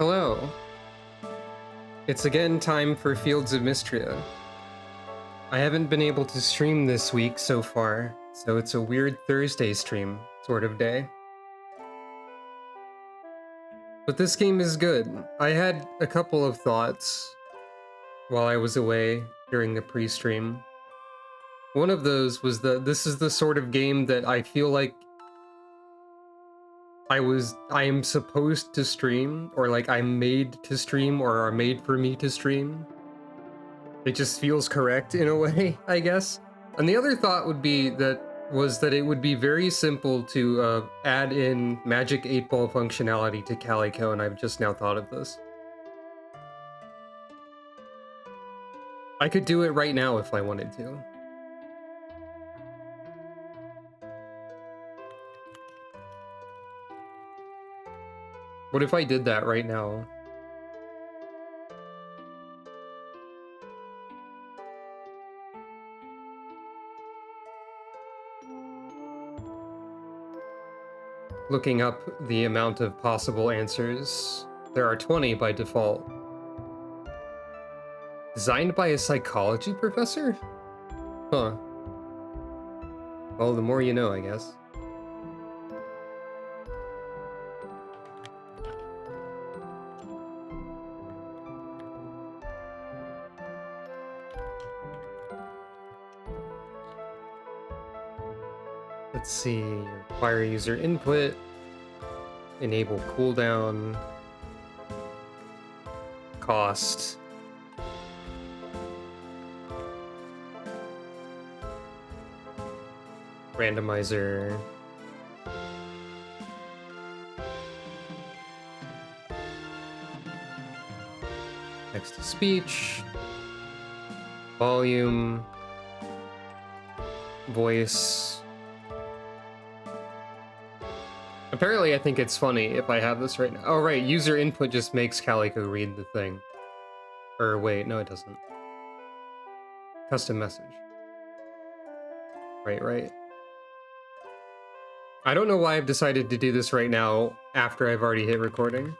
Hello. It's again time for Fields of Mistria. I haven't been able to stream this week so far, so it's a weird Thursday stream sort of day. But this game is good. I had a couple of thoughts while I was away during the pre-stream. One of those was that this is the sort of game that I feel like I am supposed to stream, or like I'm made to stream, or are made for me to stream. It just feels correct in a way, I guess. And the other thought would be that it would be very simple to add in Magic 8-Ball functionality to Calico, and I've just now thought of this. I could do it right now if I wanted to. What if I did that right now? Looking up the amount of possible answers, there are 20 by default. Designed by a psychology professor? Huh. Well, the more you know, I guess. Let's see, require user input, enable cooldown, cost, randomizer, text to speech, volume, voice. Apparently I think it's funny if I have this right now. Oh right, user input just makes Calico read the thing. Or wait, no it doesn't. Custom message. Right. I don't know why I've decided to do this right now after I've already hit recording.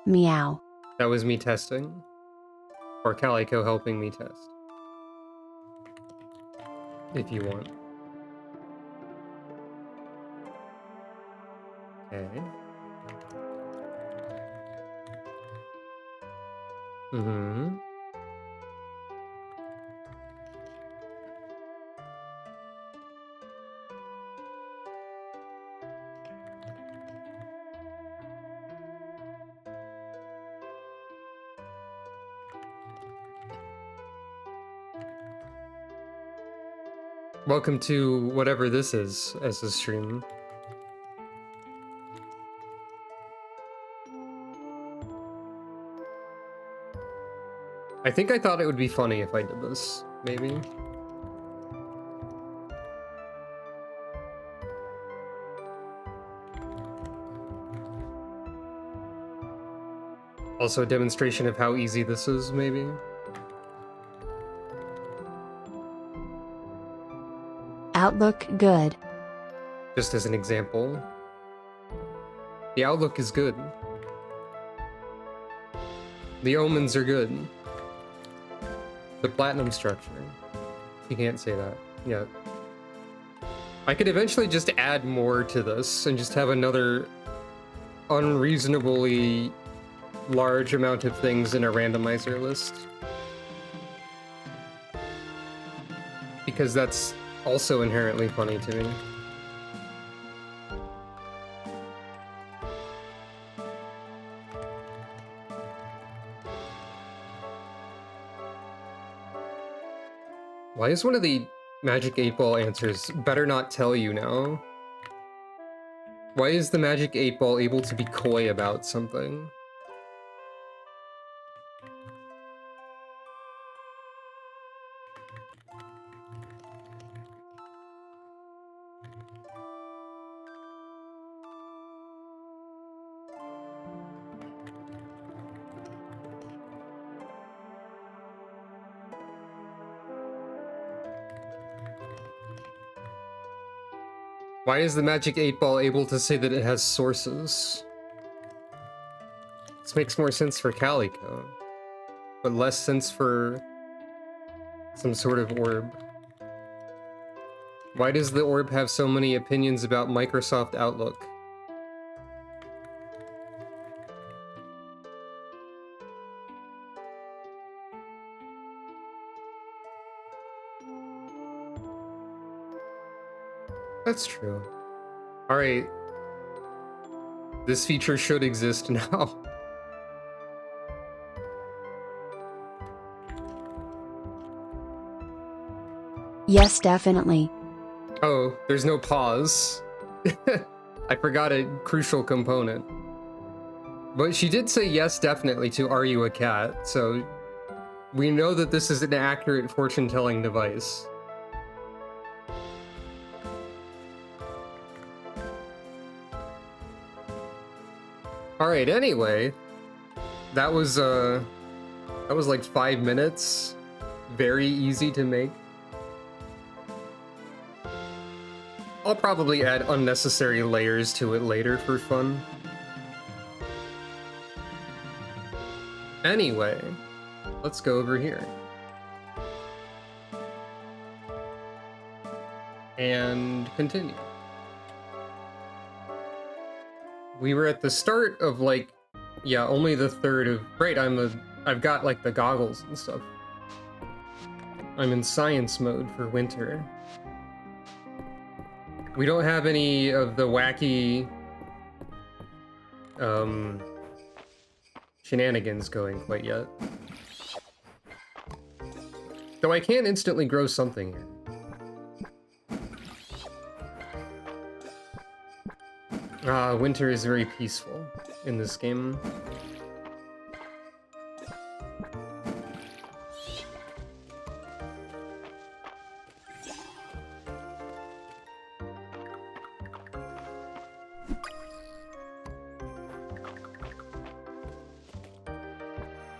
Meow. That was me testing. Or Calico helping me test. If you want. Okay. Mm-hmm. Welcome to whatever this is as a stream. I think I thought it would be funny if I did this, maybe. Also a demonstration of how easy this is, maybe. Outlook good. Just as an example. The outlook is good. The omens are good. The platinum structure. You can't say that yet. I could eventually just add more to this and just have another unreasonably large amount of things in a randomizer list. Because that's also inherently funny to me. Why is one of the Magic 8-Ball answers better not tell you now? Why is the Magic 8-Ball able to be coy about something? Why is the Magic 8-Ball able to say that it has sources? This makes more sense for Calico, but less sense for some sort of orb. Why does the orb have so many opinions about Microsoft Outlook? That's true. Alright. This feature should exist now. Yes, definitely. Oh, there's no pause. I forgot a crucial component. But she did say yes, definitely, to "Are you a cat?" So we know that this is an accurate fortune-telling device. Alright, anyway. That was like 5 minutes. Very easy to make. I'll probably add unnecessary layers to it later for fun. Anyway, let's go over here. And continue. We were at the start of, like, yeah, only the third of... Right, I've got, like, the goggles and stuff. I'm in science mode for winter. We don't have any of the wacky shenanigans going quite yet. Though I can instantly grow something here. Winter is very peaceful in this game.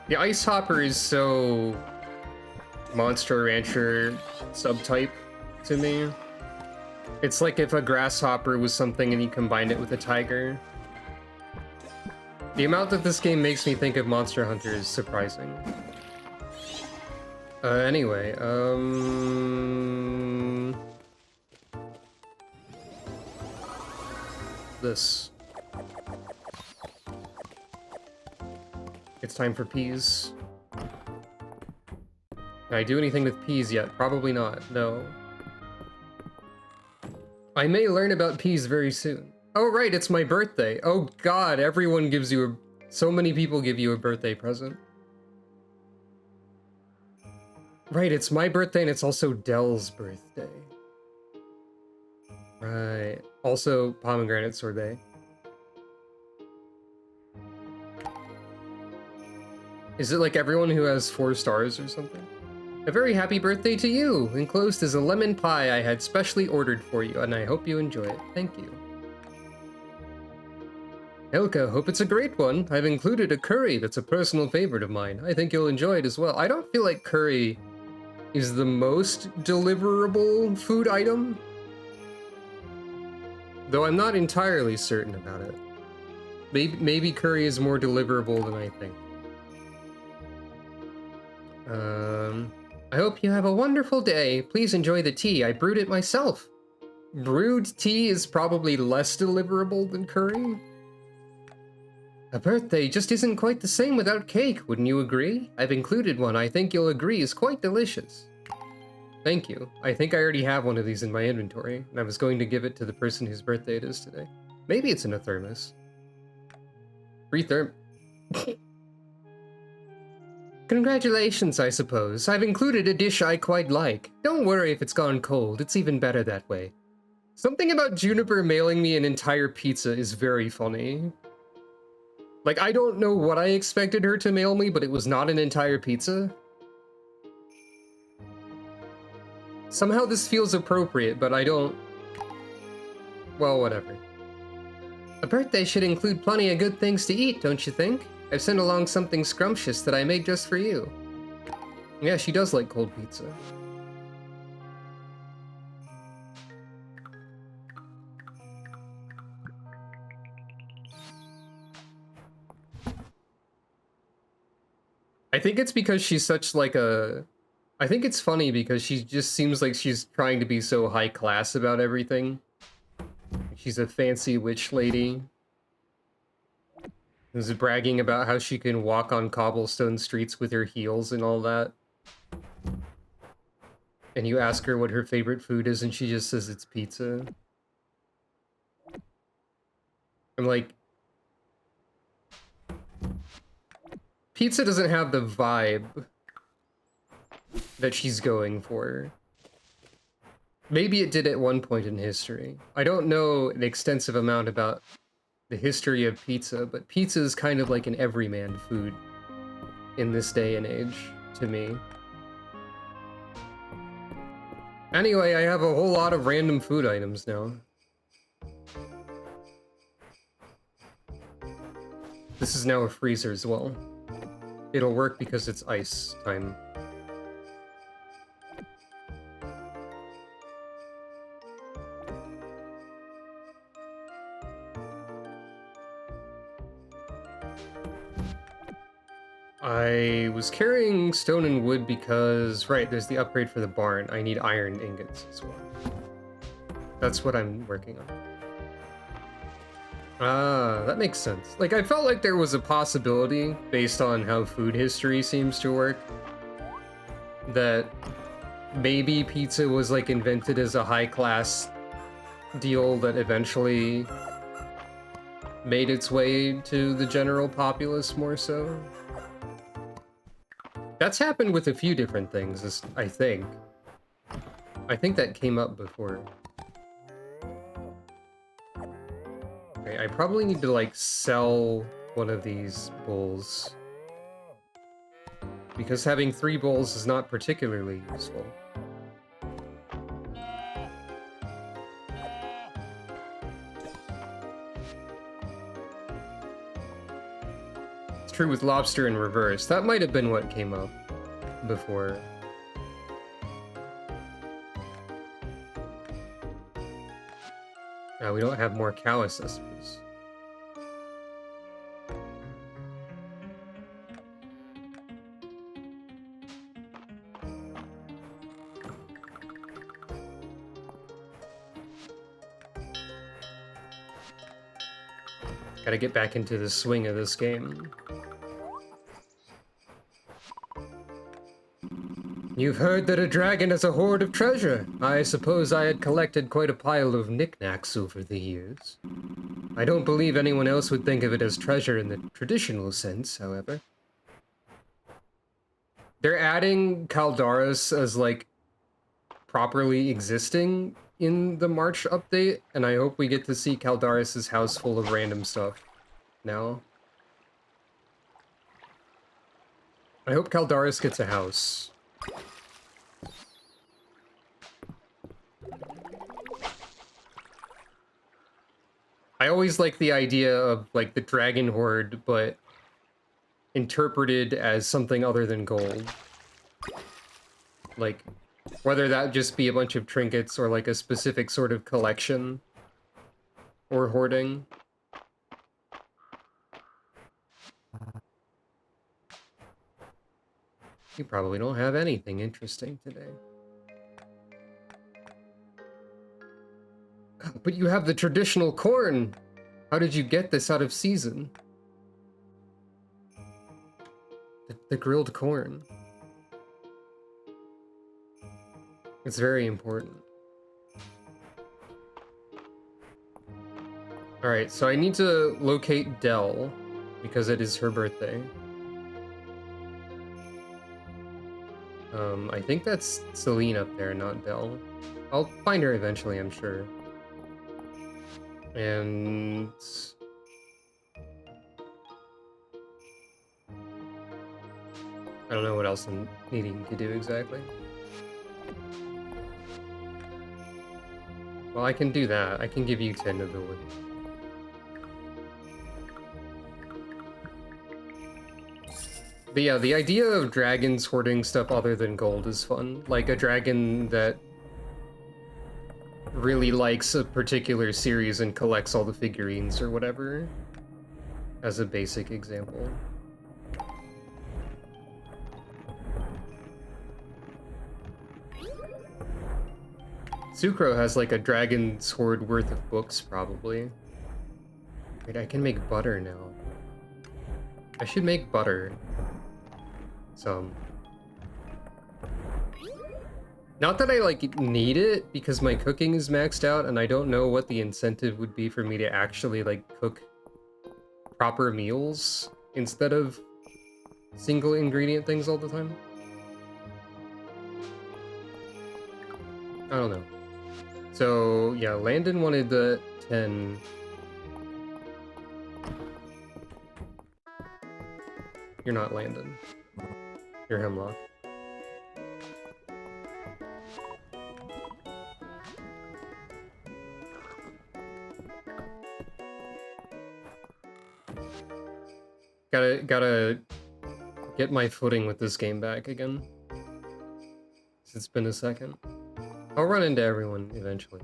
The Ice Hopper is so Monster Rancher subtype to me. It's like if a grasshopper was something and you combined it with a tiger. The amount that this game makes me think of Monster Hunter is surprising. Anyway, this. It's time for peas. Can I do anything with peas yet? Probably not, no. I may learn about peas very soon. Oh right, it's my birthday. Oh god, everyone gives you a... So many people give you a birthday present. Right, it's my birthday and it's also Dell's birthday. Right. Also, pomegranate sorbet. Is it like everyone who has 4 stars or something? A very happy birthday to you! Enclosed is a lemon pie I had specially ordered for you, and I hope you enjoy it. Thank you. Elka, hope it's a great one. I've included a curry that's a personal favorite of mine. I think you'll enjoy it as well. I don't feel like curry is the most deliverable food item, though I'm not entirely certain about it. Maybe curry is more deliverable than I think. I hope you have a wonderful day. Please enjoy the tea. I brewed it myself. Brewed tea is probably less deliverable than curry. A birthday just isn't quite the same without cake, wouldn't you agree? I've included one I think you'll agree is quite delicious. Thank you. I think I already have one of these in my inventory, and I was going to give it to the person whose birthday it is today. Maybe it's in a thermos. Free Congratulations, I suppose. I've included a dish I quite like. Don't worry if it's gone cold, it's even better that way. Something about Juniper mailing me an entire pizza is very funny. Like, I don't know what I expected her to mail me, but it was not an entire pizza. Somehow this feels appropriate, but I don't... Well, whatever. A birthday should include plenty of good things to eat, don't you think? I've sent along something scrumptious that I made just for you. Yeah, she does like cold pizza. I think it's because she's such like a... I think it's funny because she just seems like she's trying to be so high class about everything. She's a fancy witch lady who's bragging about how she can walk on cobblestone streets with her heels and all that. And you ask her what her favorite food is and she just says it's pizza. I'm like... Pizza doesn't have the vibe that she's going for. Maybe it did at one point in history. I don't know an extensive amount about the history of pizza, but pizza is kind of like an everyman food in this day and age, to me. Anyway, I have a whole lot of random food items now. This is now a freezer as well. It'll work because it's ice time. I was carrying stone and wood because, right, there's the upgrade for the barn. I need iron ingots as well. That's what I'm working on. Ah, that makes sense. Like, I felt like there was a possibility, based on how food history seems to work, that maybe pizza was, like, invented as a high-class deal that eventually made its way to the general populace more so. That's happened with a few different things, I think. I think that came up before. Okay, I probably need to, like, sell one of these bowls. Because having 3 bowls is not particularly useful. True with lobster in reverse. That might have been what came up before. We don't have more cow accessories. Gotta get back into the swing of this game. You've heard that a dragon has a hoard of treasure. I suppose I had collected quite a pile of knickknacks over the years. I don't believe anyone else would think of it as treasure in the traditional sense, however. They're adding Caldaris as, like, properly existing in the March update, and I hope we get to see Caldaris' house full of random stuff now. I hope Caldaris gets a house. I always like the idea of, like, the dragon horde, but interpreted as something other than gold. Like, whether that just be a bunch of trinkets or, like, a specific sort of collection or hoarding. You probably don't have anything interesting today. But you have the traditional corn! How did you get this out of season? The grilled corn. It's very important. Alright, so I need to locate Dell, because it is her birthday. I think that's Celine up there, not Dell. I'll find her eventually, I'm sure. And... I don't know what else I'm needing to do exactly. Well, I can do that. I can give you 10 of the wood. But yeah, the idea of dragons hoarding stuff other than gold is fun. Like a dragon that really likes a particular series and collects all the figurines or whatever, as a basic example. Sucro has like a dragon sword worth of books, probably. Wait, I can make butter now. I should make butter. Some. Not that I like need it, because my cooking is maxed out and I don't know what the incentive would be for me to actually like cook proper meals instead of single ingredient things all the time. I don't know. So yeah, Landon wanted the 10. You're not Landon. You're Hemlock. Gotta get my footing with this game back again. It's been a second. I'll run into everyone eventually.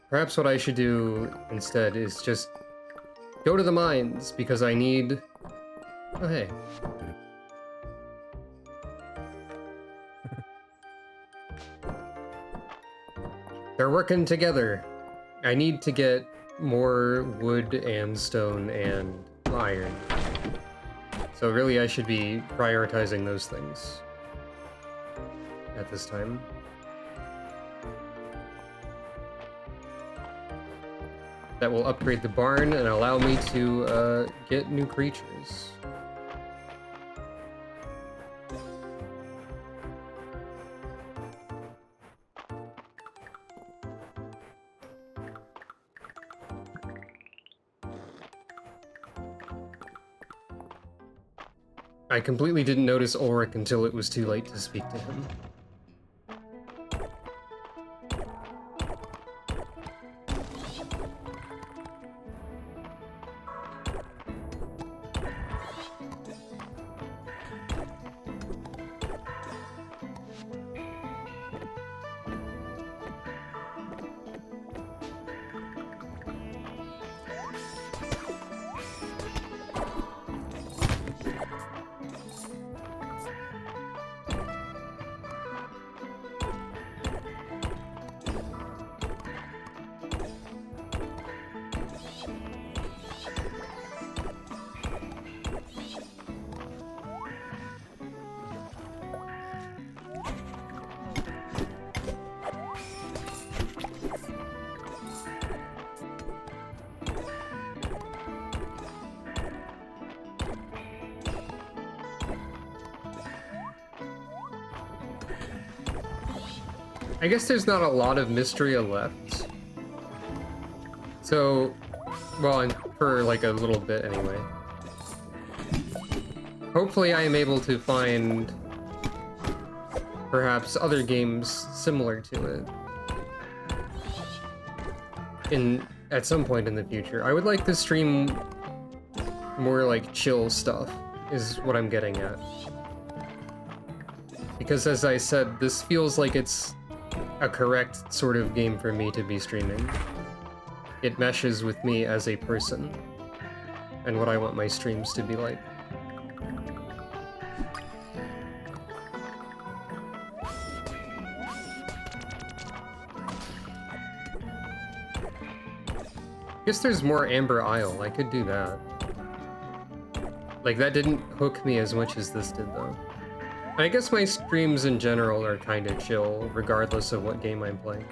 Perhaps what I should do instead is just go to the mines, because I need... Oh, hey. They're working together. I need to get more wood and stone and iron. So really I should be prioritizing those things at this time. That will upgrade the barn and allow me to get new creatures. I completely didn't notice Ulrich until it was too late to speak to him. I guess there's not a lot of Mistria left. So, well, for like a little bit anyway. Hopefully I am able to find perhaps other games similar to it at some point in the future. I would like to stream more like chill stuff, is what I'm getting at. Because as I said, this feels like it's a correct sort of game for me to be streaming. It meshes with me as a person and what I want my streams to be like. Guess there's more Amber Isle. I could do that. Like, that didn't hook me as much as this did, though. I guess my streams in general are kind of chill, regardless of what game I'm playing.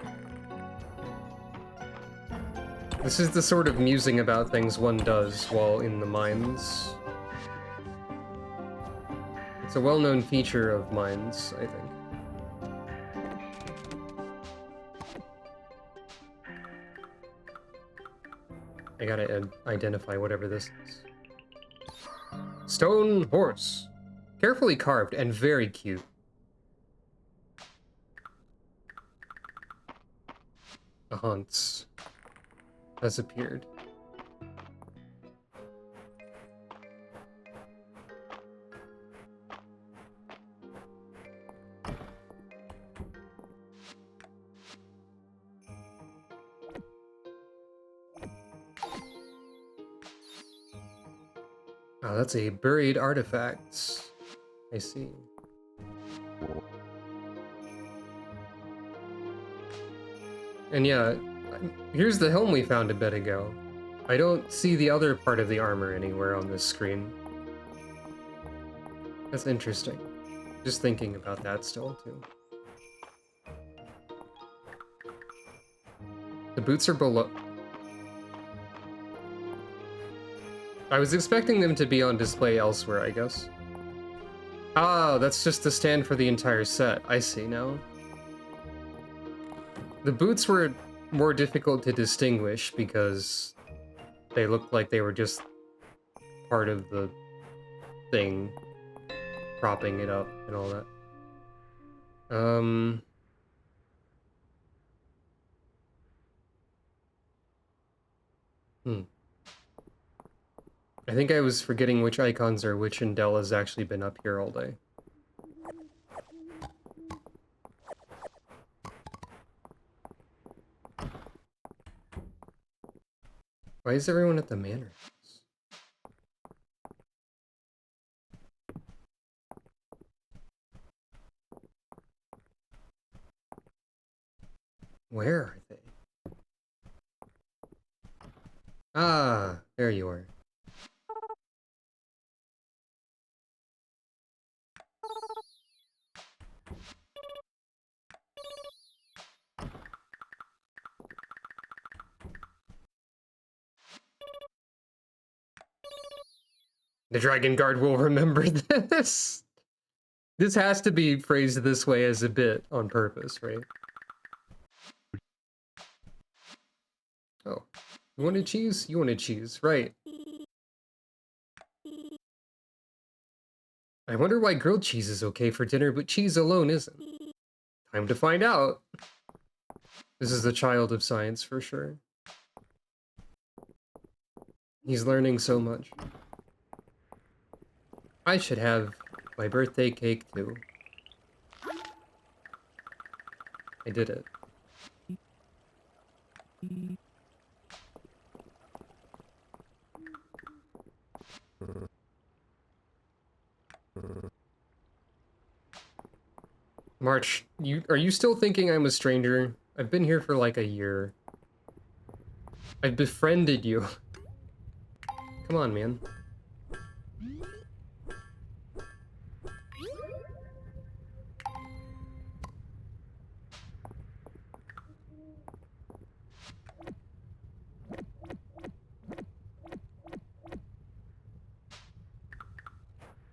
This is the sort of musing about things one does while in the mines. It's a well-known feature of mines, I think. I gotta identify whatever this is. Stone horse. Carefully carved and very cute. The hunts has appeared. Oh, that's a buried artifact. I see. And yeah, here's the helm we found a bit ago. I don't see the other part of the armor anywhere on this screen. That's interesting. Just thinking about that still, too. The boots are below. I was expecting them to be on display elsewhere, I guess. Ah, that's just the stand for the entire set. I see now. The boots were more difficult to distinguish because they looked like they were just part of the thing, propping it up and all that. I think I was forgetting which icons are which, and Dell has actually been up here all day. Why is everyone at the manor house? Where are they? Ah, there you are. The Dragon Guard will remember this. This has to be phrased this way as a bit on purpose, right? Oh, you wanted cheese? You wanted cheese, right. I wonder why grilled cheese is okay for dinner, but cheese alone isn't. Time to find out. This is the child of science for sure. He's learning so much. I should have my birthday cake too. I did it. March, are you still thinking I'm a stranger? I've been here for like a year. I've befriended you. Come on, man.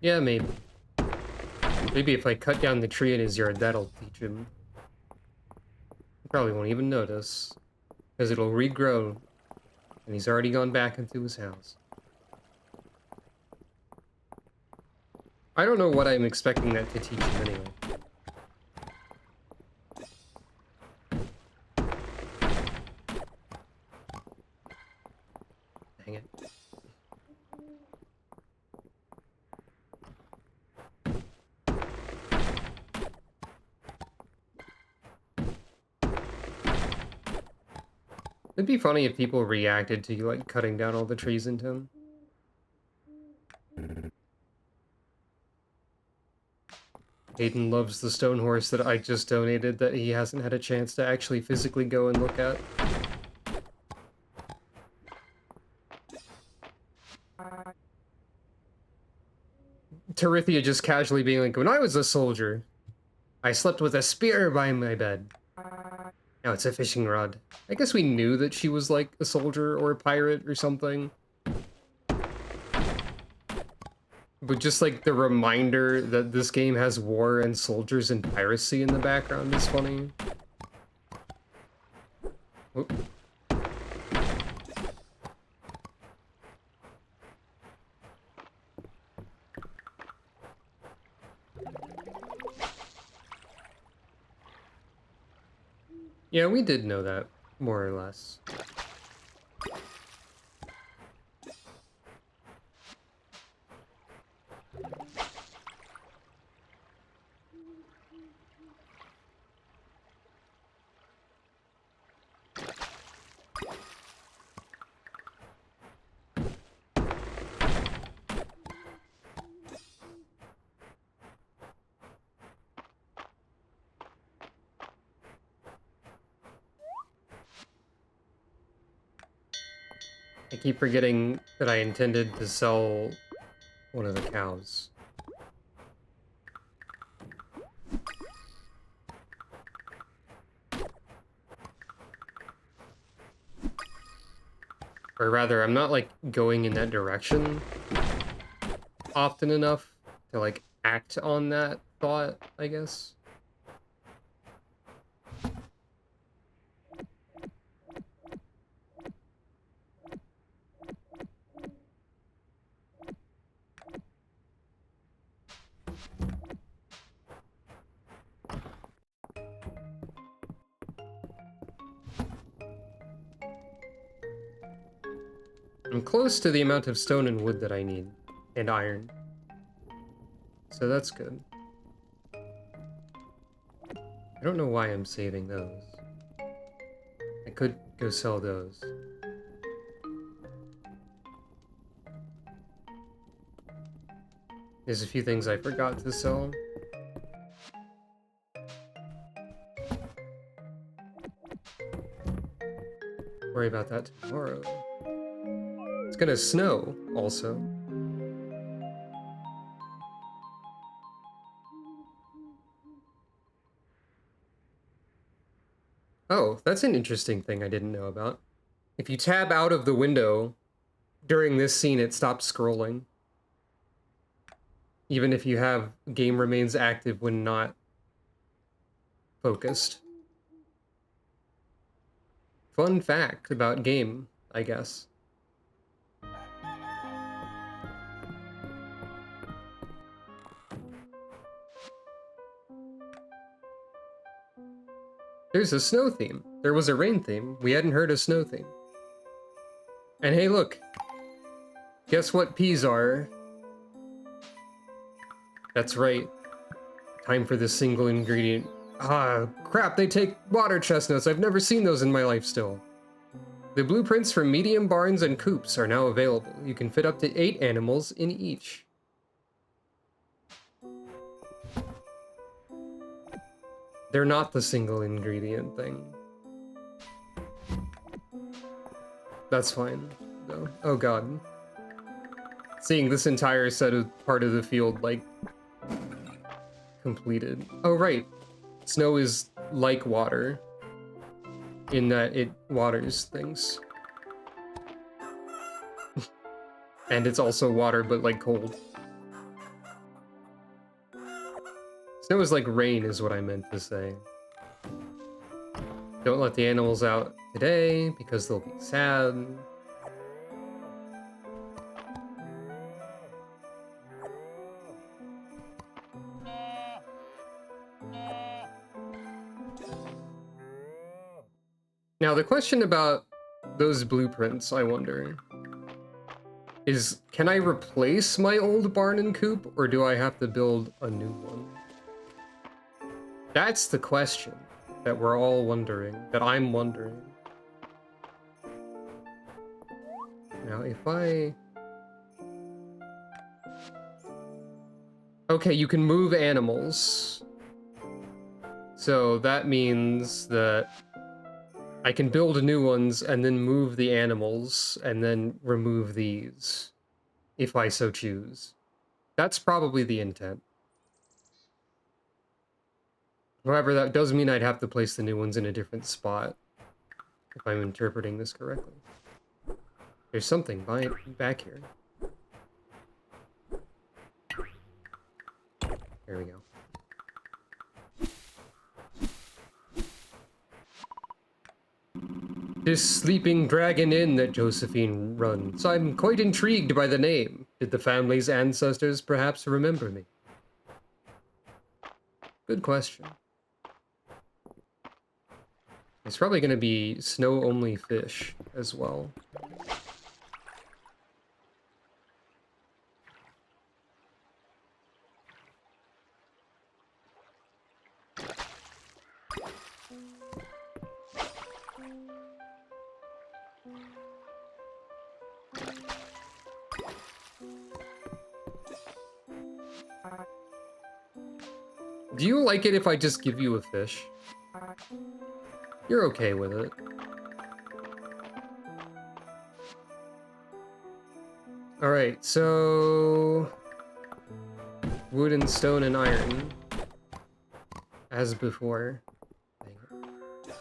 Yeah, maybe. Maybe if I cut down the tree in his yard, that'll teach him. He probably won't even notice. Because it'll regrow. And he's already gone back into his house. I don't know what I'm expecting that to teach him anyway. Dang it. It'd be funny if people reacted to you, like, cutting down all the trees into him. Hayden loves the stone horse that I just donated that he hasn't had a chance to actually physically go and look at. Terithia just casually being like, when I was a soldier, I slept with a spear by my bed. Now it's a fishing rod. I guess we knew that she was like a soldier or a pirate or something. But just like the reminder that this game has war and soldiers and piracy in the background is funny. Oop. Yeah, we did know that, more or less. I keep forgetting that I intended to sell one of the cows. Or rather, I'm not, like, going in that direction often enough to, like, act on that thought, I guess. I'm close to the amount of stone and wood that I need, and iron. So that's good. I don't know why I'm saving those. I could go sell those. There's a few things I forgot to sell. Worry about that tomorrow. It's gonna snow, also. Oh, that's an interesting thing I didn't know about. If you tab out of the window during this scene, it stops scrolling. Even if you have game remains active when not focused. Fun fact about game, I guess. There's a snow theme. There was a rain theme. We hadn't heard a snow theme. And hey, look. Guess what peas are? That's right. Time for this single ingredient. Ah, crap, they take water chestnuts. I've never seen those in my life still. The blueprints for medium barns and coops are now available. You can fit up to 8 animals in each. They're not the single ingredient thing. That's fine, though. Oh god. Seeing this entire set of part of the field, like, completed. Oh, right. Snow is like water, in that it waters things. And it's also water, but, like, cold. Snow is like rain, is what I meant to say. Don't let the animals out today, because they'll be sad. Now, the question about those blueprints, I wonder, is can I replace my old barn and coop, or do I have to build a new one? That's the question that we're all wondering, that I'm wondering. Now, if I... Okay, you can move animals. So that means that I can build new ones and then move the animals and then remove these, if I so choose. That's probably the intent. However, that does mean I'd have to place the new ones in a different spot, if I'm interpreting this correctly. There's something back here. There we go. This sleeping dragon inn that Josephine runs. I'm quite intrigued by the name. Did the family's ancestors perhaps remember me? Good question. It's probably going to be snow-only fish as well. Do you like it if I just give you a fish? You're okay with it. Alright, so... wood and stone and iron. As before. Dang it.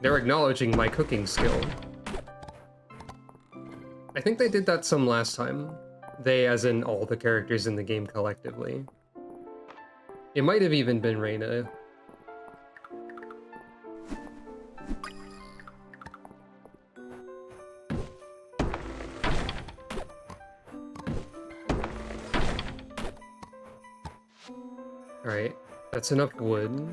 They're acknowledging my cooking skill. I think they did that some last time. They, as in all the characters in the game collectively. It might have even been Reyna. Alright, that's enough wood.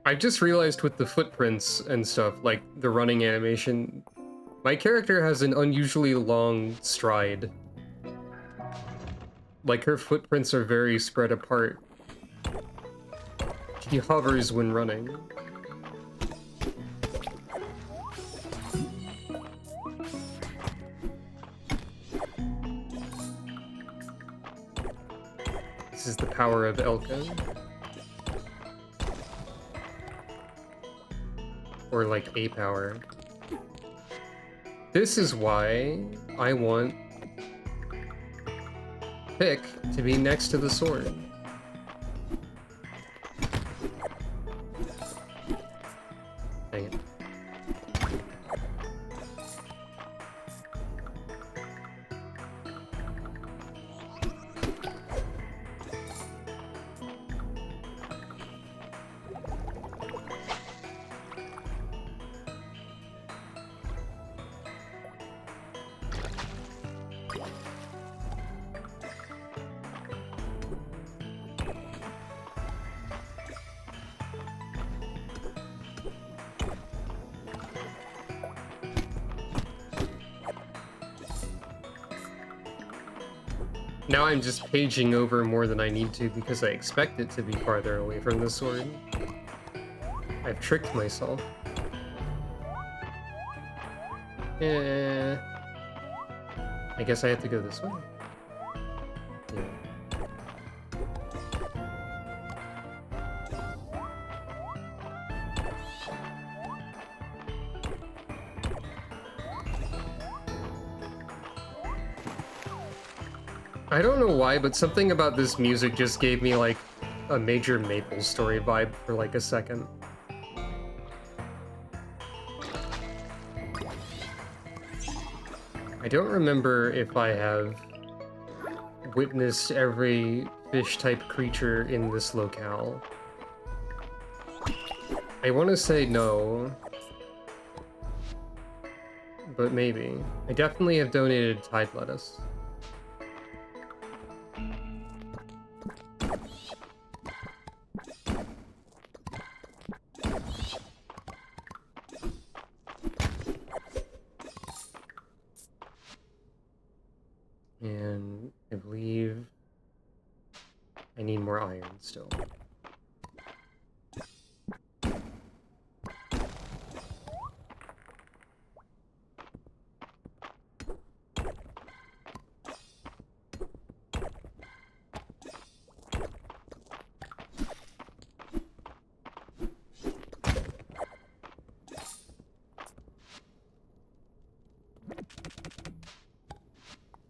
I just realized with the footprints and stuff, like the running animation, my character has an unusually long stride. Like her footprints are very spread apart. She hovers when running. This is the power of Elka. Or like a power. This is why I want Pick to be next to the sword. Dang it. Now I'm just paging over more than I need to because I expect it to be farther away from the sword. I've tricked myself. I guess I have to go this way. Yeah. I don't know why, but something about this music just gave me like a Major Maple Story vibe for like a second. I don't remember if I have witnessed every fish-type creature in this locale. I want to say no, but maybe. I definitely have donated tide lettuce. And I believe I need more iron still.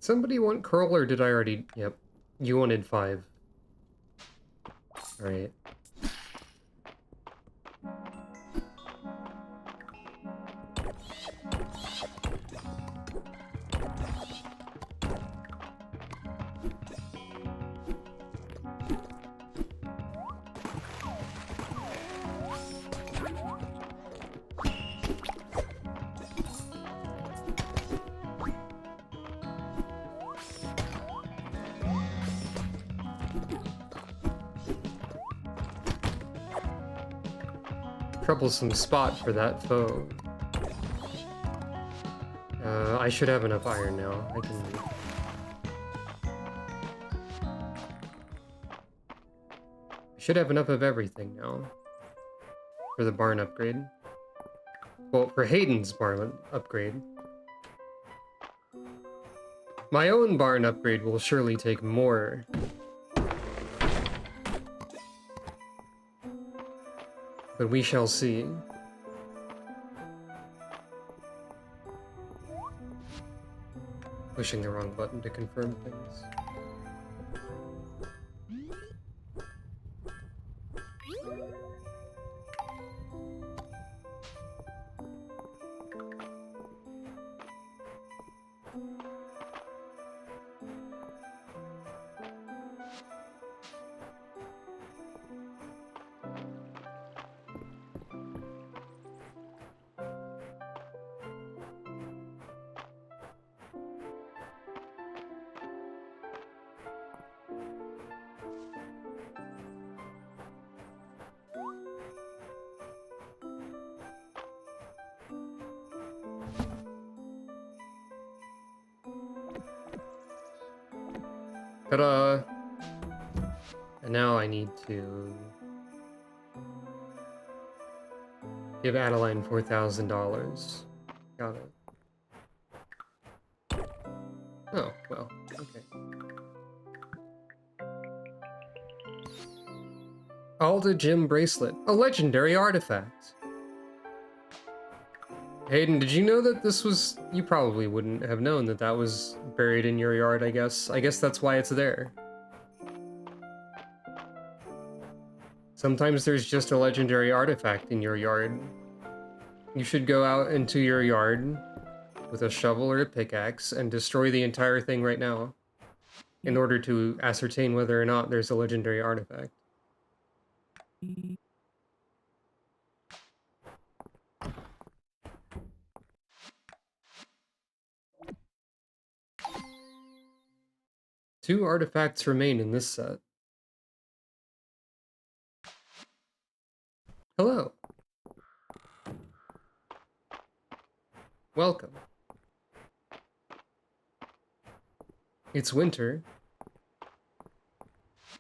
Somebody want curl, or did I already? Yep. You wanted 5. Alright. Troublesome spot for that foe. I should have enough iron now. I can... should have enough of everything now for the barn upgrade. Well, for Hayden's barn upgrade. My own barn upgrade will surely take more. But we shall see. Pushing the wrong button to confirm things. Ta-da! And now I need to give Adeline $4,000. Got it. Oh, well, okay. Alda Gem Bracelet, a legendary artifact. Hayden, did you know that this was... You probably wouldn't have known that that was buried in your yard, I guess. I guess that's why it's there. Sometimes there's just a legendary artifact in your yard. You should go out into your yard with a shovel or a pickaxe and destroy the entire thing right now in order to ascertain whether or not there's a legendary artifact. Two artifacts remain in this set. Hello. Welcome. It's winter.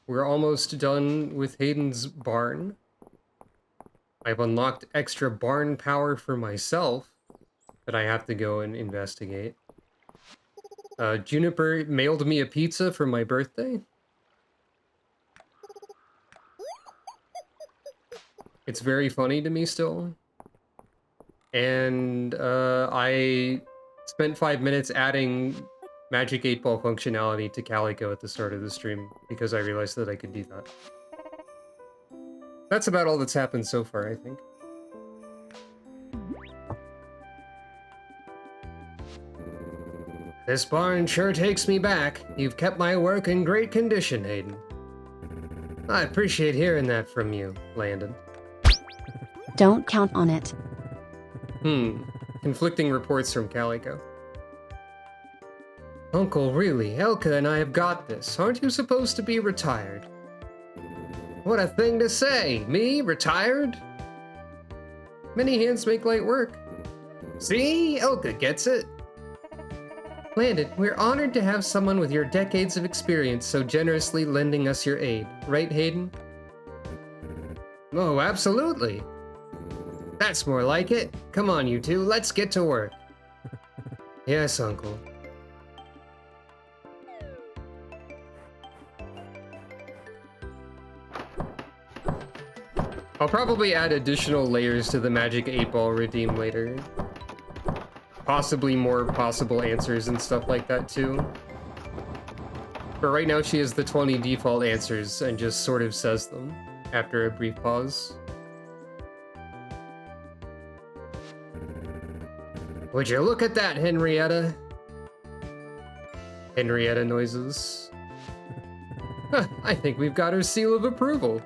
We're almost done with Hayden's barn. I've unlocked extra barn power for myself that I have to go and investigate. Juniper mailed me a pizza for my birthday. It's very funny to me still. And I spent 5 minutes adding Magic 8-Ball functionality to Calico at the start of the stream because I realized that I could do that. That's about all that's happened so far, I think. This barn sure takes me back. You've kept my work in great condition, Hayden. I appreciate hearing that from you, Landon. Don't count on it. Conflicting reports from Calico. Uncle, really, Elka and I have got this. Aren't you supposed to be retired? What a thing to say! Me, retired? Many hands make light work. See? Elka gets it. Landon, we're honored to have someone with your decades of experience so generously lending us your aid. Right, Hayden? Oh, absolutely. That's more like it. Come on, you two, let's get to work. Yes, Uncle. I'll probably add additional layers to the Magic 8-Ball redeem later. Possibly more possible answers and stuff like that too. But right now she has the 20 default answers and just sort of says them after a brief pause. Would you look at that, Henrietta? Henrietta noises. I think we've got her seal of approval.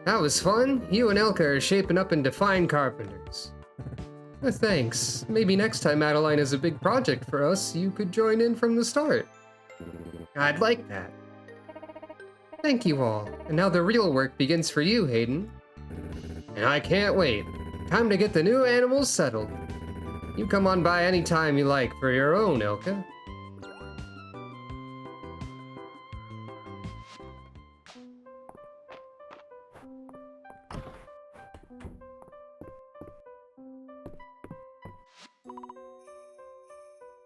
That was fun. You and Elka are shaping up into fine carpenters. Thanks. Maybe next time Adeline is a big project for us, you could join in from the start. I'd like that. Thank you all. And now the real work begins for you, Hayden. And I can't wait. Time to get the new animals settled. You come on by any time you like for your own, Elka.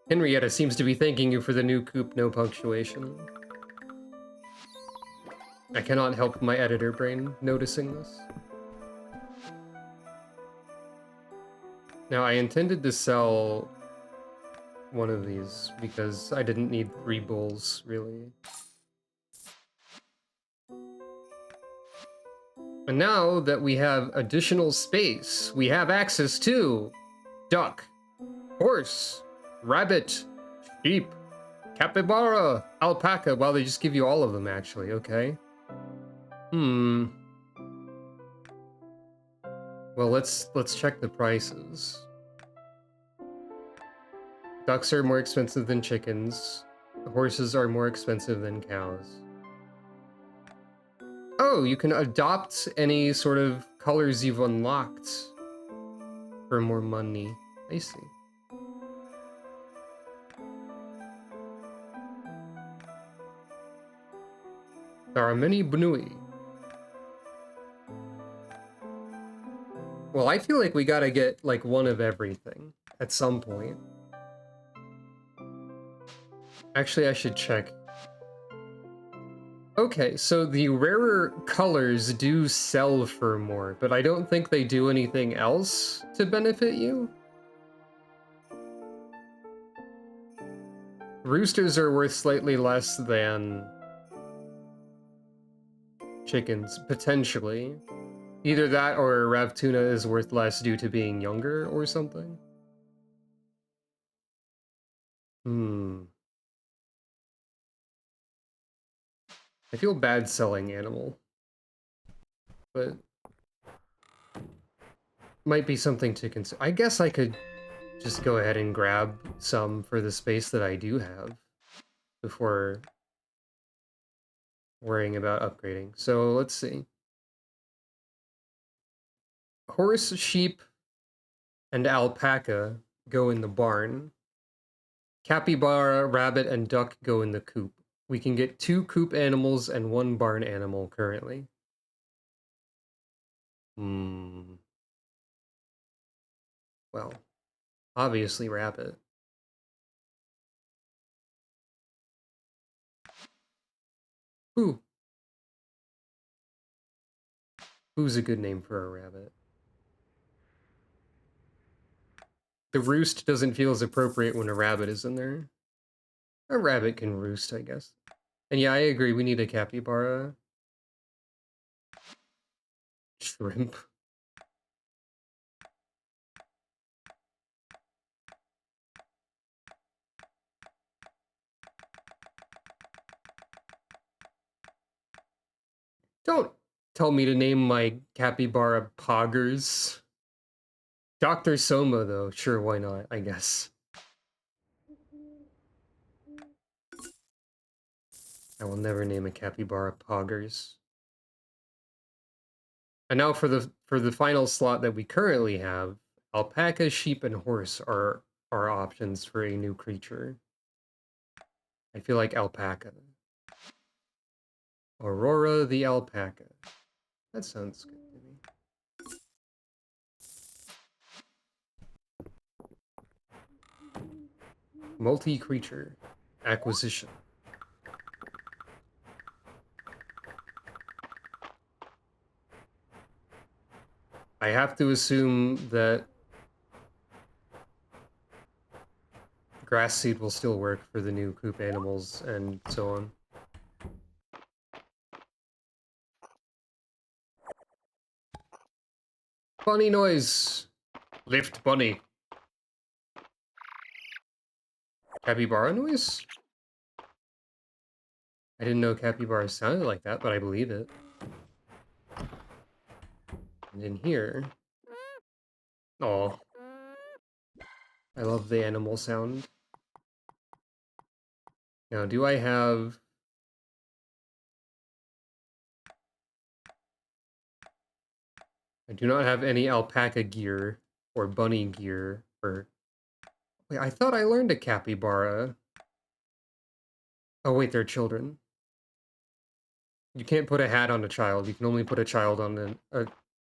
Henrietta seems to be thanking you for the new coop, no punctuation. I cannot help my editor brain noticing this. Now, I intended to sell one of these because I didn't need 3 bulls, really. And now that we have additional space, we have access to duck, horse, rabbit, sheep, capybara, alpaca. Well, they just give you all of them, actually. Okay. Well, let's check the prices. Ducks are more expensive than chickens. Horses are more expensive than cows. Oh, you can adopt any sort of colors you've unlocked for more money. I see. There are many Bnui. Well, I feel like we gotta get, like, one of everything at some point. Actually, I should check. Okay, so the rarer colors do sell for more, but I don't think they do anything else to benefit you. Roosters are worth slightly less than chickens, potentially. Either that or Ravtuna is worth less due to being younger or something. I feel bad selling animal, but might be something to consider. I guess I could just go ahead and grab some for the space that I do have before worrying about upgrading. So let's see. Horse, sheep, and alpaca go in the barn. Capybara, rabbit, and duck go in the coop. We can get 2 coop animals and 1 barn animal currently. Well, obviously rabbit. Ooh. Who's a good name for a rabbit? The roost doesn't feel as appropriate when a rabbit is in there. A rabbit can roost, I guess. And yeah, I agree, we need a capybara. Shrimp. Don't tell me to name my capybara Poggers. Dr. Soma, though. Sure, why not, I guess. I will never name a capybara Poggers. And now for the final slot that we currently have, alpaca, sheep, and horse are our options for a new creature. I feel like alpaca. Aurora the alpaca. That sounds good to me. Multi-creature acquisition. I have to assume that grass seed will still work for the new coop animals and so on. Bunny noise! Lift bunny. Capybara noise? I didn't know capybara sounded like that, but I believe it. And in here... Oh, I love the animal sound. Now, do I have... I do not have any alpaca gear or bunny gear or... Wait, I thought I learned a capybara. Oh wait, they're children. You can't put a hat on a child. You can only put a child on an...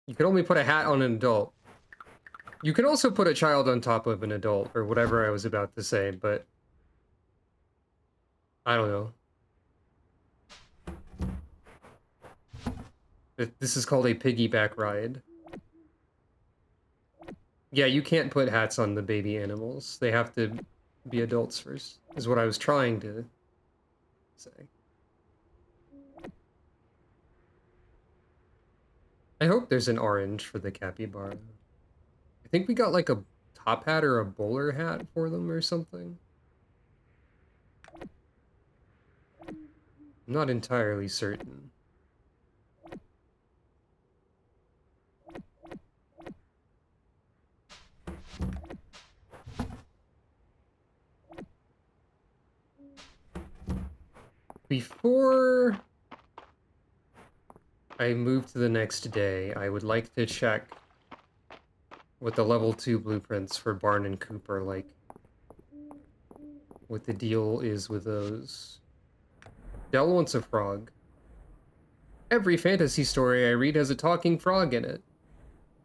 you can only put a hat on an adult. You can also put a child on top of an adult, or whatever I was about to say, but I don't know. This is called a piggyback ride. Yeah, you can't put hats on the baby animals. They have to be adults first, is what I was trying to say. I hope there's an orange for the capybara. I think we got like a top hat or a bowler hat for them or something. I'm not entirely certain. Before I move to the next day, I would like to check what the level 2 blueprints for Barn and Coop are like. What the deal is with those. Dell wants a frog. Every fantasy story I read has a talking frog in it.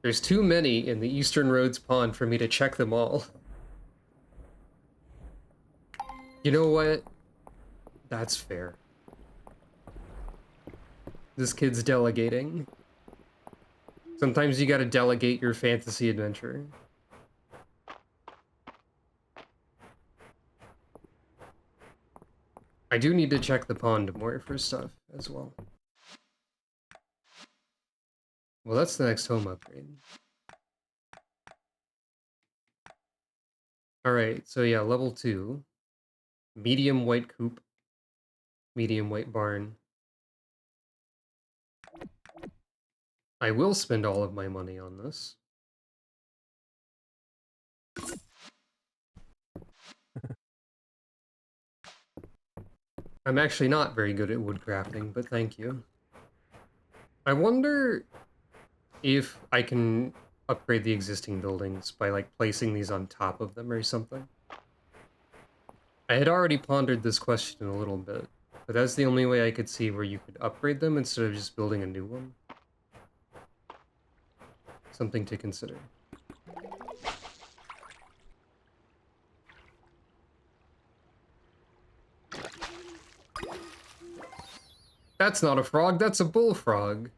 There's too many in the Eastern Roads Pond for me to check them all. You know what? That's fair. This kid's delegating. Sometimes you gotta delegate your fantasy adventure. I do need to check the pond more for stuff as well. Well, that's the next home upgrade. Alright, so yeah, level 2. Medium white coop. Medium white barn. I will spend all of my money on this. I'm actually not very good at woodcrafting, but thank you. I wonder if I can upgrade the existing buildings by like placing these on top of them or something. I had already pondered this question a little bit, but that's the only way I could see where you could upgrade them instead of just building a new one. Something to consider. That's not a frog, that's a bullfrog.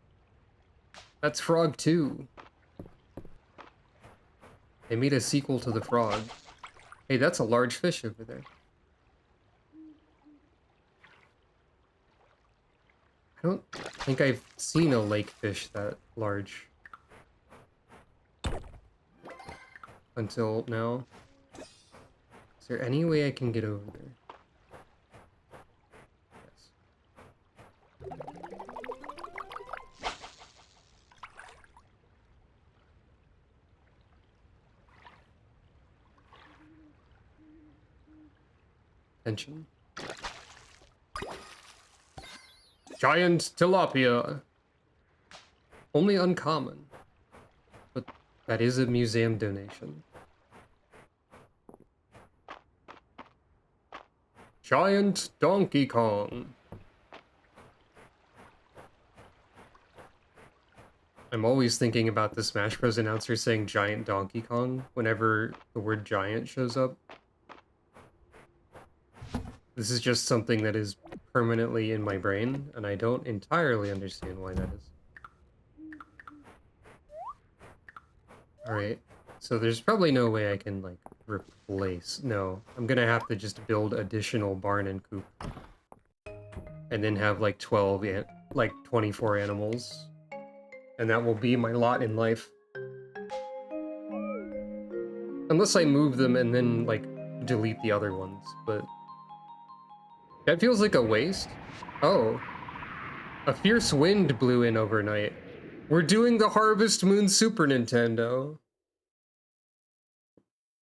That's Frog 2. They made a sequel to the frog. Hey, that's a large fish over there. I don't think I've seen a lake fish that large until now. Is there any way I can get over there? Yes. Tension. Giant tilapia. Only uncommon. But that is a museum donation. Giant Donkey Kong. I'm always thinking about the Smash Bros. Announcer saying Giant Donkey Kong whenever the word giant shows up. This is just something that is permanently in my brain, and I don't entirely understand why that is. Alright, so there's probably no way I can, like, replace... No, I'm gonna have to just build additional barn and coop. And then have, like, 24 animals. And that will be my lot in life. Unless I move them and then, like, delete the other ones, but... That feels like a waste. Oh. A fierce wind blew in overnight. We're doing the Harvest Moon Super Nintendo.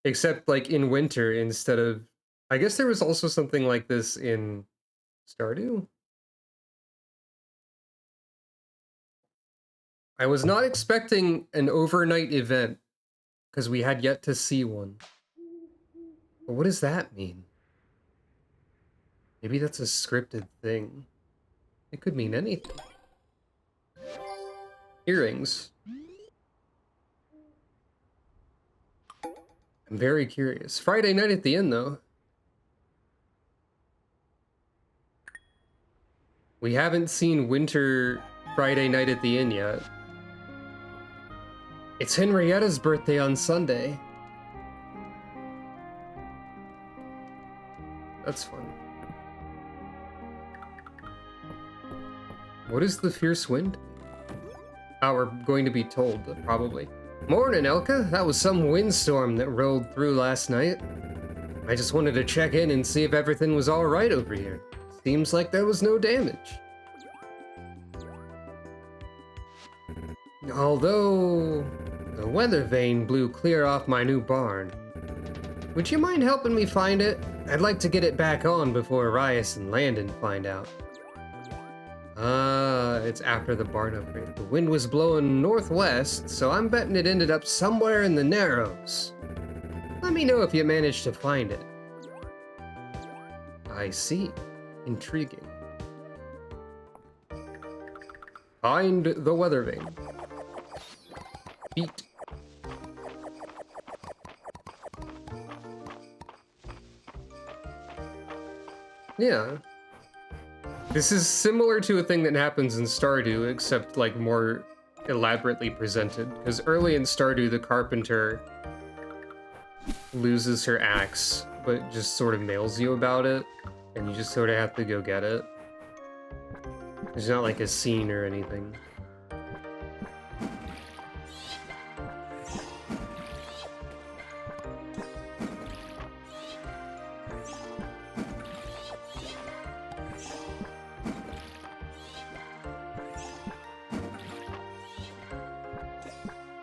Except, like, in winter instead of... I guess there was also something like this in Stardew? I was not expecting an overnight event, because we had yet to see one. But what does that mean? Maybe that's a scripted thing. It could mean anything. Earrings. I'm very curious. Friday night at the inn, though. We haven't seen Winter Friday night at the inn yet. It's Henrietta's birthday on Sunday. That's fun. What is the fierce wind? Oh, we're going to be told, probably. Morning, Elka. That was some windstorm that rolled through last night. I just wanted to check in and see if everything was all right over here. Seems like there was no damage. Although, the weather vane blew clear off my new barn. Would you mind helping me find it? I'd like to get it back on before Rias and Landon find out. It's after the barn upgrade. The wind was blowing northwest, so I'm betting it ended up somewhere in the Narrows. Let me know if you managed to find it. I see. Intriguing. Find the weather vane. Beat. Yeah. This is similar to a thing that happens in Stardew, except like more elaborately presented. Because early in Stardew, the carpenter loses her axe, but just sort of mails you about it, and you just sort of have to go get it. There's not like a scene or anything.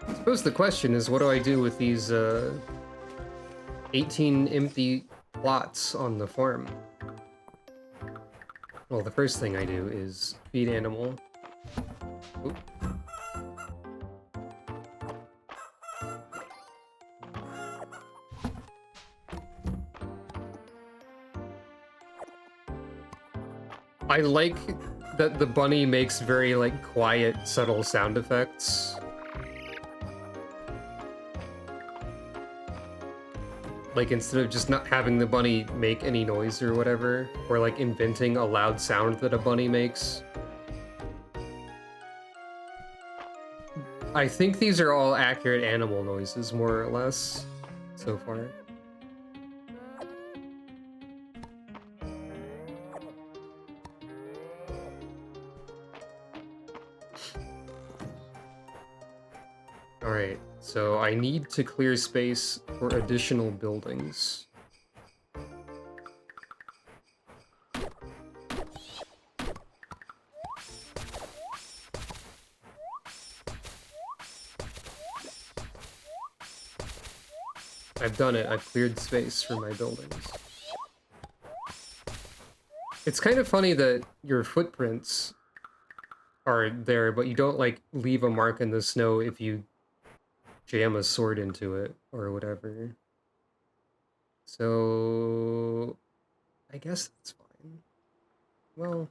I suppose the question is, what do I do with these 18 empty plots on the farm? Well, the first thing I do is feed animal. Oop. I like that the bunny makes very like quiet, subtle sound effects. Like, instead of just not having the bunny make any noise or whatever, or like inventing a loud sound that a bunny makes. I think these are all accurate animal noises, more or less, so far. Alright, so I need to clear space for additional buildings. I've done it. I've cleared space for my buildings. It's kind of funny that your footprints are there, but you don't, like, leave a mark in the snow if you jam a sword into it or whatever. So I guess that's fine. Well,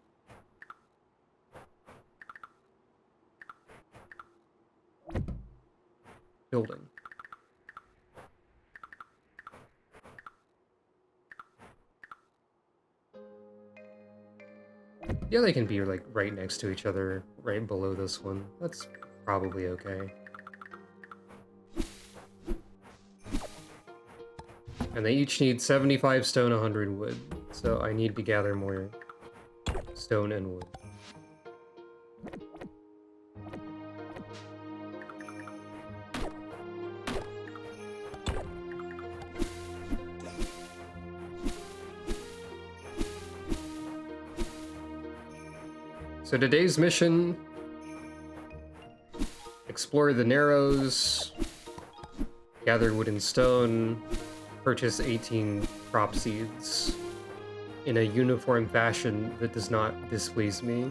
building. Yeah, they can be like right next to each other, right below this one. That's probably okay. And they each need 75 stone, 100 wood. So I need to gather more stone and wood. So today's mission: explore the Narrows, gather wood and stone, purchase 18 crop seeds in a uniform fashion that does not displease me.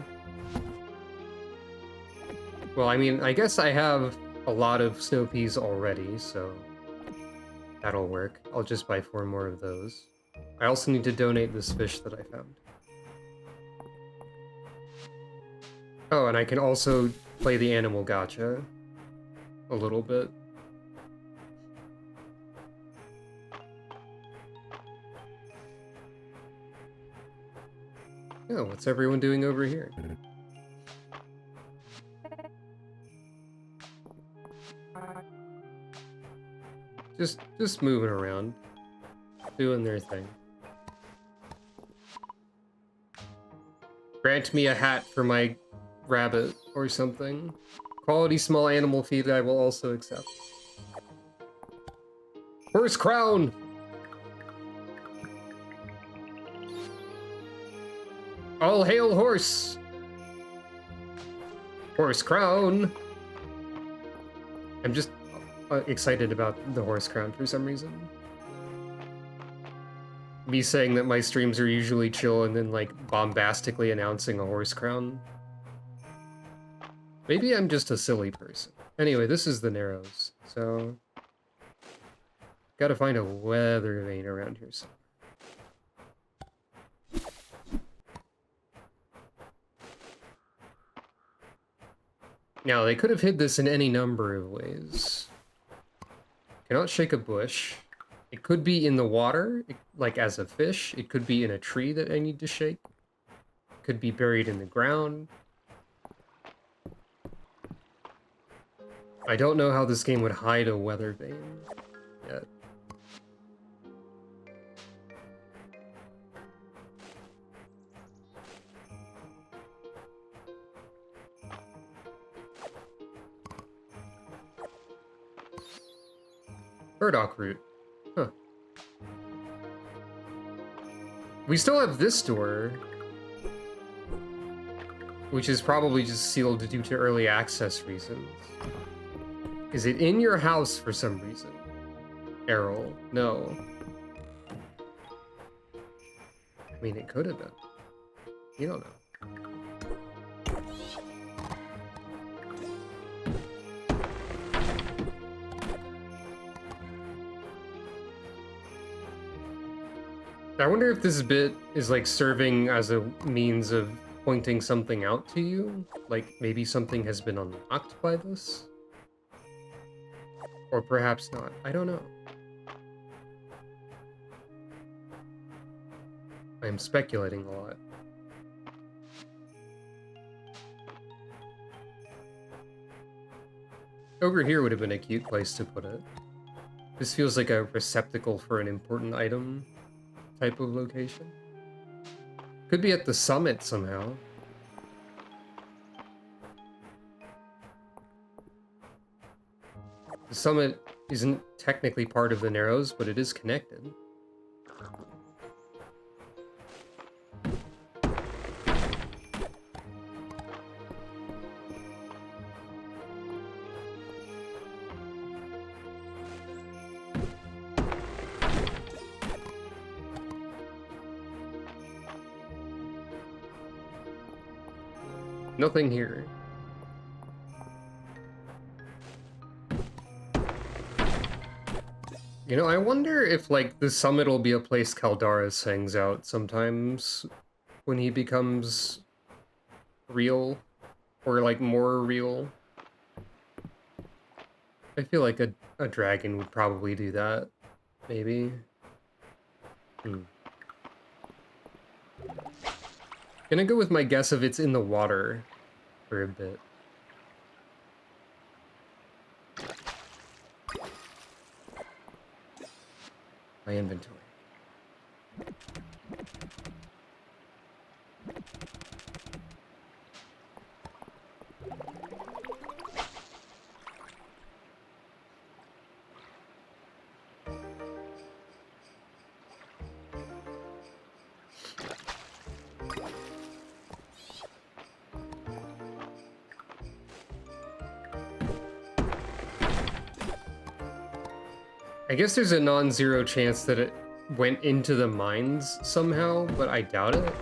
Well, I mean, I guess I have a lot of snow peas already, so that'll work. I'll just buy 4 more of those. I also need to donate this fish that I found. Oh, and I can also play the animal gacha a little bit. Oh, what's everyone doing over here? Just moving around, doing their thing. Grant me a hat for my rabbit or something. Quality small animal feed I will also accept. Horse crown! All hail horse! Horse crown! I'm just excited about the horse crown for some reason. Me saying that my streams are usually chill and then like bombastically announcing a horse crown. Maybe I'm just a silly person. Anyway, this is the Narrows, so gotta find a weather vane around here somewhere. Now, they could have hid this in any number of ways. Cannot shake a bush. It could be in the water, like as a fish. It could be in a tree that I need to shake. It could be buried in the ground. I don't know how this game would hide a weather vane yet. Burdock root. Huh. We still have this door, which is probably just sealed due to early access reasons. Is it in your house for some reason? Errol, no. I mean, it could have been. You don't know. I wonder if this bit is like serving as a means of pointing something out to you. Like maybe something has been unlocked by this? Or perhaps not. I don't know. I'm speculating a lot. Over here would have been a cute place to put it. This feels like a receptacle for an important item type of location. Could be at the summit somehow. The summit isn't technically part of the Narrows, but it is connected. Nothing here. You know, I wonder if, like, the summit will be a place Caldaris hangs out sometimes when he becomes real, or, like, more real. I feel like a dragon would probably do that, maybe. Gonna go with my guess of it's in the water for a bit. My inventory. I guess there's a non-zero chance that it went into the mines somehow, but I doubt it.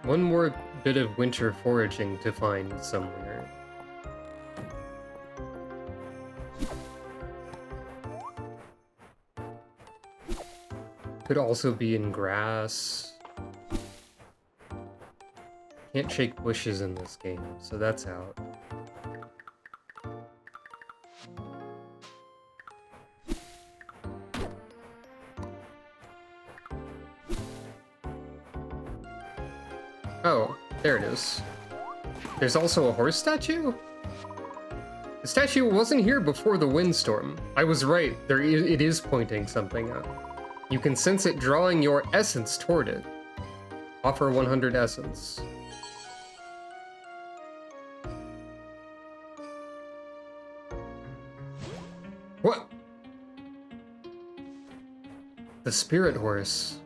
One more bit of winter foraging to find somewhere. Could also be in grass. Can't shake bushes in this game, so that's out. Oh, there it is. There's also a horse statue? The statue wasn't here before the windstorm. I was right, it is pointing something out. You can sense it drawing your essence toward it. Offer 100 essence. What? The spirit horse.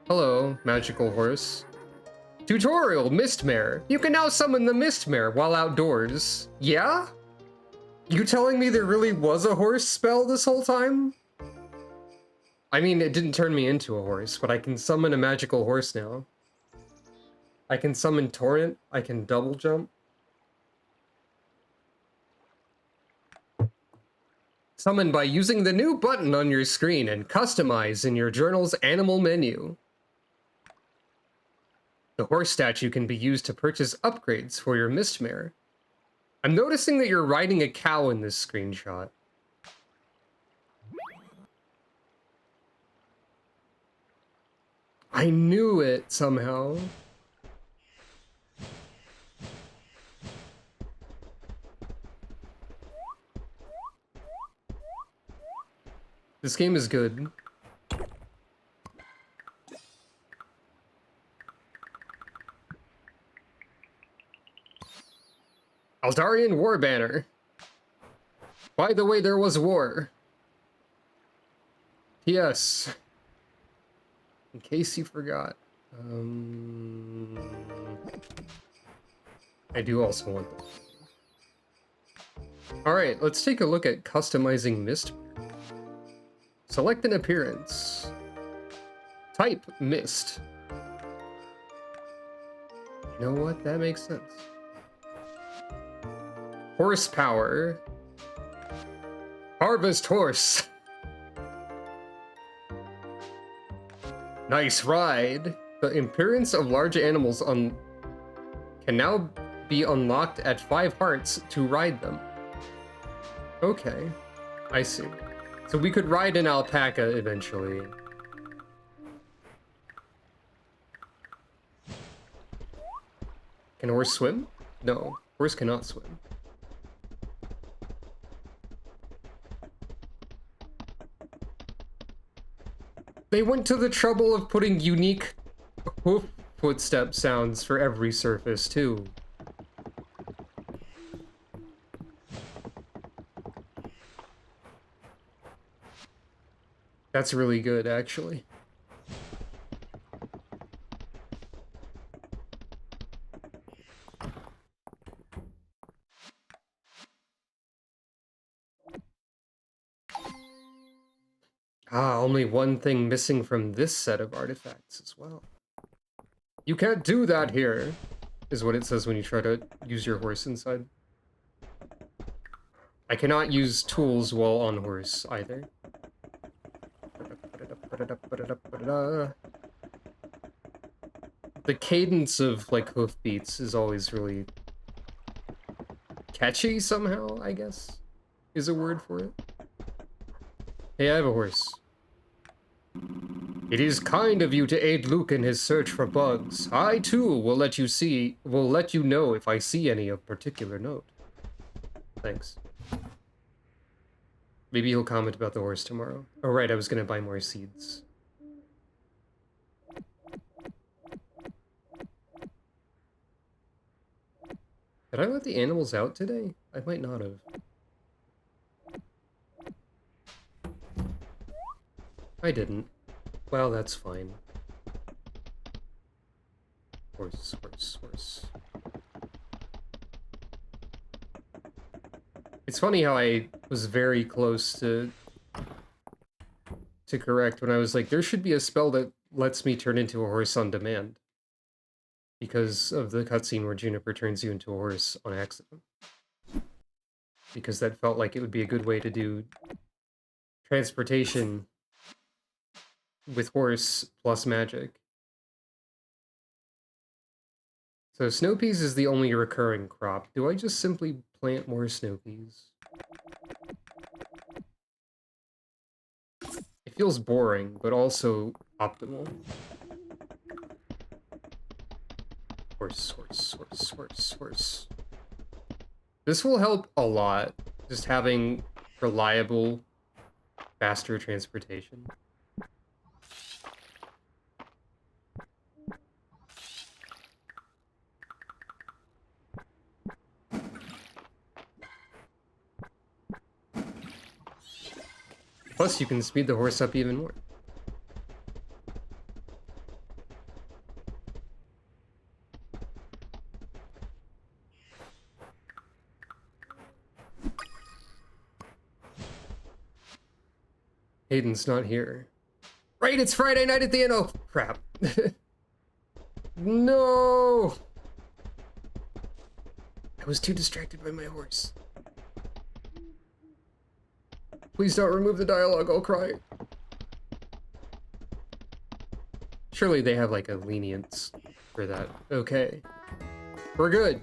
Hello, magical horse. Tutorial, Mistmare. You can now summon the Mistmare while outdoors. Yeah? You telling me there really was a horse spell this whole time? I mean, it didn't turn me into a horse, but I can summon a magical horse now. I can summon Torrent, I can double jump. Summon by using the new button on your screen and customize in your journal's animal menu. The horse statue can be used to purchase upgrades for your Mistmare. I'm noticing that you're riding a cow in this screenshot. I knew it somehow. This game is good. Aldarian War Banner. By the way, there was war. P.S. In case you forgot. I do also want this. Alright, let's take a look at customizing Mist. Select an appearance. Type Mist. You know what? That makes sense. Horsepower. Harvest horse. Nice ride. The appearance of large animals can now be unlocked at 5 hearts to ride them. Okay, I see. So we could ride an alpaca eventually. Can horse swim? No, horse cannot swim. They went to the trouble of putting unique hoof footstep sounds for every surface, too. That's really good, actually. Ah, only one thing missing from this set of artifacts as well. You can't do that here, is what it says when you try to use your horse inside. I cannot use tools while on horse, either. The cadence of, like, hoof beats is always really catchy somehow, I guess, is a word for it. Hey, I have a horse. It is kind of you to aid Luke in his search for bugs. I, too, will let you know if I see any of particular note. Thanks. Maybe he'll comment about the horse tomorrow. Oh, right, I was gonna buy more seeds. Did I let the animals out today? I might not have. I didn't. Well, that's fine. Horse, horse, horse. It's funny how I was very close to correct when I was like, there should be a spell that lets me turn into a horse on demand. Because of the cutscene where Juniper turns you into a horse on accident. Because that felt like it would be a good way to do transportation with horse plus magic. So snow peas is the only recurring crop. Do I just simply plant more snow peas? It feels boring, but also optimal. Horse, horse, horse, horse, horse. This will help a lot, just having reliable, faster transportation. Plus, you can speed the horse up even more. Hayden's not here. Right, it's Friday night at the inn. Oh, crap. No! I was too distracted by my horse. Please don't remove the dialogue, I'll cry. Surely they have like a lenience for that. Okay. We're good.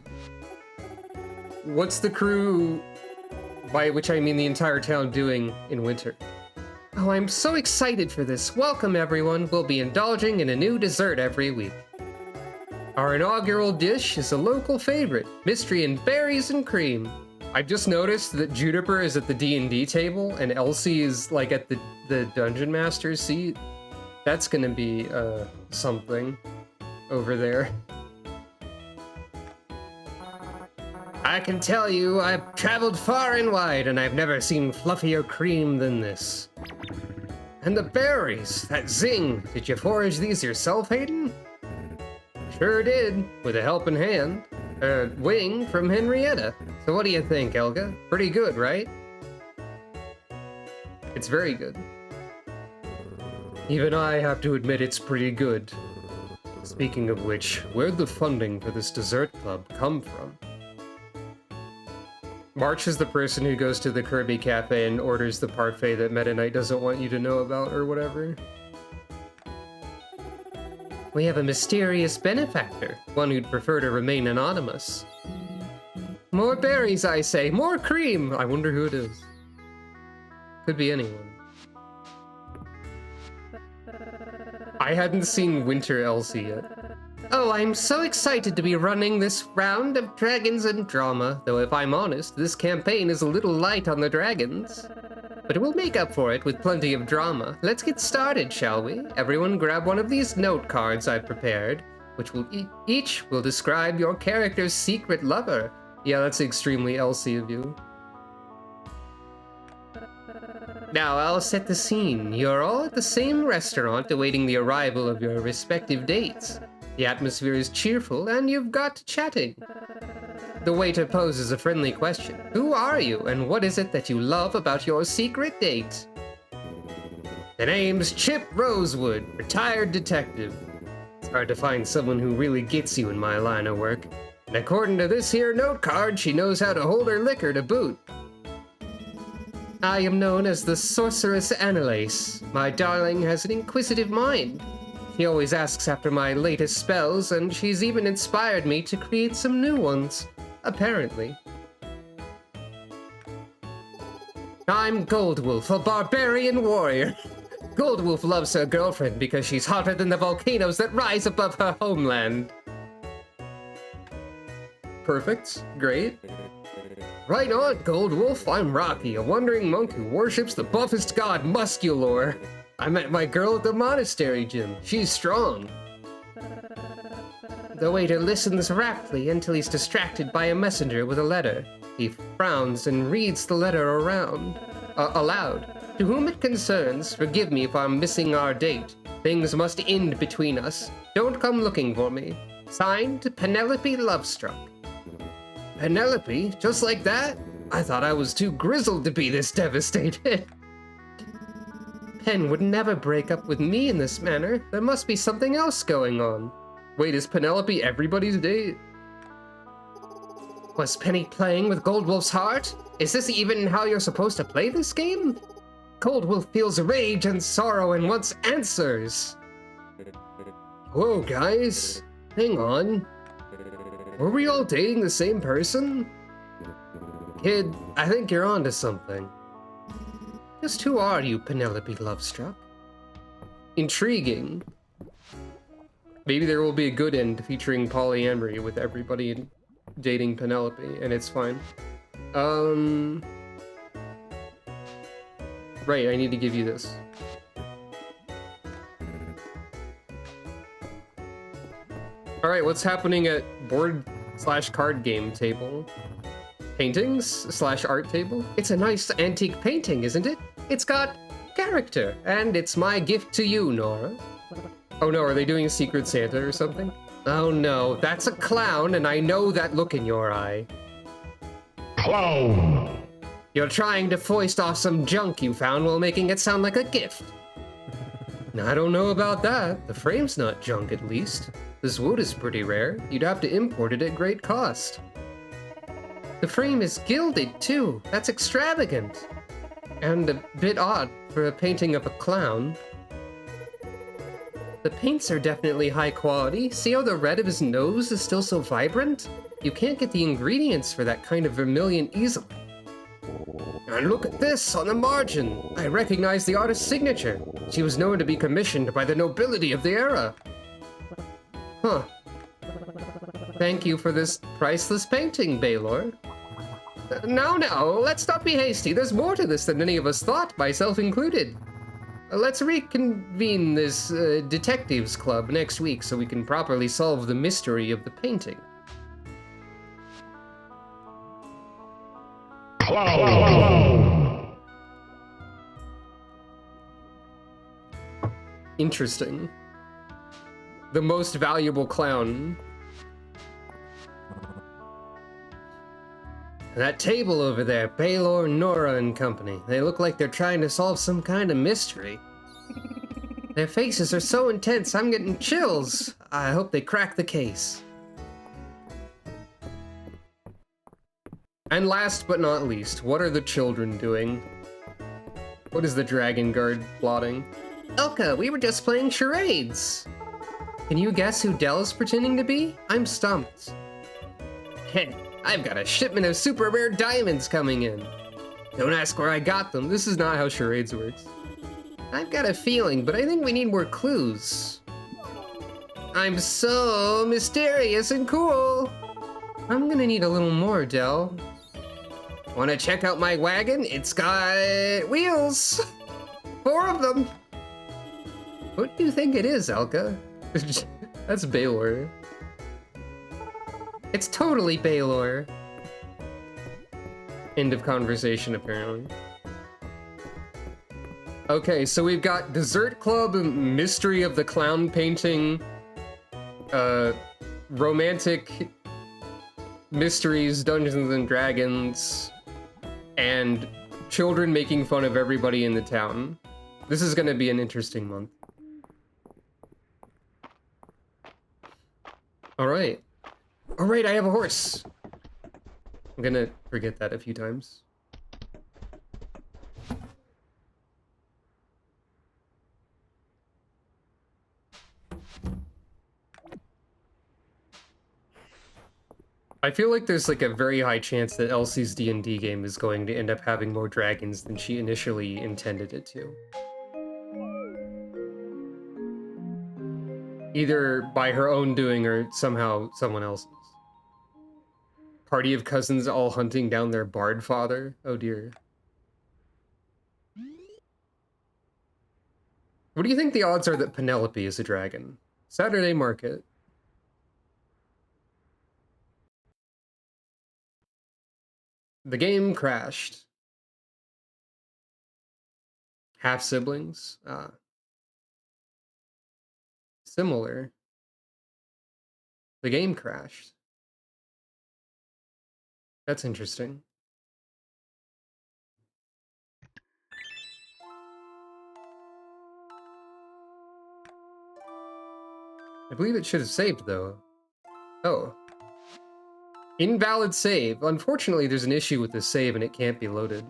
What's the crew, by which I mean the entire town, doing in winter? Oh, I'm so excited for this. Welcome, everyone. We'll be indulging in a new dessert every week. Our inaugural dish is a local favorite, Mistria and berries and cream. I've just noticed that Juniper is at the D&D table and Elsie is like at the Dungeon Master's seat. That's gonna be something over there. I can tell you, I've traveled far and wide and I've never seen fluffier cream than this. And the berries, that zing, did you forage these yourself, Hayden? Sure did, with a helping hand. A wing from Henrietta. So what do you think, Elga? Pretty good, right? It's very good. Even I have to admit it's pretty good. Speaking of which, where'd the funding for this dessert club come from? March is the person who goes to the Kirby Cafe and orders the parfait that Meta Knight doesn't want you to know about or whatever. We have a mysterious benefactor, one who'd prefer to remain anonymous. More berries, I say, more cream! I wonder who it is. Could be anyone. I hadn't seen Winter Elsie yet. Oh, I'm so excited to be running this round of dragons and drama, though if I'm honest, this campaign is a little light on the dragons. But we'll make up for it with plenty of drama. Let's get started, shall we? Everyone grab one of these note cards I've prepared, which will each will describe your character's secret lover. Yeah, that's extremely Elsie of you. Now I'll set the scene. You're all at the same restaurant awaiting the arrival of your respective dates. The atmosphere is cheerful and you've got chatting. The waiter poses a friendly question. Who are you and what is it that you love about your secret date? The name's Chip Rosewood, retired detective. It's hard to find someone who really gets you in my line of work. And according to this here note card, she knows how to hold her liquor to boot. I am known as the Sorceress Annalise. My darling has an inquisitive mind. She always asks after my latest spells, and she's even inspired me to create some new ones. Apparently. I'm Goldwolf, a barbarian warrior. Goldwolf loves her girlfriend because she's hotter than the volcanoes that rise above her homeland. Perfect. Great. Right on, Goldwolf. I'm Rocky, a wandering monk who worships the buffest god, Musculor. I met my girl at the monastery gym. She's strong. The waiter listens raptly until he's distracted by a messenger with a letter. He frowns and reads the letter aloud. To whom it concerns, forgive me if I'm missing our date. Things must end between us. Don't come looking for me. Signed, Penelope Lovestruck. Penelope? Just like that? I thought I was too grizzled to be this devastated. Pen would never break up with me in this manner. There must be something else going on. Wait, is Penelope everybody's date? Was Penny playing with Goldwolf's heart? Is this even how you're supposed to play this game? Coldwolf feels rage and sorrow and wants answers. Whoa, guys. Hang on. Were we all dating the same person? Kid, I think you're onto something. Just who are you, Penelope Lovestruck? Intriguing. Maybe there will be a good end featuring polyamory with everybody dating Penelope, and it's fine. Right, I need to give you this. Alright, what's happening at board/card game table? Paintings/art table? It's a nice antique painting, isn't it? It's got character, and it's my gift to you, Nora. Oh no, are they doing Secret Santa or something? Oh no, that's a clown, and I know that look in your eye. Clown! You're trying to foist off some junk you found while making it sound like a gift. I don't know about that. The frame's not junk, at least. This wood is pretty rare. You'd have to import it at great cost. The frame is gilded, too. That's extravagant. And a bit odd for a painting of a clown. The paints are definitely high quality. See how the red of his nose is still so vibrant? You can't get the ingredients for that kind of vermilion easily. And look at this on the margin. I recognize the artist's signature. She was known to be commissioned by the nobility of the era. Huh. Thank you for this priceless painting, Baylor. Now, let's not be hasty. There's more to this than any of us thought, myself included. Let's reconvene this detectives club next week so we can properly solve the mystery of the painting. Clown! Interesting. The most valuable clown. That table over there, Baylor, Nora and company. They look like they're trying to solve some kind of mystery. Their faces are so intense, I'm getting chills. I hope they crack the case. And last but not least, what are the children doing? What is the Dragon Guard plotting? Elka, we were just playing charades. Can you guess who Dell's pretending to be? I'm stumped. Heh, I've got a shipment of super rare diamonds coming in. Don't ask where I got them. This is not how charades works. I've got a feeling, but I think we need more clues. I'm so mysterious and cool. I'm gonna need a little more, Dell. Wanna check out my wagon? It's got wheels. 4 of them. What do you think it is, Elka? That's Baylor. It's totally Baylor. End of conversation, apparently. Okay, so we've got Dessert Club, Mystery of the Clown Painting, Romantic Mysteries, Dungeons and Dragons, and children making fun of everybody in the town. This is gonna be an interesting month. Alright. Alright, I have a horse! I'm gonna forget that a few times. I feel like there's like a very high chance that Elsie's D&D game is going to end up having more dragons than she initially intended it to. Either by her own doing or somehow someone else's. Party of cousins all hunting down their bard father. Oh dear. What do you think the odds are that Penelope is a dragon? Saturday market. The game crashed. Half siblings? Ah. Similar. The game crashed. That's interesting. I believe it should have saved, though. Oh. Invalid save. Unfortunately, there's an issue with this save and it can't be loaded.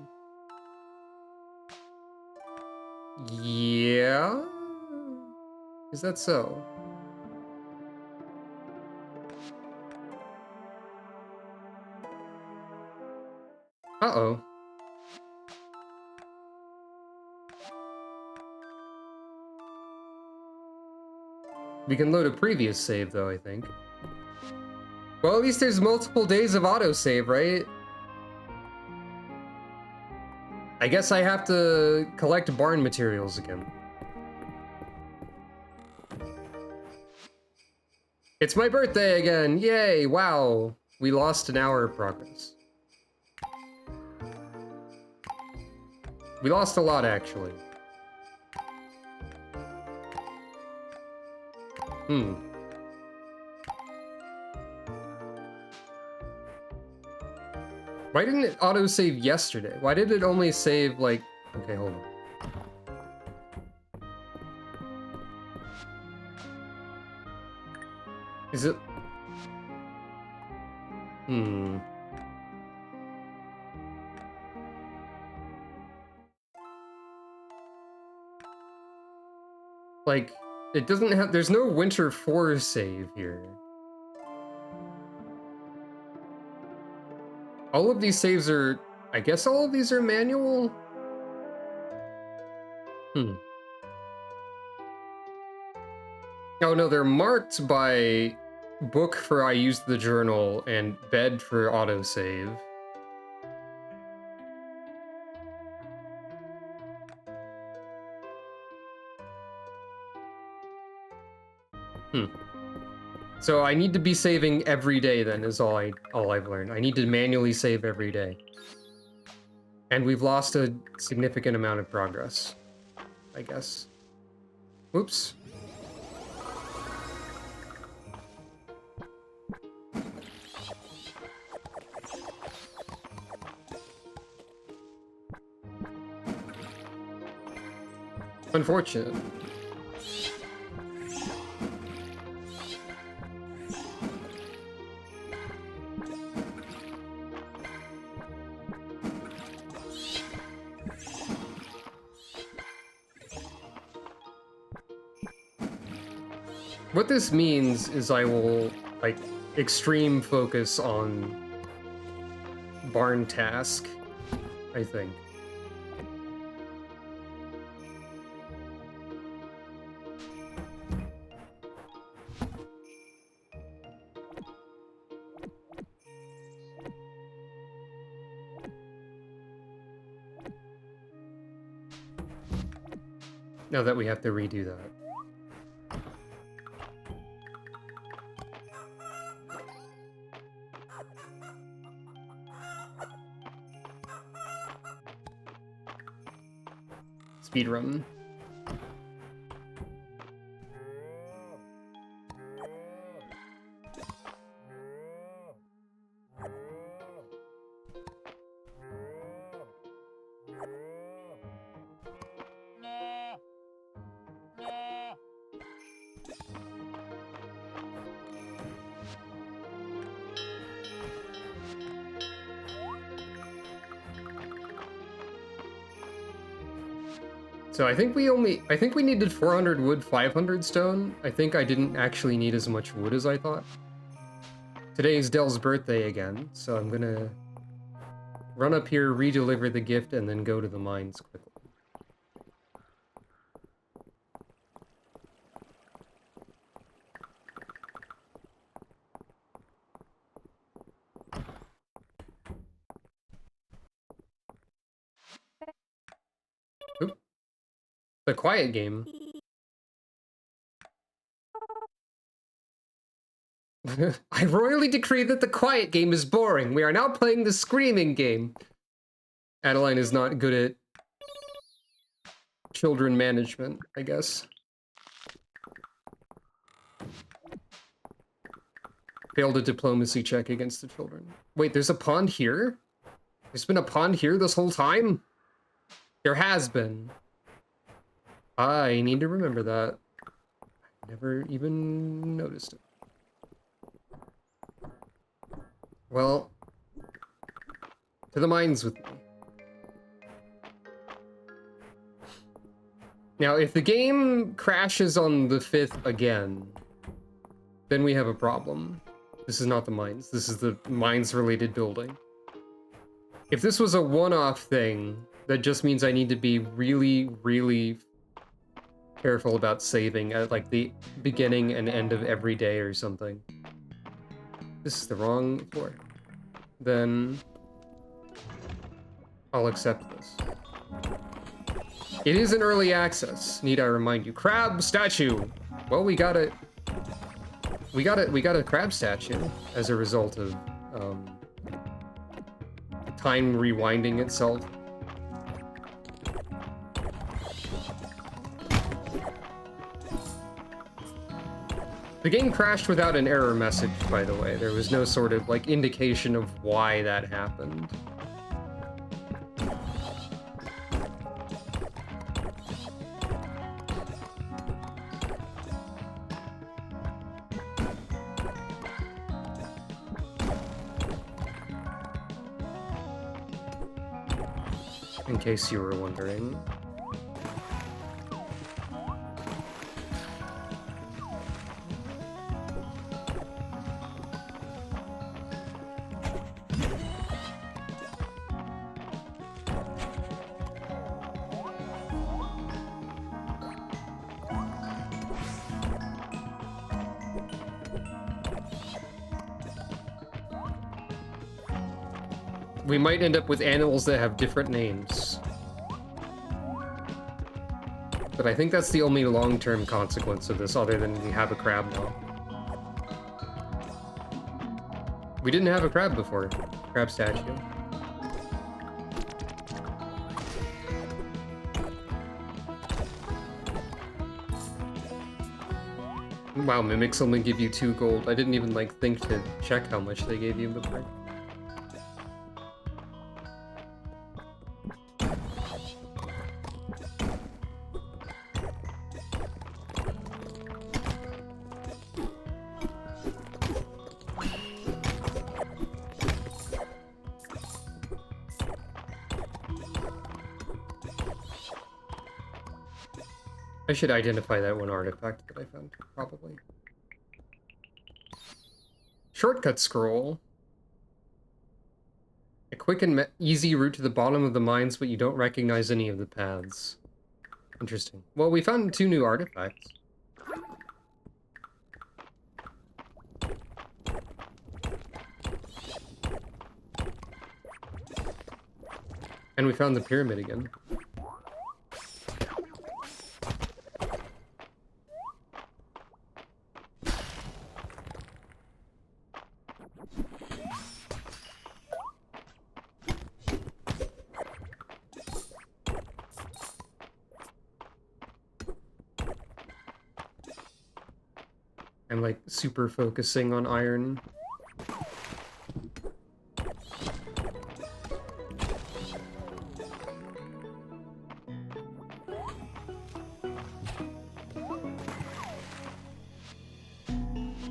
Yeah? Is that so? Uh-oh. We can load a previous save, though, I think. Well, at least there's multiple days of autosave, right? I guess I have to collect barn materials again. It's my birthday again! Yay! Wow! We lost an hour of progress. We lost a lot, actually. Why didn't it autosave yesterday? Why did it only save, like... Okay, hold on. Is it... Like, it doesn't have... There's no Winter 4 save here. All of these saves are... I guess all of these are manual? Oh no, they're marked by book for I used the journal and bed for autosave. So I need to be saving every day then is all I've learned. I need to manually save every day. And we've lost a significant amount of progress, I guess. Whoops. Unfortunate. What this means is I will, like, extreme focus on barn task, I think. Now that we have to redo that. Speedrun. So I think we needed 400 wood, 500 stone. I think I didn't actually need as much wood as I thought. Today is Dell's birthday again, so I'm gonna run up here, redeliver the gift, and then go to the mines quickly. Oop. The quiet game. I royally decree that the quiet game is boring. We are now playing the screaming game. Adeline is not good at children management, I guess. Failed a diplomacy check against the children. Wait, there's a pond here? There's been a pond here this whole time? There has been. I need to remember that. I never even noticed it. Well, to the mines with me. Now, if the game crashes on the 5th again, then we have a problem. This is not the mines. This is the mines-related building. If this was a one-off thing, that just means I need to be really, really careful about saving at, like, the beginning and end of every day or something. This is the wrong floor. Then I'll accept this. It is an early access, need I remind you. Crab statue! Well, we got a crab statue as a result of time rewinding itself. The game crashed without an error message, by the way. There was no sort of, like, indication of why that happened. In case you were wondering. We might end up with animals that have different names. But I think that's the only long-term consequence of this, other than we have a crab now. We didn't have a crab before. Crab statue. Wow, mimics only give you 2 gold. I didn't even, like, think to check how much they gave you before. I should identify that one artifact that I found, probably. Shortcut scroll. A quick and easy route to the bottom of the mines, but you don't recognize any of the paths. Interesting. Well, we found 2 new artifacts. And we found the pyramid again. I'm like super focusing on iron.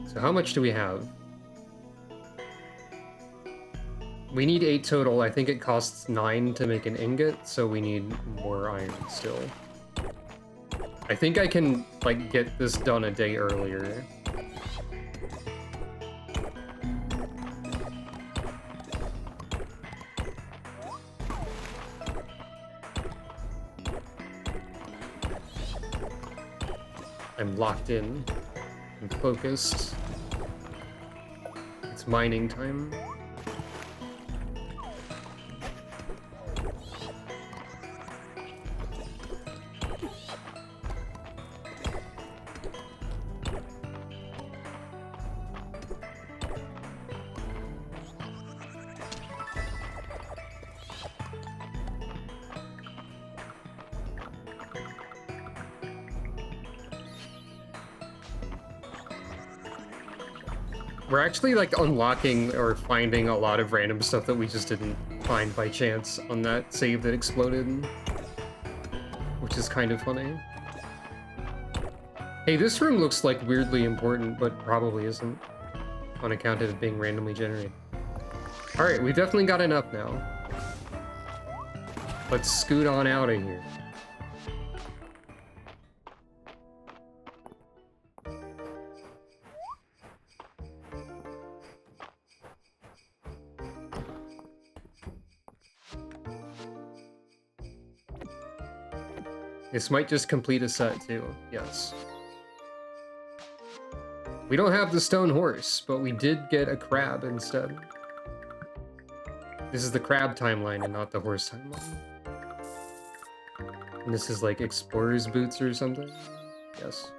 So how much do we have? We need 8 total. I think it costs 9 to make an ingot, so we need more iron still. I think I can, like, get this done a day earlier. I'm locked in. I'm focused. It's mining time. We're actually, like, unlocking or finding a lot of random stuff that we just didn't find by chance on that save that exploded. Which is kind of funny. Hey, this room looks, like, weirdly important, but probably isn't. On account of it being randomly generated. Alright, we've definitely got enough now. Let's scoot on out of here. This might just complete a set too, yes. We don't have the stone horse, but we did get a crab instead. This is the crab timeline and not the horse timeline. And this is like explorer's boots or something? Yes.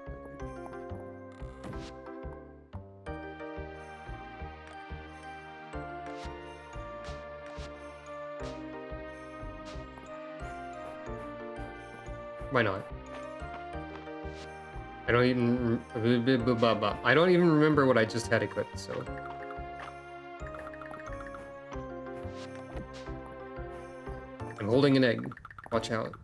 Why not? I don't even remember what I just had equipped, so. I'm holding an egg. Watch out.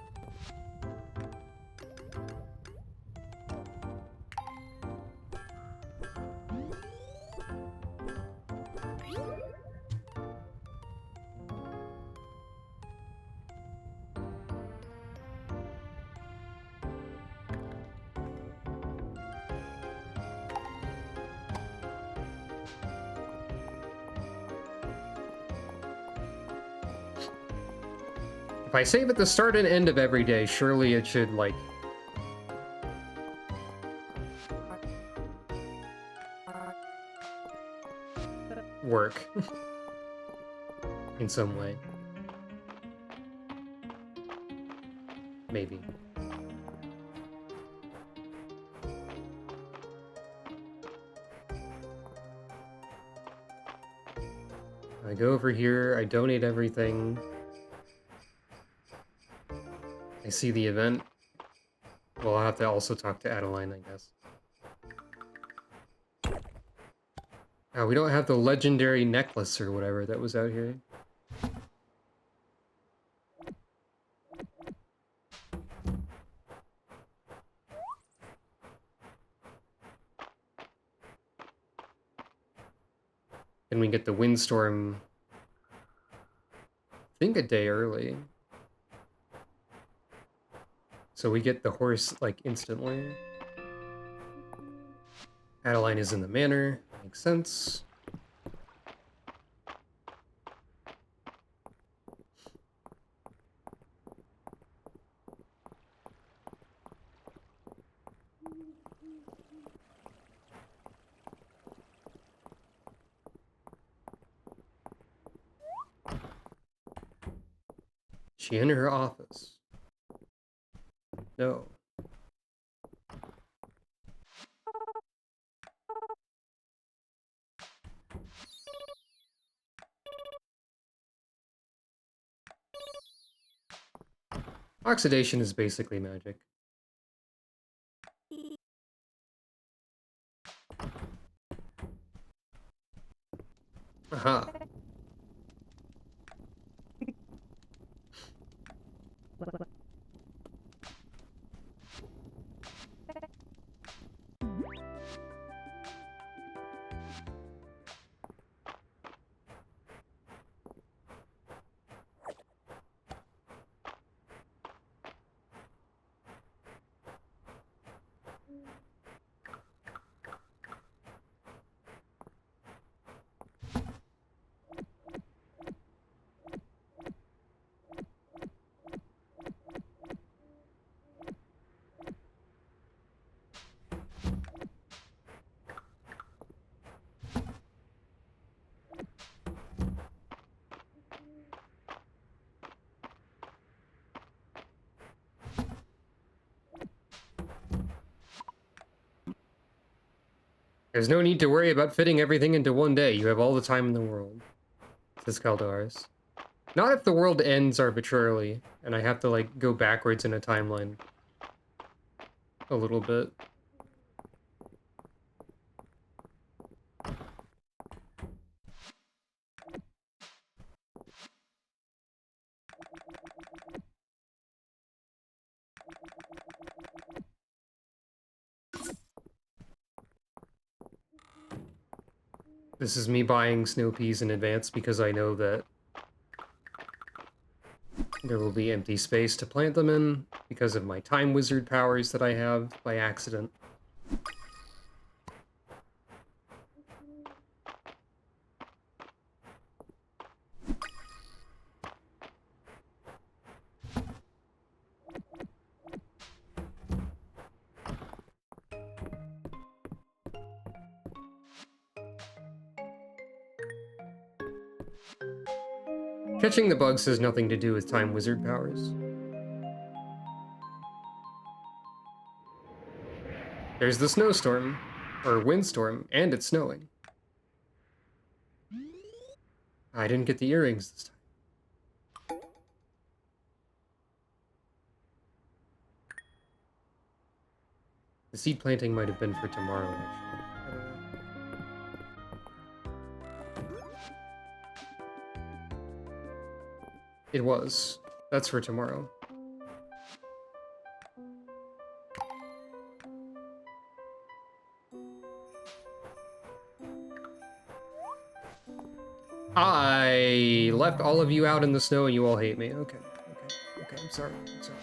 If I save at the start and end of every day, surely it should, like... work. In some way. Maybe. I go over here, I donate everything. I see the event. Well, I'll have to also talk to Adeline, I guess. Oh, we don't have the legendary necklace or whatever that was out here. And we get the windstorm, I think a day early. So we get the horse, like, instantly. Adeline is in the manor. Makes sense. She in her office? No. Oxidation is basically magic. Aha. There's no need to worry about fitting everything into one day. You have all the time in the world, says Caldaris. Not if the world ends arbitrarily, and I have to, like, go backwards in a timeline. A little bit. This is me buying snow peas in advance because I know that there will be empty space to plant them in because of my time wizard powers that I have by accident. Catching the bugs has nothing to do with Time Wizard powers. There's the snowstorm, or windstorm, and it's snowing. I didn't get the earrings this time. The seed planting might have been for tomorrow, actually. I don't know. It was. That's for tomorrow. I left all of you out in the snow and you all hate me. Okay, I'm sorry. I'm sorry.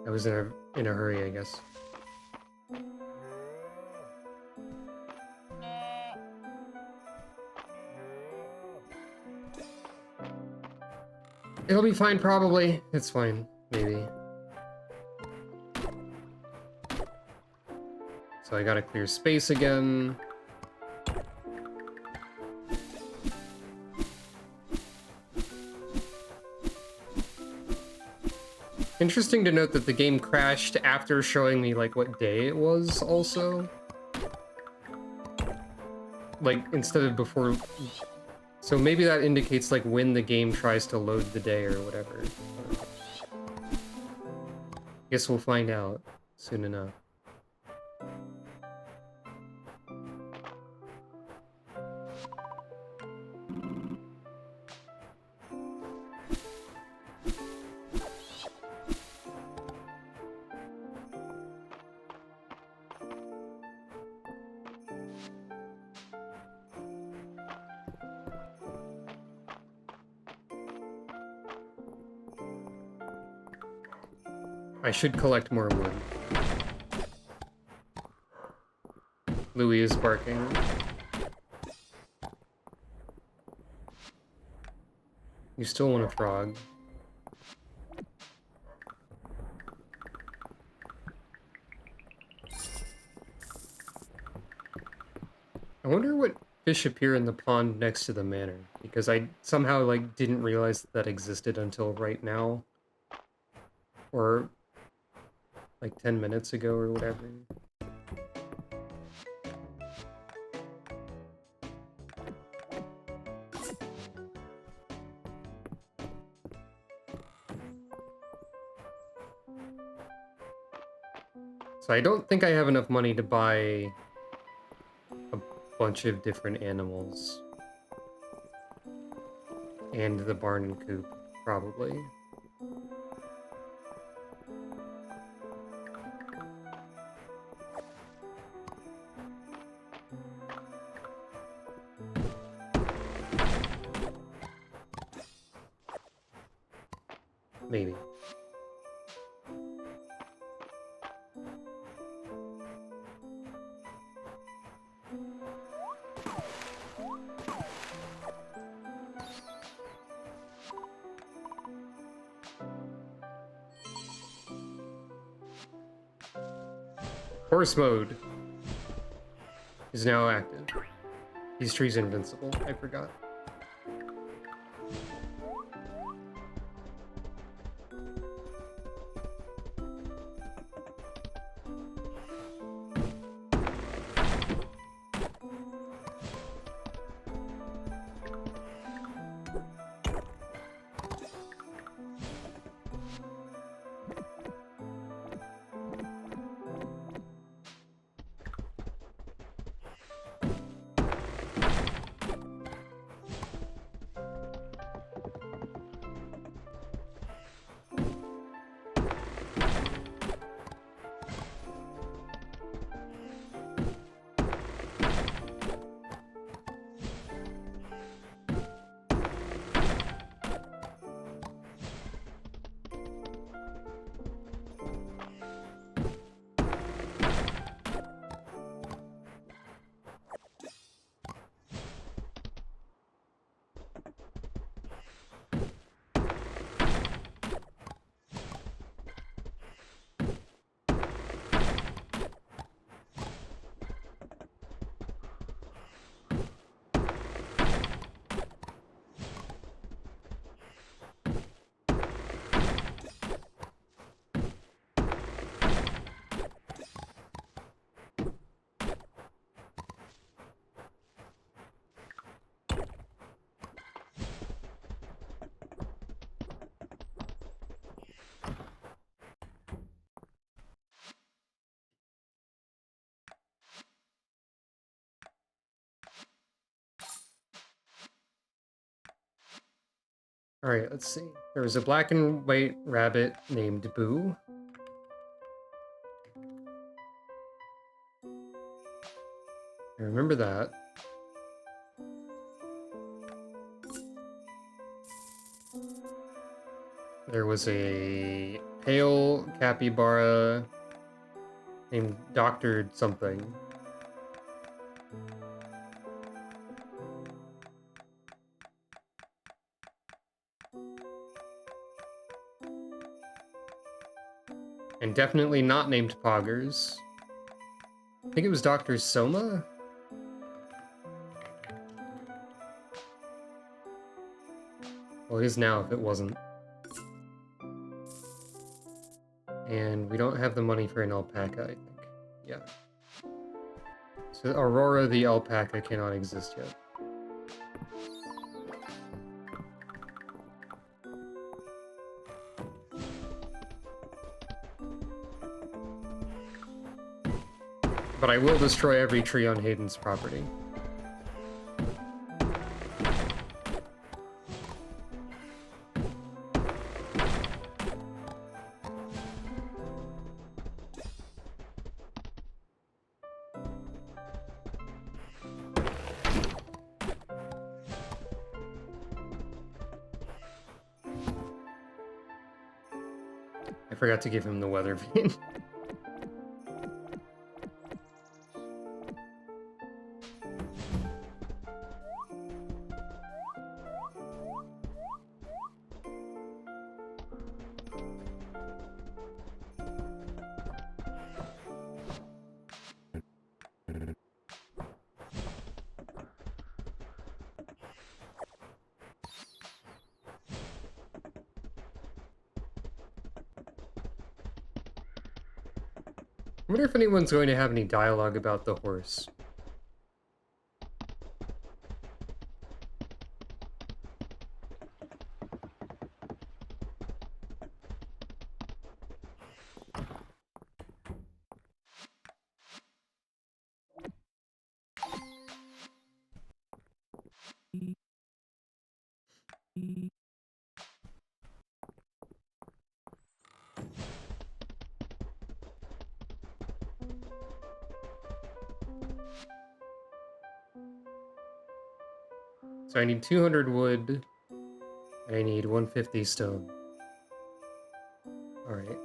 I was in a hurry, I guess. It'll be fine, probably. It's fine, maybe. So I gotta clear space again. Interesting to note that the game crashed after showing me, like, what day it was, also. Like, instead of before... So maybe that indicates, like, when the game tries to load the day or whatever. Guess we'll find out soon enough. I should collect more wood. Louis is barking. You still want a frog. I wonder what fish appear in the pond next to the manor, because I somehow, like, didn't realize that existed until right now. Or like 10 minutes ago or whatever. So I don't think I have enough money to buy a bunch of different animals. And the barn and coop, probably. Maybe. Horse mode is now active. These trees are invincible, I forgot. Alright, let's see. There was a black and white rabbit named Boo. I remember that. There was a pale capybara named Dr. something. And definitely not named Poggers. I think it was Dr. Soma? Well, it is now if it wasn't. And we don't have the money for an alpaca, I think. Yeah. So Aurora the alpaca cannot exist yet. But I will destroy every tree on Hayden's property. I forgot to give him the weather vane. I wonder if anyone's going to have any dialogue about the horse. So I need 200 wood, and I need 150 stone. Alright.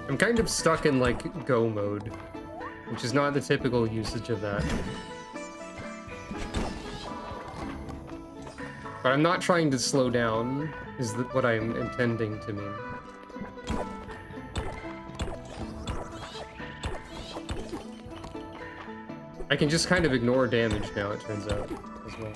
I'm kind of stuck in, like, go mode, which is not the typical usage of that. But I'm not trying to slow down, is what I'm intending to mean. I can just kind of ignore damage now, it turns out, as well.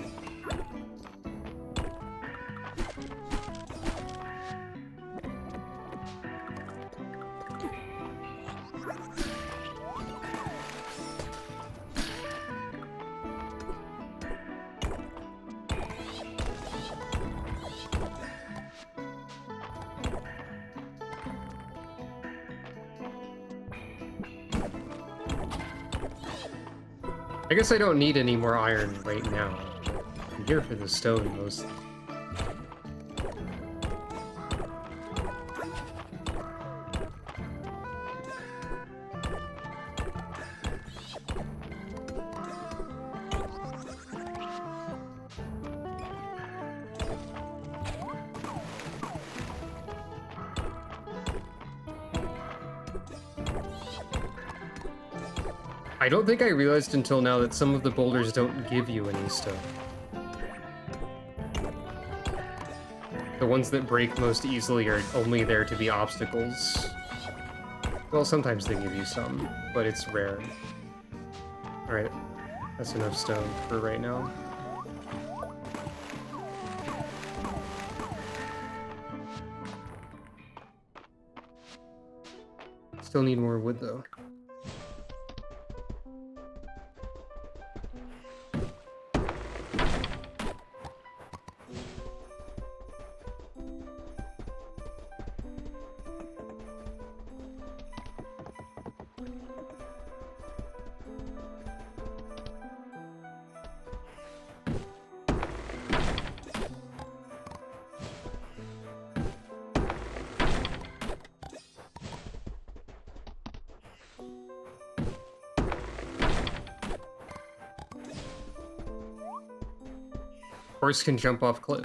I guess I don't need any more iron right now. I'm here for the stone mostly. I don't think I realized until now that some of the boulders don't give you any stone. The ones that break most easily are only there to be obstacles. Well, sometimes they give you some, but it's rare. Alright. That's enough stone for right now. Still need more wood though. Horse can jump off cliff.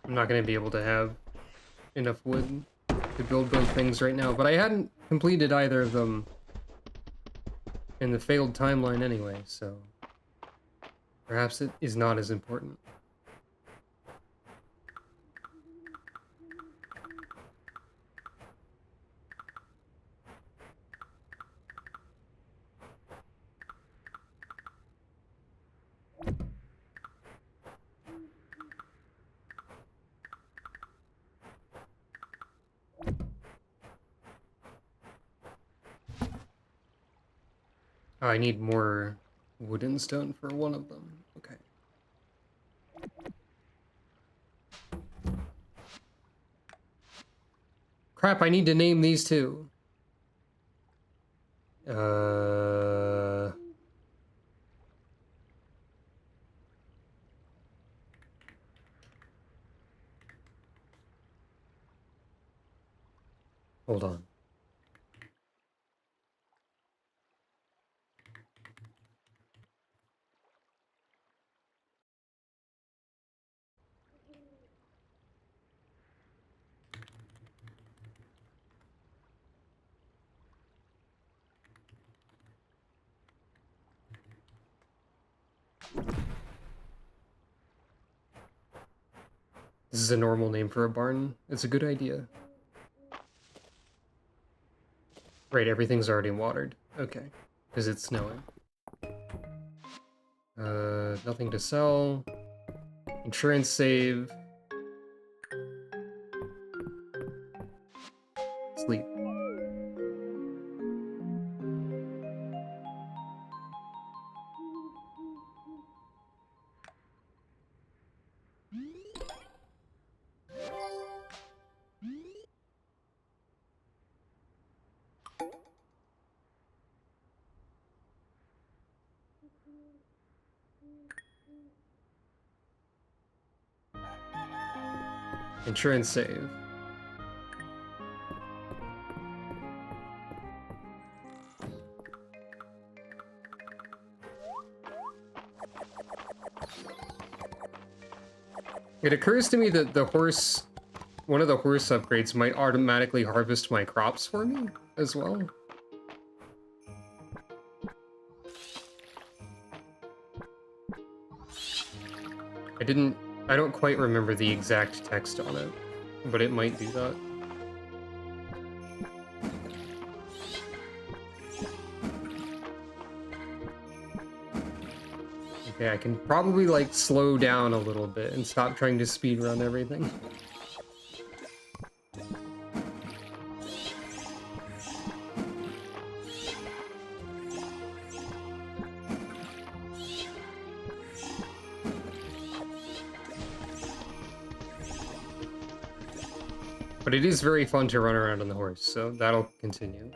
I'm not going to be able to have enough wood to build both things right now, but I hadn't completed either of them in the failed timeline anyway, so perhaps it is not as important. Oh, I need more wood and stone for one of them. Okay. Crap, I need to name these two. Hold on. This is a normal name for a barn. It's a good idea. Right, everything's already watered. Okay, because it's snowing. Nothing to sell. Insurance save. Sleep. Insurance save. It occurs to me that one of the horse upgrades might automatically harvest my crops for me as well. I don't quite remember the exact text on it, but it might do that. Okay, I can probably like slow down a little bit and stop trying to speedrun everything. But it is very fun to run around on the horse, so that'll continue.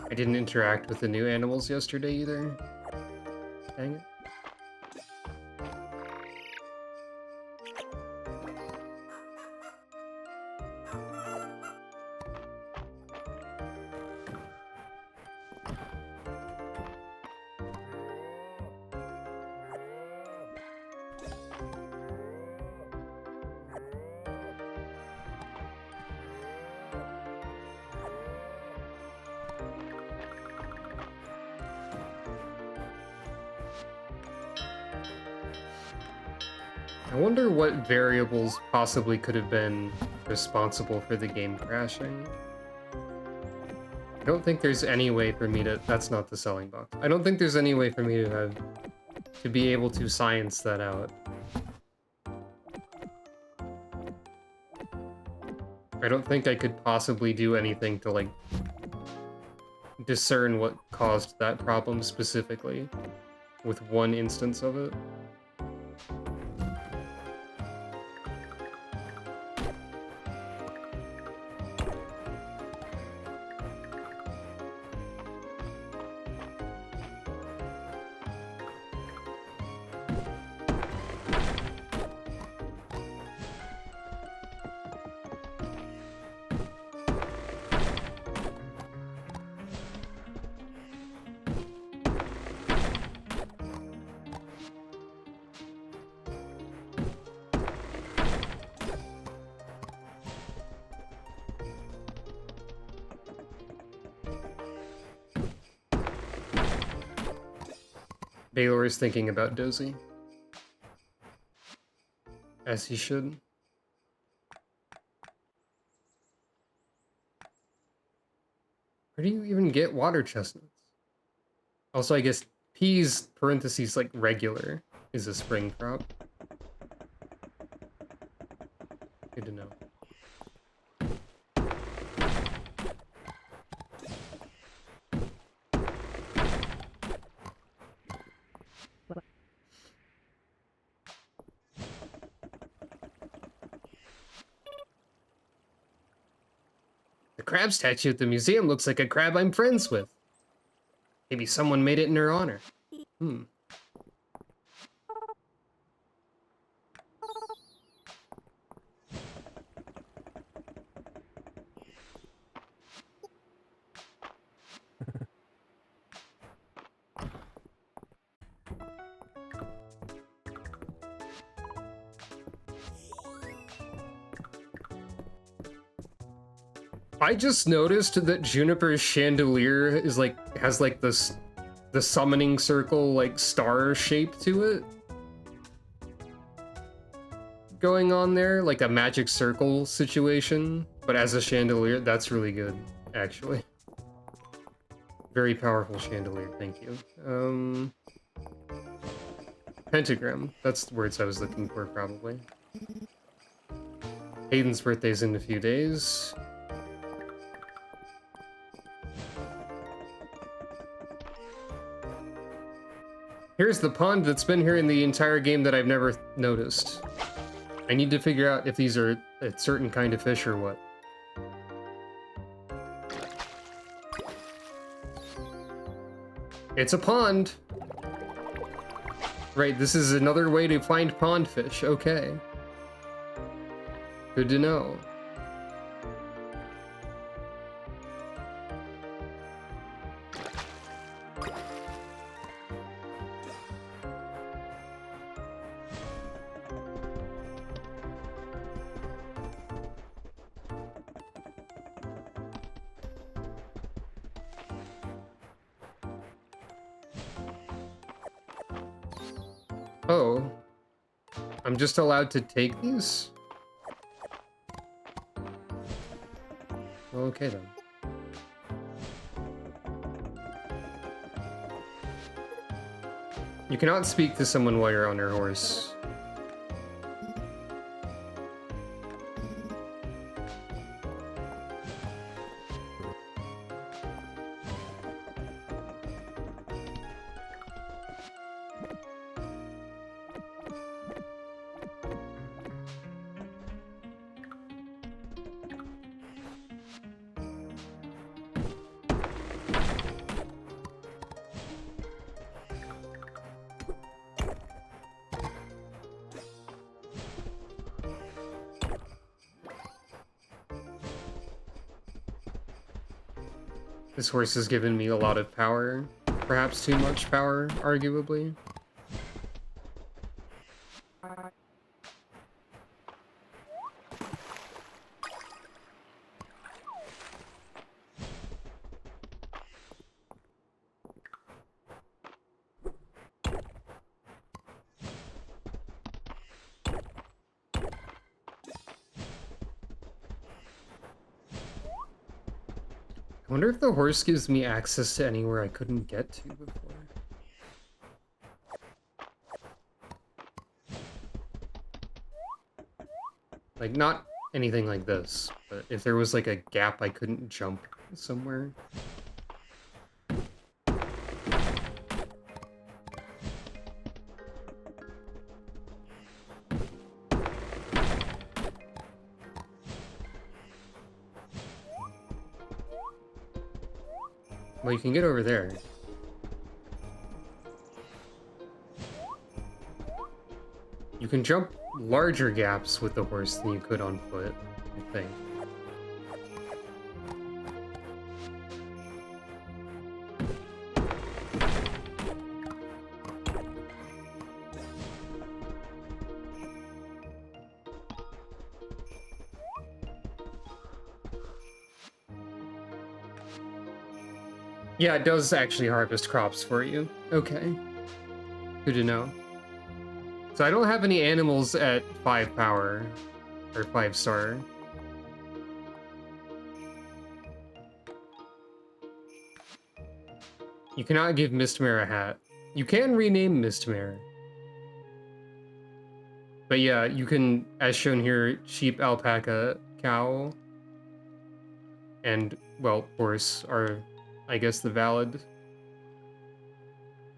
I didn't interact with the new animals yesterday either. Dang it. I wonder what variables possibly could have been responsible for the game crashing. I don't think there's any way for me to... That's not the selling box. I don't think there's any way for me to be able to science that out. I don't think I could possibly do anything to, like, discern what caused that problem specifically with one instance of it. Baylor is thinking about Dozy. As he should. Where do you even get water chestnuts? Also, I guess peas, parentheses, like regular, is a spring crop. Good to know. The crab statue at the museum looks like a crab I'm friends with. Maybe someone made it in her honor. Hmm. I just noticed that Juniper's chandelier is like has like this the summoning circle like star shape to it going on there, like a magic circle situation, but as a chandelier. That's really good, actually. Very powerful chandelier, thank you. Pentagram, that's the words I was looking for, probably. Hayden's birthday's in a few days. Here's the pond that's been here in the entire game that I've never noticed. I need to figure out if these are a certain kind of fish or what. It's a pond! Right, this is another way to find pond fish, okay. Good to know. Oh. I'm just allowed to take these? Okay then. You cannot speak to someone while you're on your horse. This horse has given me a lot of power. Perhaps too much power, arguably. I wonder if the horse gives me access to anywhere I couldn't get to before. Like, not anything like this, but if there was like a gap I couldn't jump somewhere. Well, you can get over there. You can jump larger gaps with the horse than you could on foot, I think. Yeah, it does actually harvest crops for you. Okay. Good to know. So I don't have any animals at 5 power, or 5 star. You cannot give Mistmare a hat. You can rename Mistmare. But yeah, you can, as shown here, sheep, alpaca, cow, and, well, horse are, I guess, the valid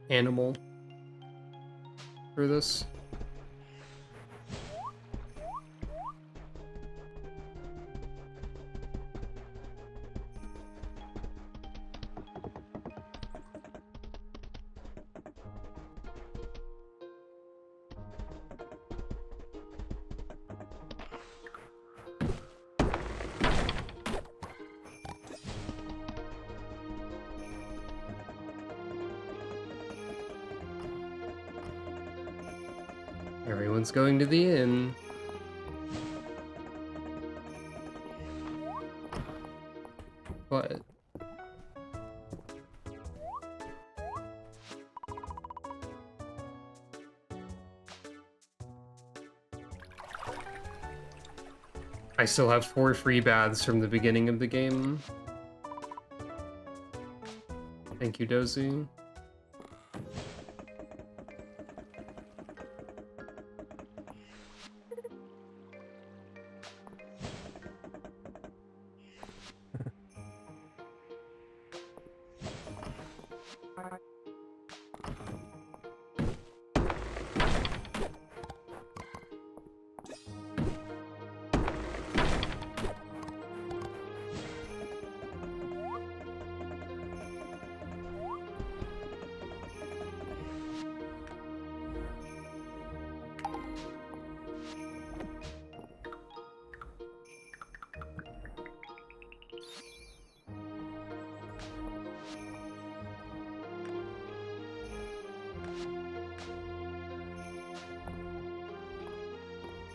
animal for this. Everyone's going to the inn. But I still have 4 free baths from the beginning of the game. Thank you, Dozy.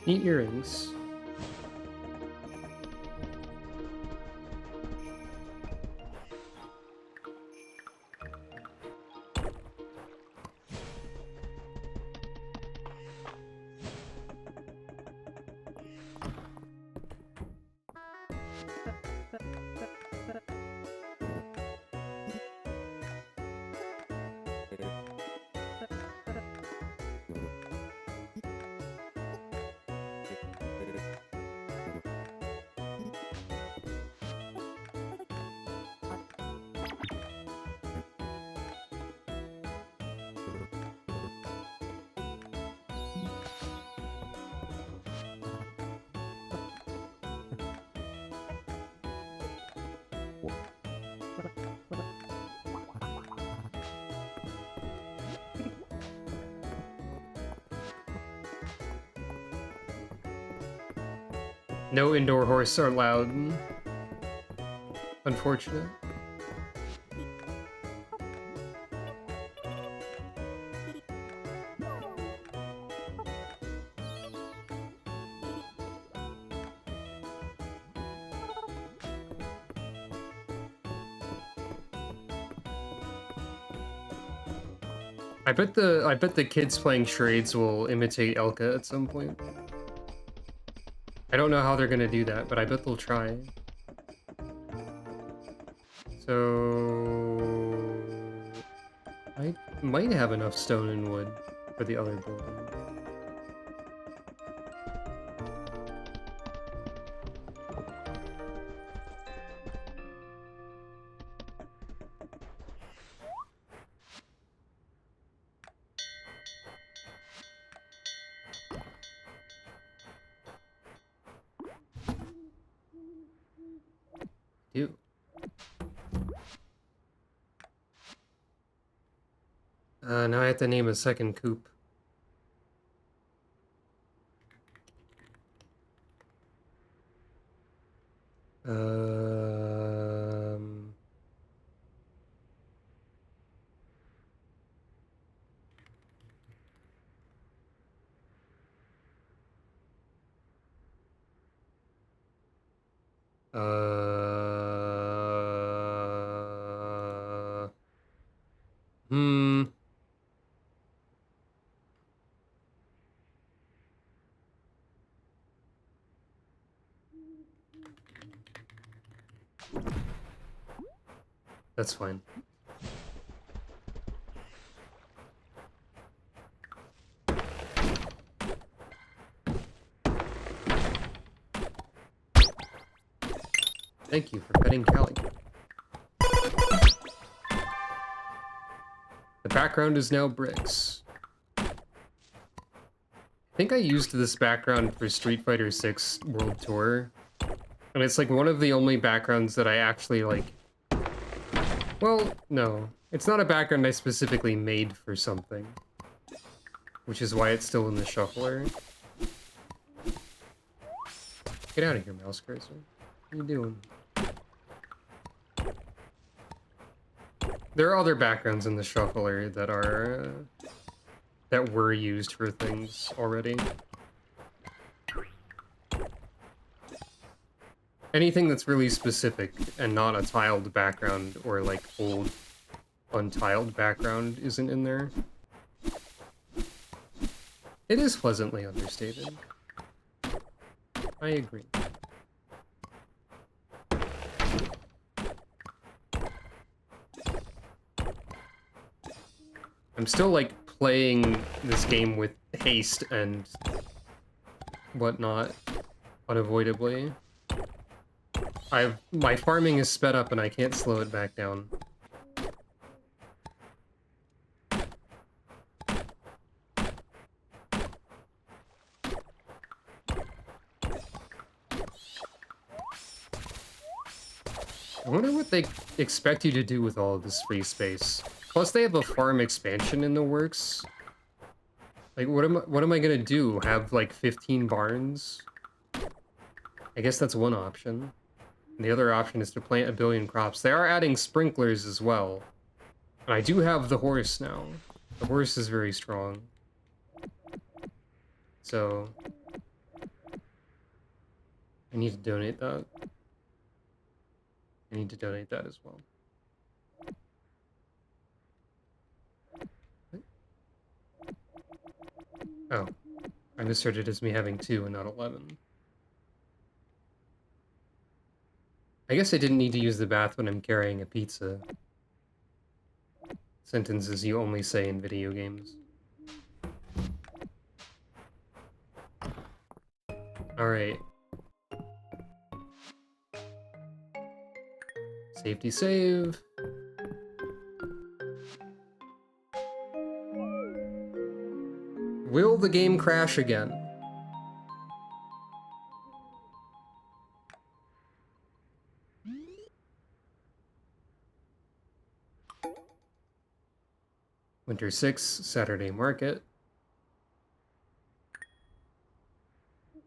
Neat earrings. No indoor horse are allowed. Unfortunate. I bet the kids playing charades will imitate Elka at some point. I don't know how they're gonna do that, but I bet they'll try. So I might have enough stone and wood for the other building. Do. Now I have to name a second coop. Um... Hmm. That's fine. Thank you for petting Callie. The background is now bricks. I think I used this background for Street Fighter 6 World Tour. And it's like one of the only backgrounds that I actually like. Well, no. It's not a background I specifically made for something. Which is why it's still in the shuffler. Get out of here, mouse cursor. What are you doing? There are other backgrounds in the shuffler that are that were used for things already. Anything that's really specific and not a tiled background or like old untiled background isn't in there. It is pleasantly understated. I agree. I'm still like playing this game with haste and whatnot unavoidably. My farming is sped up and I can't slow it back down. I wonder what they expect you to do with all of this free space. Plus, they have a farm expansion in the works. Like, what am I gonna do? Have like 15 barns? I guess that's one option. And the other option is to plant 1 billion crops. They are adding sprinklers as well. And I do have the horse now. The horse is very strong. So I need to donate that. I need to donate that as well. Oh, I misheard it as me having 2 and not 11. I guess I didn't need to use the bath when I'm carrying a pizza. Sentences you only say in video games. Alright. Safety save. Will the game crash again? Winter 6, Saturday Market.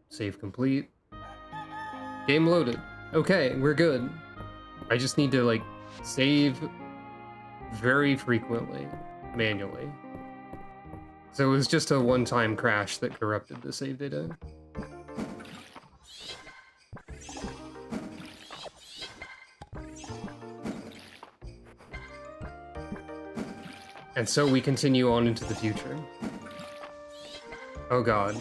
Save complete. Game loaded. Okay, we're good. I just need to, like, save very frequently, manually. So it was just a one-time crash that corrupted the save data. And so we continue on into the future. Oh god.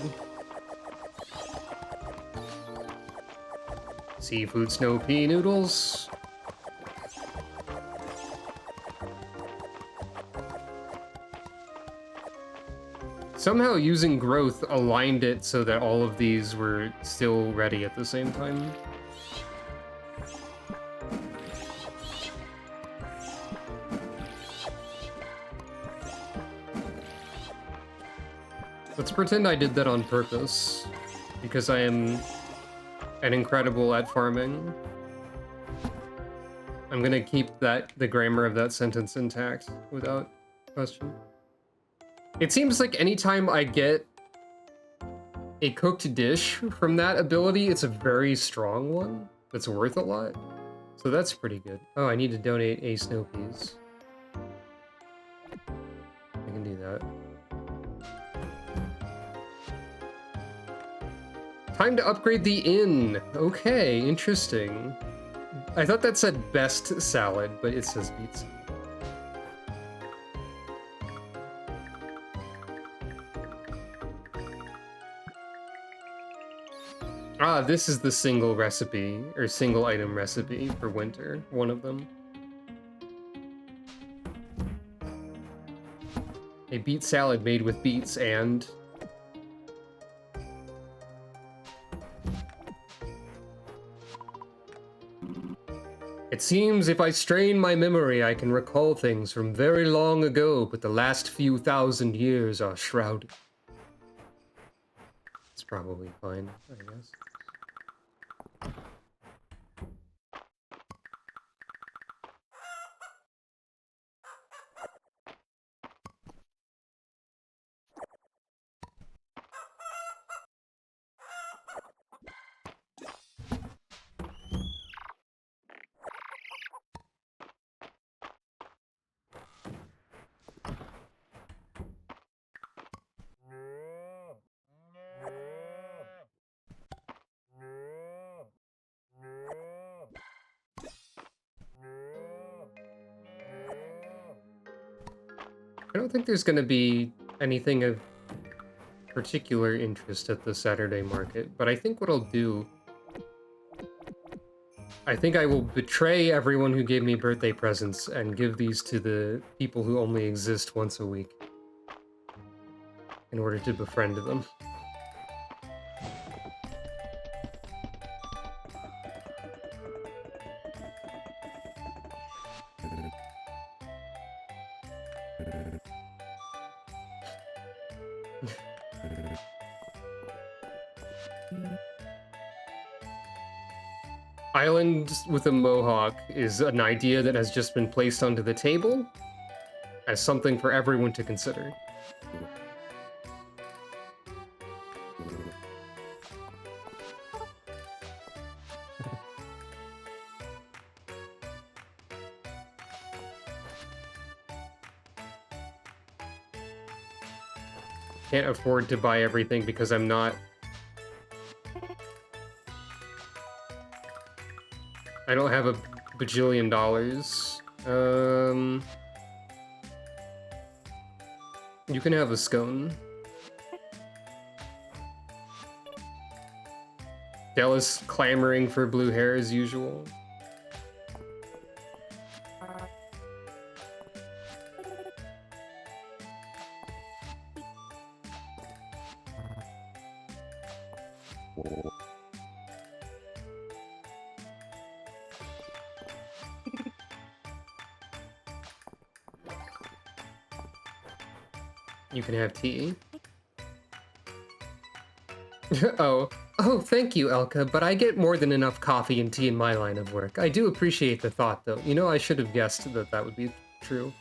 Seafood snow pea noodles. Somehow using growth aligned it so that all of these were still ready at the same time. Let's pretend I did that on purpose, because I am an incredible at farming. I'm gonna keep the grammar of that sentence intact without question. It seems like anytime I get a cooked dish from that ability, it's a very strong one that's worth a lot. So that's pretty good. Oh, I need to donate a snow peas. I can do that. Time to upgrade the inn. Okay, interesting. I thought that said best salad, but it says pizza. Ah, this is the single recipe, or single item recipe for winter, one of them. A beet salad made with beets and... It seems if I strain my memory, I can recall things from very long ago, but the last few thousand years are shrouded. It's probably fine, I guess. I don't think there's going to be anything of particular interest at the Saturday market, but I think what I'll do... I think I will betray everyone who gave me birthday presents and give these to the people who only exist once a week in order to befriend them. Island with a mohawk is an idea that has just been placed onto the table as something for everyone to consider. Can't afford to buy everything because I'm not... I don't have a bajillion dollars. You can have a scone. Della's clamoring for blue hair as usual. You can have tea. Oh, thank you, Elka, but I get more than enough coffee and tea in my line of work. I do appreciate the thought, though. You know, I should have guessed that that would be true.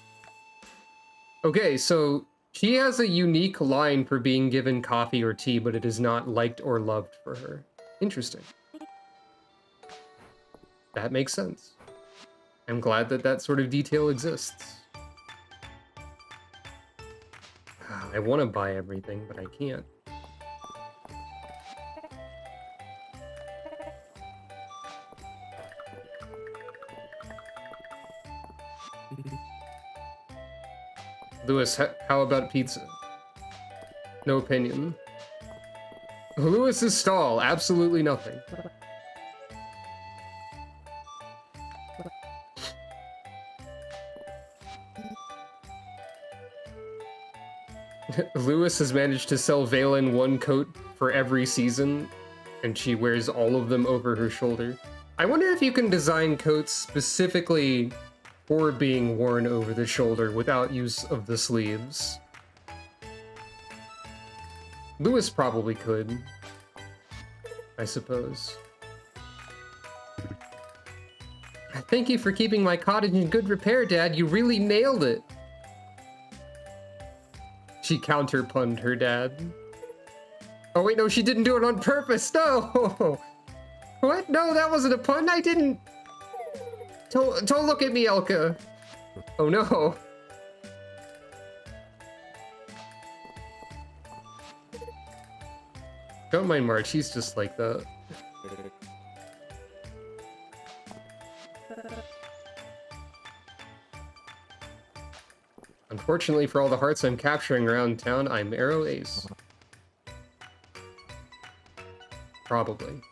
Okay, so she has a unique line for being given coffee or tea, but it is not liked or loved for her. Interesting. That makes sense. I'm glad that that sort of detail exists. I want to buy everything, but I can't. Lewis, how about pizza? No opinion. Lewis's stall, absolutely nothing. Lewis has managed to sell Valen one coat for every season, and she wears all of them over her shoulder. I wonder if you can design coats specifically for being worn over the shoulder without use of the sleeves. Lewis probably could, I suppose. Thank you for keeping my cottage in good repair, Dad. You really nailed it. She counterpunned her dad. Oh wait, no, she didn't do it on purpose. No. What? No, that wasn't a pun. I didn't. Don't look at me, Elka. Oh no. Don't mind March, he's just like that. Unfortunately for all the hearts I'm capturing around town, I'm Arrow Ace. Probably.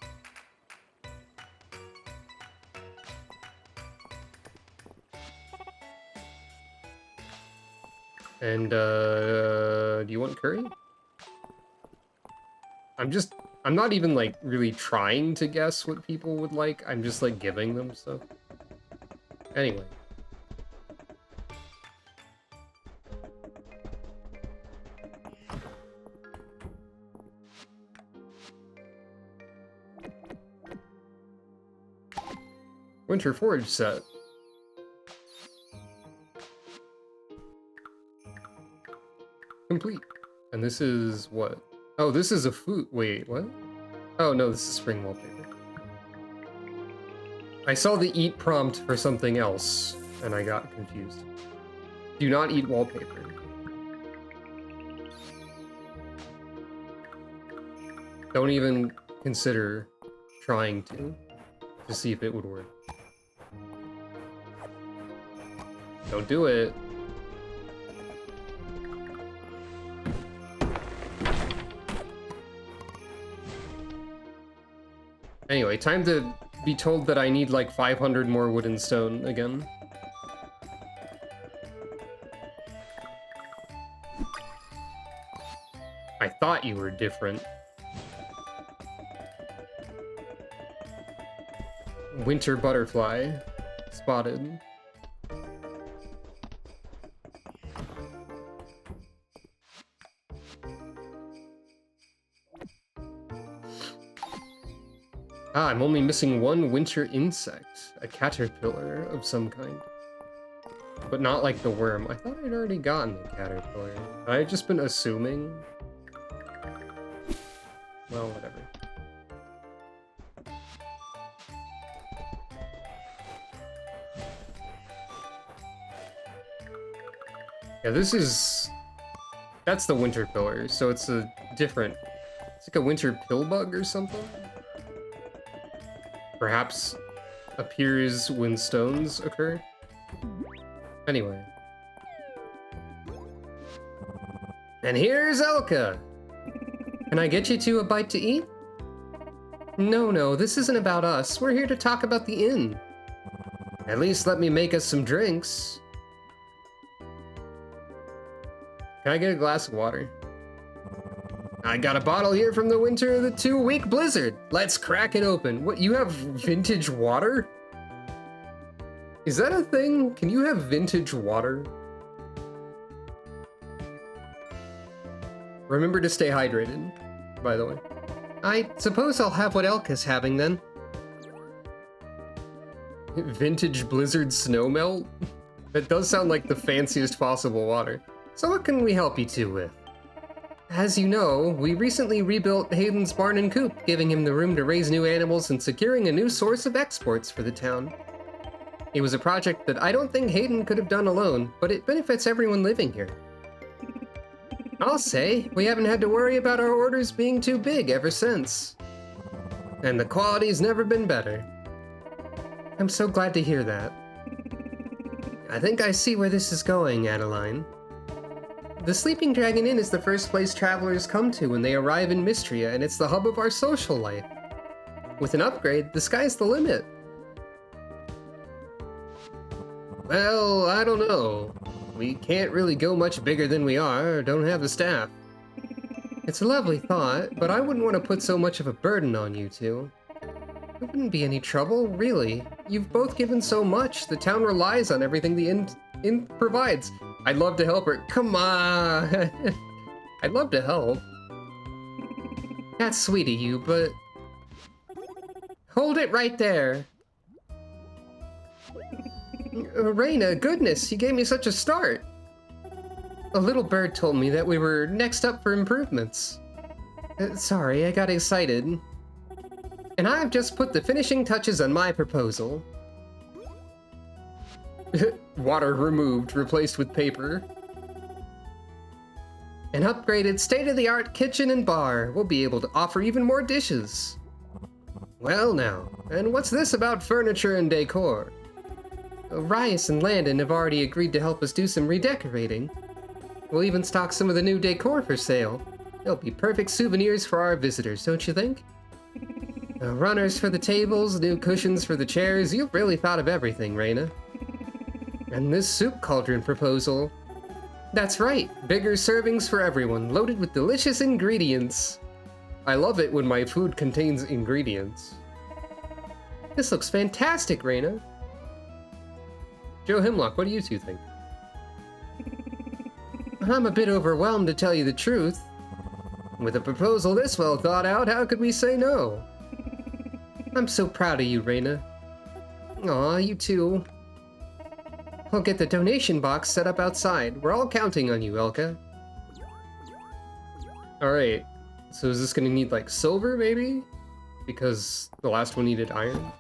And, do you want curry? I'm not even, like, really trying to guess what people would like. I'm just, like, giving them stuff. Anyway. Winter Forge set. Complete. And this is what? Oh, this is a food. Wait, what? Oh, no, this is spring wallpaper. I saw the eat prompt for something else, and I got confused. Do not eat wallpaper. Don't even consider trying to see if it would work. Don't do it. Anyway, time to be told that I need like 500 more wood and stone again. I thought you were different. Winter butterfly spotted. Ah, I'm only missing one winter insect, a caterpillar of some kind. But not like the worm. I thought I'd already gotten the caterpillar. I've just been assuming. Well, whatever. Yeah, that's the winter pillar, so it's a different, it's like a winter pill bug or something? Perhaps appears when stones occur? Anyway. And here's Elka! Can I get you two a bite to eat? No, this isn't about us. We're here to talk about the inn. At least let me make us some drinks. Can I get a glass of water? I got a bottle here from the winter of the 2-week blizzard. Let's crack it open. What, you have vintage water? Is that a thing? Can you have vintage water? Remember to stay hydrated, by the way. I suppose I'll have what Elka's having then. Vintage blizzard snowmelt? That does sound like the fanciest possible water. So what can we help you two with? As you know, we recently rebuilt Hayden's barn and coop, giving him the room to raise new animals and securing a new source of exports for the town. It was a project that I don't think Hayden could have done alone, but it benefits everyone living here. I'll say, we haven't had to worry about our orders being too big ever since. And the quality's never been better. I'm so glad to hear that. I think I see where this is going, Adeline. The Sleeping Dragon Inn is the first place travelers come to when they arrive in Mistria, and it's the hub of our social life. With an upgrade, the sky's the limit. Well, I don't know. We can't really go much bigger than we are, or don't have the staff. It's a lovely thought, but I wouldn't want to put so much of a burden on you two. It wouldn't be any trouble, really. You've both given so much. The town relies on everything the inn provides. I'd love to help her. Come on! I'd love to help. That's sweet of you, but... Hold it right there. Reina, goodness, you gave me such a start. A little bird told me that we were next up for improvements. Sorry, I got excited. And I've just put the finishing touches on my proposal. Water removed, replaced with paper. An upgraded state-of-the-art kitchen and bar. We'll be able to offer even more dishes. Well now, and what's this about furniture and decor? Rias and Landon have already agreed to help us do some redecorating. We'll even stock some of the new decor for sale. They'll be perfect souvenirs for our visitors, don't you think? Runners for the tables, new cushions for the chairs. You've really thought of everything, Reina. And this soup cauldron proposal. That's right, bigger servings for everyone, loaded with delicious ingredients. I love it when my food contains ingredients. This looks fantastic, Reina. Joe Hemlock, what do you two think? I'm a bit overwhelmed, to tell you the truth. With a proposal this well thought out, how could we say no? I'm so proud of you, Reina. Aw, you too. I'll get the donation box set up outside. We're all counting on you, Elka. Alright, so is this gonna need like silver, maybe? Because the last one needed iron?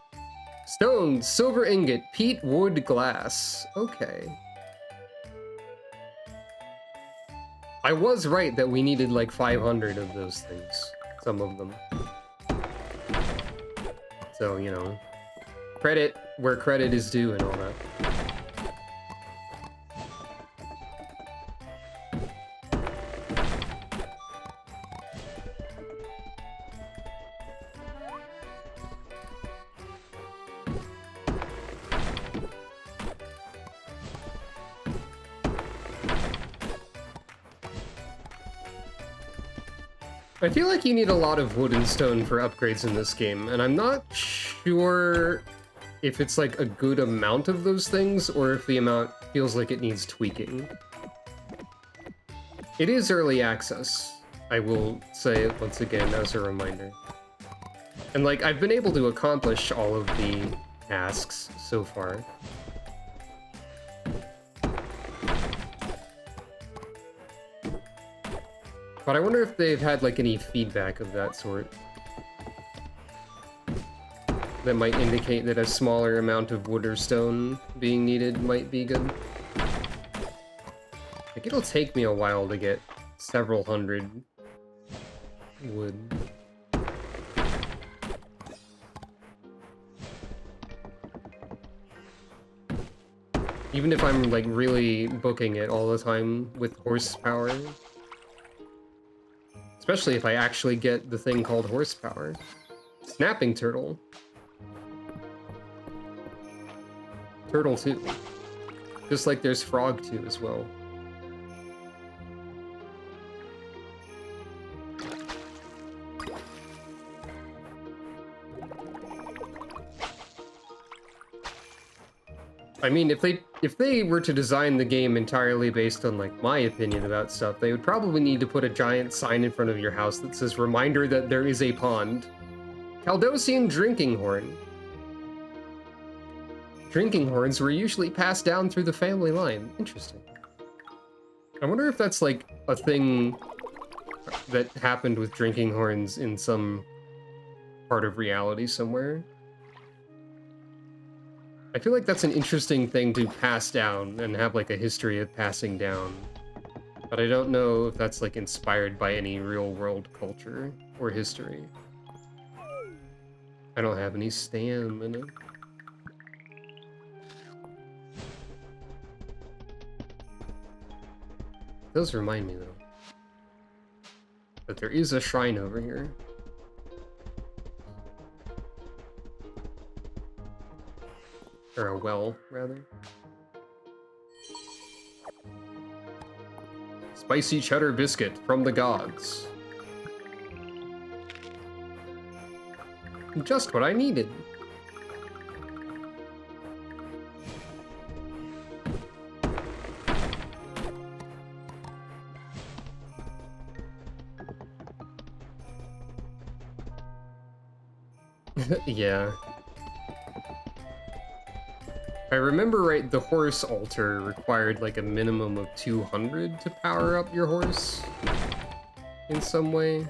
Stone, silver ingot, peat, wood, glass. Okay. I was right that we needed like 500 of those things. Some of them. So, you know, credit where credit is due and all that. I feel like you need a lot of wood and stone for upgrades in this game, and I'm not sure if it's like a good amount of those things, or if the amount feels like it needs tweaking. It is early access, I will say it once again as a reminder. And like, I've been able to accomplish all of the tasks so far. But I wonder if they've had like any feedback of that sort that might indicate that a smaller amount of wood or stone being needed might be good. Like, it'll take me a while to get several hundred wood. Even if I'm like really booking it all the time with horsepower. Especially if I actually get the thing called horsepower. Snapping turtle. Turtle 2. Just like there's frog 2 as well. I mean, if they were to design the game entirely based on, like, my opinion about stuff, they would probably need to put a giant sign in front of your house that says, "Reminder that there is a pond." Caldosian drinking horn. Drinking horns were usually passed down through the family line. Interesting. I wonder if that's, like, a thing that happened with drinking horns in some part of reality somewhere. I feel like that's an interesting thing to pass down and have like a history of passing down. But I don't know if that's like inspired by any real world culture or history. I don't have any stamina. does remind me, though, that there is a shrine over here. Or a well, rather. Spicy cheddar biscuit from the gods. Just what I needed. Yeah. If I remember right, the horse altar required like a minimum of 200 to power up your horse in some way.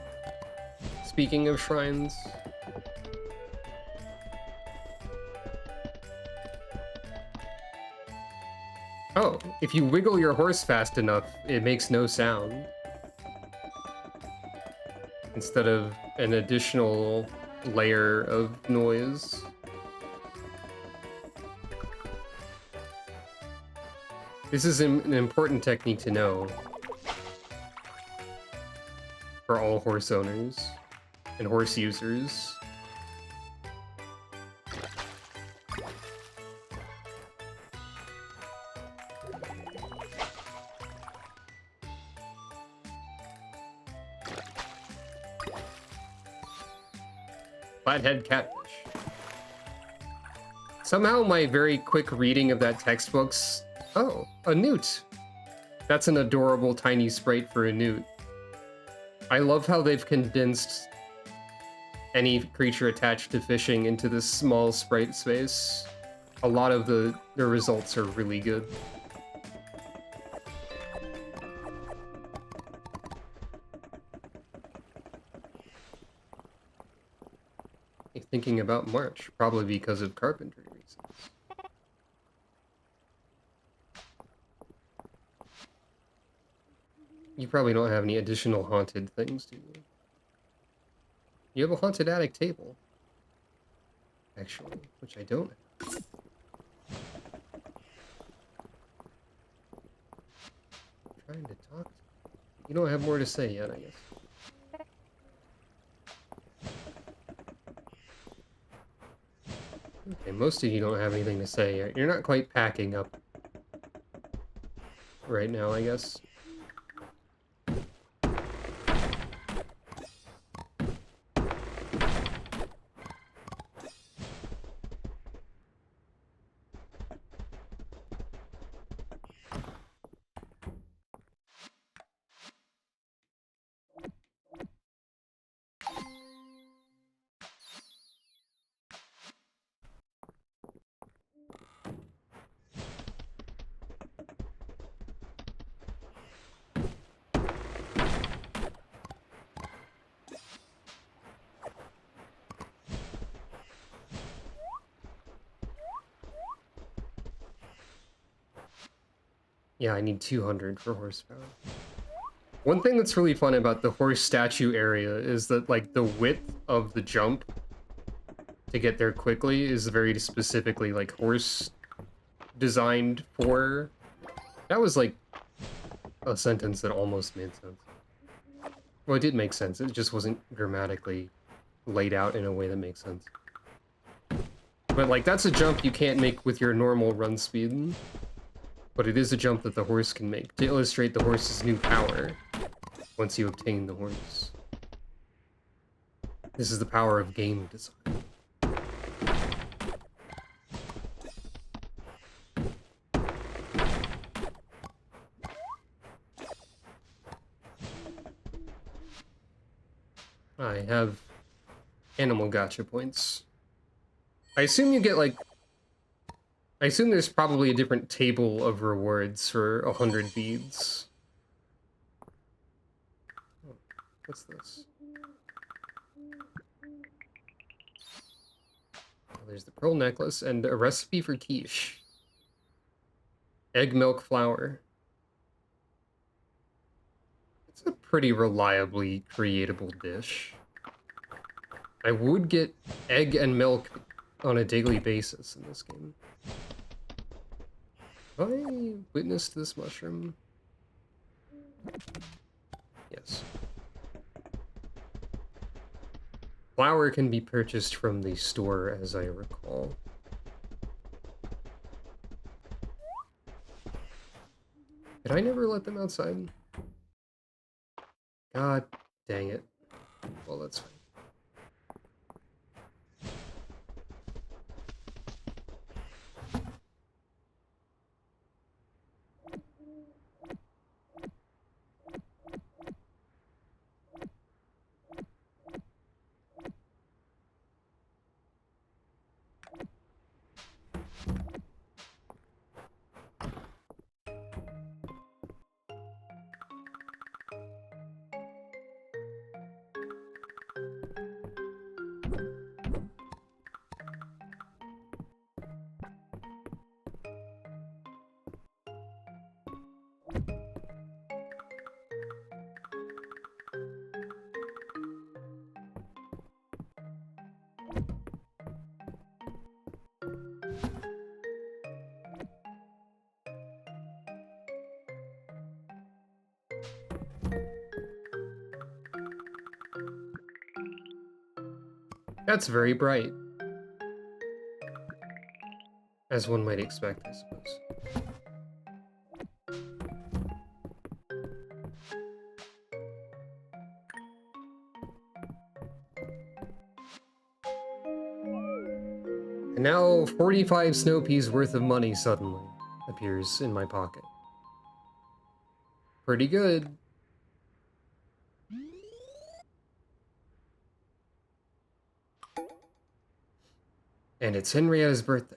Speaking of shrines. Oh, if you wiggle your horse fast enough, it makes no sound. Instead of an additional layer of noise. This is an important technique to know for all horse owners and horse users. Flathead catfish. Somehow my very quick reading of that textbook's... Oh, a newt. That's an adorable tiny sprite for a newt. I love how they've condensed any creature attached to fishing into this small sprite space. A lot of the results are really good. Thinking about March, probably because of carpentry reasons. You probably don't have any additional haunted things, do you? You have a haunted attic table. Actually, which I don't have. I'm trying to talk to you. You don't have more to say yet, I guess. Okay, most of you don't have anything to say yet. You're not quite packing up right now, I guess. Yeah, I need 200 for horsepower. One thing that's really fun about the horse statue area is that, like, the width of the jump to get there quickly is very specifically, like, horse designed for... That was, like, a sentence that almost made sense. Well, it did make sense. It just wasn't grammatically laid out in a way that makes sense. But, like, that's a jump you can't make with your normal run speed. But it is a jump that the horse can make to illustrate the horse's new power once you obtain the horse. This is the power of game design. I have animal gacha points. I assume you get, like... I assume there's probably a different table of rewards for 100 beads. Oh, what's this? Oh, there's the pearl necklace and a recipe for quiche. Egg milk flour. It's a pretty reliably creatable dish. I would get egg and milk on a daily basis in this game. Have I witnessed this mushroom? Yes. Flour can be purchased from the store, as I recall. Did I never let them outside? God dang it. Well, that's fine. That's very bright. As one might expect, I suppose. And now 45 snow peas worth of money suddenly appears in my pocket. Pretty good. And it's Henrietta's birthday.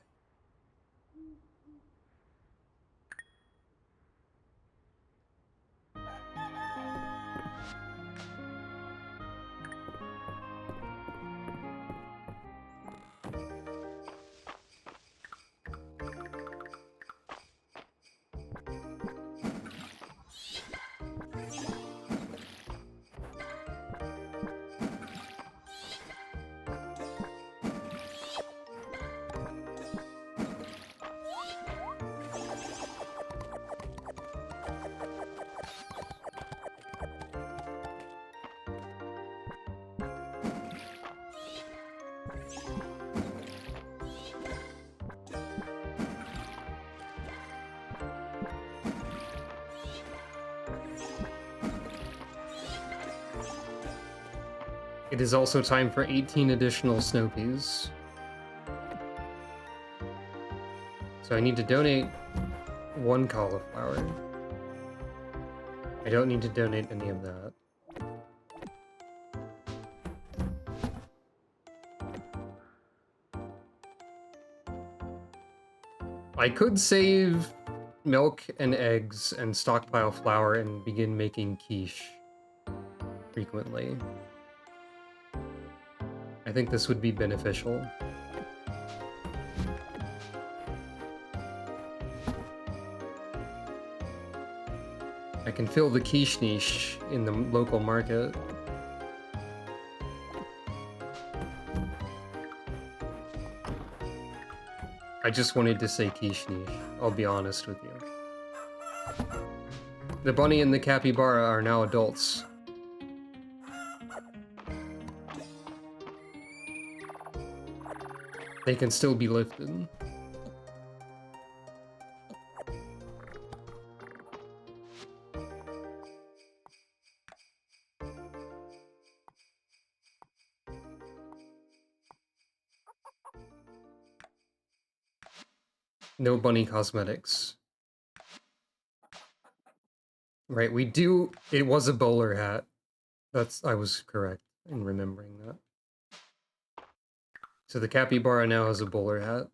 It is also time for 18 additional snow peas. So I need to donate 1 cauliflower. I don't need to donate any of that. I could save milk and eggs and stockpile flour and begin making quiche frequently. I think this would be beneficial. I can fill the quiche niche in the local market. I just wanted to say quiche niche, I'll be honest with you. The bunny and the capybara are now adults. They can still be lifted. No bunny cosmetics. Right, we do... It was a bowler hat. I was correct in remembering that. So the capybara now has a bowler hat.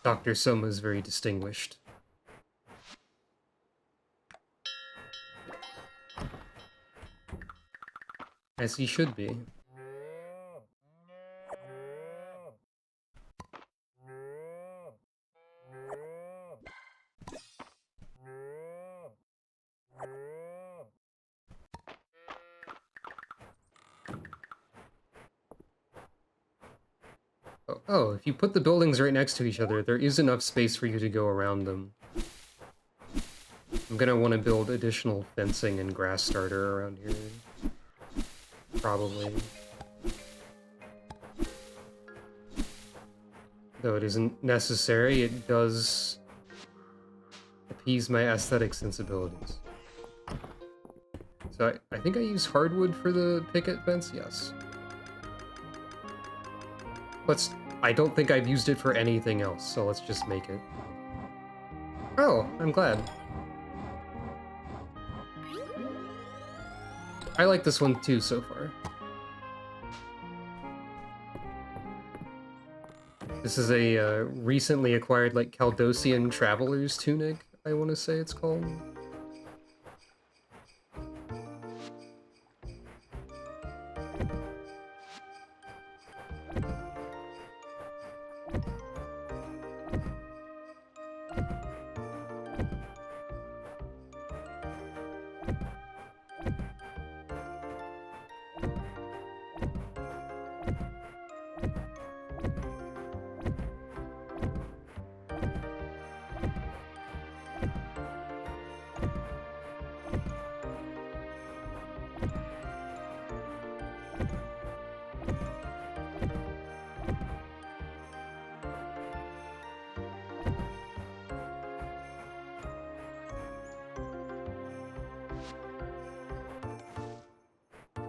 Dr. Soma is very distinguished. As he should be. Oh, if you put the buildings right next to each other, there is enough space for you to go around them. I'm gonna want to build additional fencing and grass starter around here. Probably. Though it isn't necessary, it does appease my aesthetic sensibilities. So I think I use hardwood for the picket fence, yes. I don't think I've used it for anything else, so let's just make it. Oh, I'm glad. I like this one too so far. This is a recently acquired, like, Caldosian Traveler's Tunic, I want to say it's called.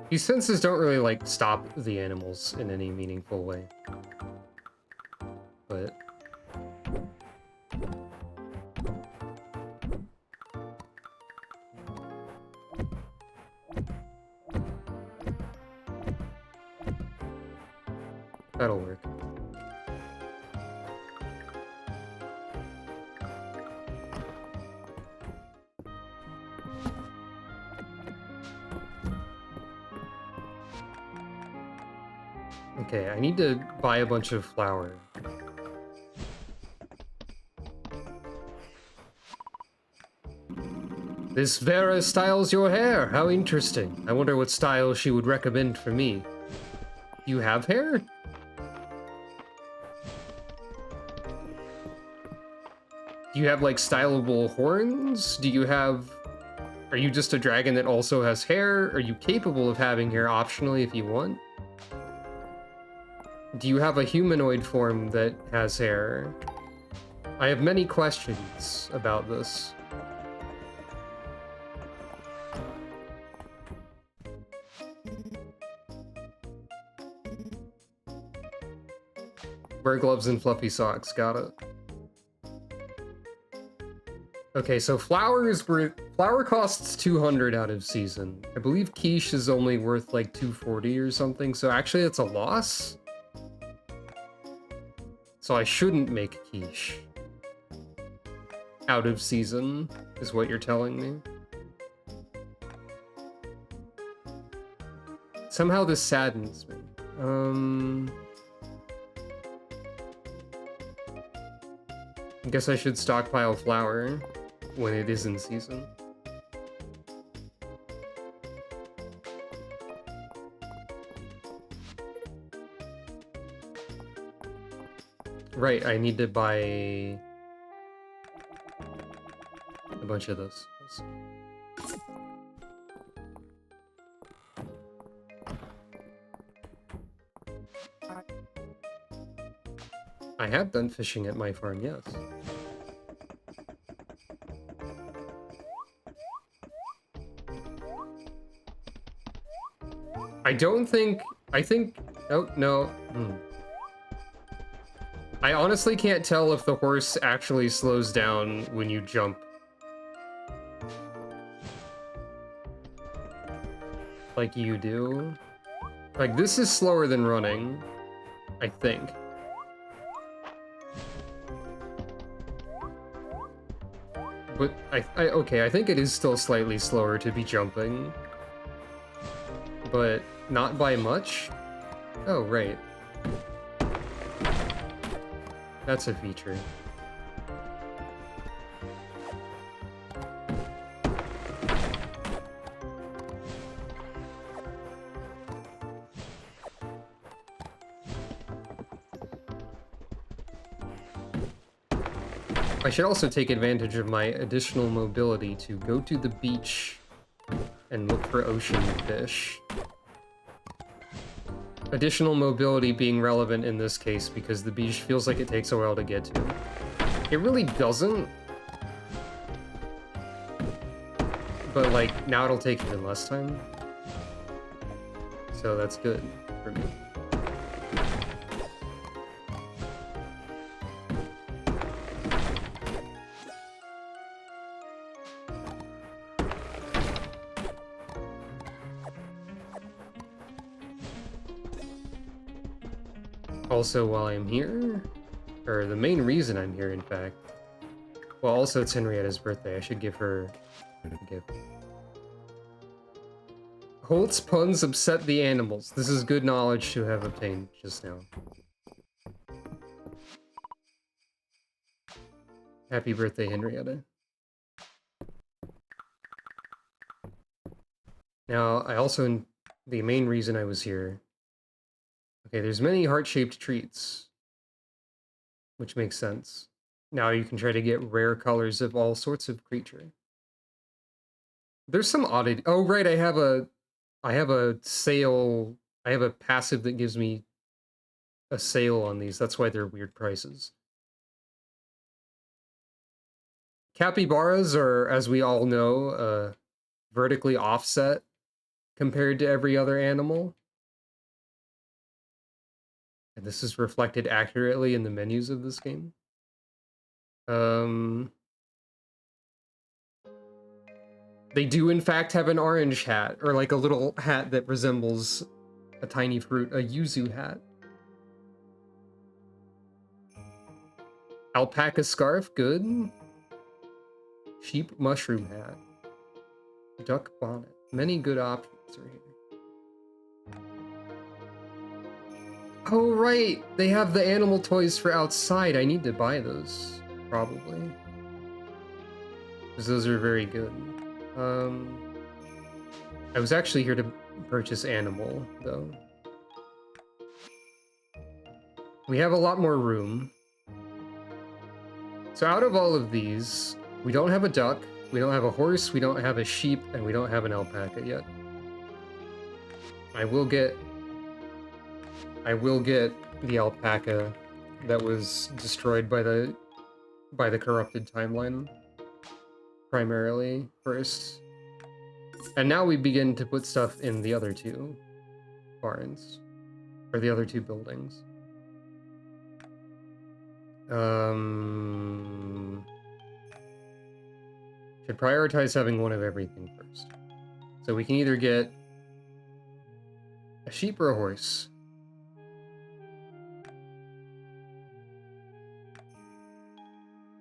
These fences don't really, like, stop the animals in any meaningful way. But... that'll work. Okay, I need to buy a bunch of flour. This Vera styles your hair. How interesting. I wonder what style she would recommend for me. You have hair? Do you have, like, stylable horns? Do you have... Are you just a dragon that also has hair? Are you capable of having hair optionally if you want? Do you have a humanoid form that has hair? I have many questions about this. Wear gloves and fluffy socks, got it. Okay, so flour costs 200 out of season. I believe quiche is only worth like 240 or something, so actually it's a loss. So I shouldn't make quiche. Out of season, is what you're telling me. Somehow this saddens me. I guess I should stockpile flour when it is in season. Right, I need to buy a bunch of this. I have done fishing at my farm, yes. I think, oh, no. I honestly can't tell if the horse actually slows down when you jump. Like you do. Like, this is slower than running, I think. But okay, I think it is still slightly slower to be jumping. But not by much? Oh, right. That's a feature. I should also take advantage of my additional mobility to go to the beach and look for ocean fish. Additional mobility being relevant in this case because the beach feels like it takes a while to get to. It really doesn't. But like, now it'll take even less time. So that's good for me. Also, while I'm here, or the main reason I'm here, in fact, well, also it's Henrietta's birthday. I should give her a gift. Holt's puns upset the animals. This is good knowledge to have obtained just now. Happy birthday, Henrietta. Now, the main reason I was here. Okay, there's many heart-shaped treats, which makes sense. Now you can try to get rare colors of all sorts of creature. There's some oddity. Oh, right, I have a sale. I have a passive that gives me a sale on these. That's why they're weird prices. Capybaras are, as we all know, vertically offset compared to every other animal. And this is reflected accurately in the menus of this game. They do in fact have an orange hat, or like a little hat that resembles a tiny fruit, a yuzu hat. Alpaca scarf, good. Sheep mushroom hat. Duck bonnet. Many good options are here. Oh, right! They have the animal toys for outside. I need to buy those, probably. Because those are very good. I was actually here to purchase animal, though. We have a lot more room. So out of all of these, we don't have a duck, we don't have a horse, we don't have a sheep, and we don't have an alpaca yet. I will get the alpaca that was destroyed by the corrupted timeline primarily first. And now we begin to put stuff in the other two barns, or the other two buildings. Should prioritize having one of everything first. So we can either get a sheep or a horse.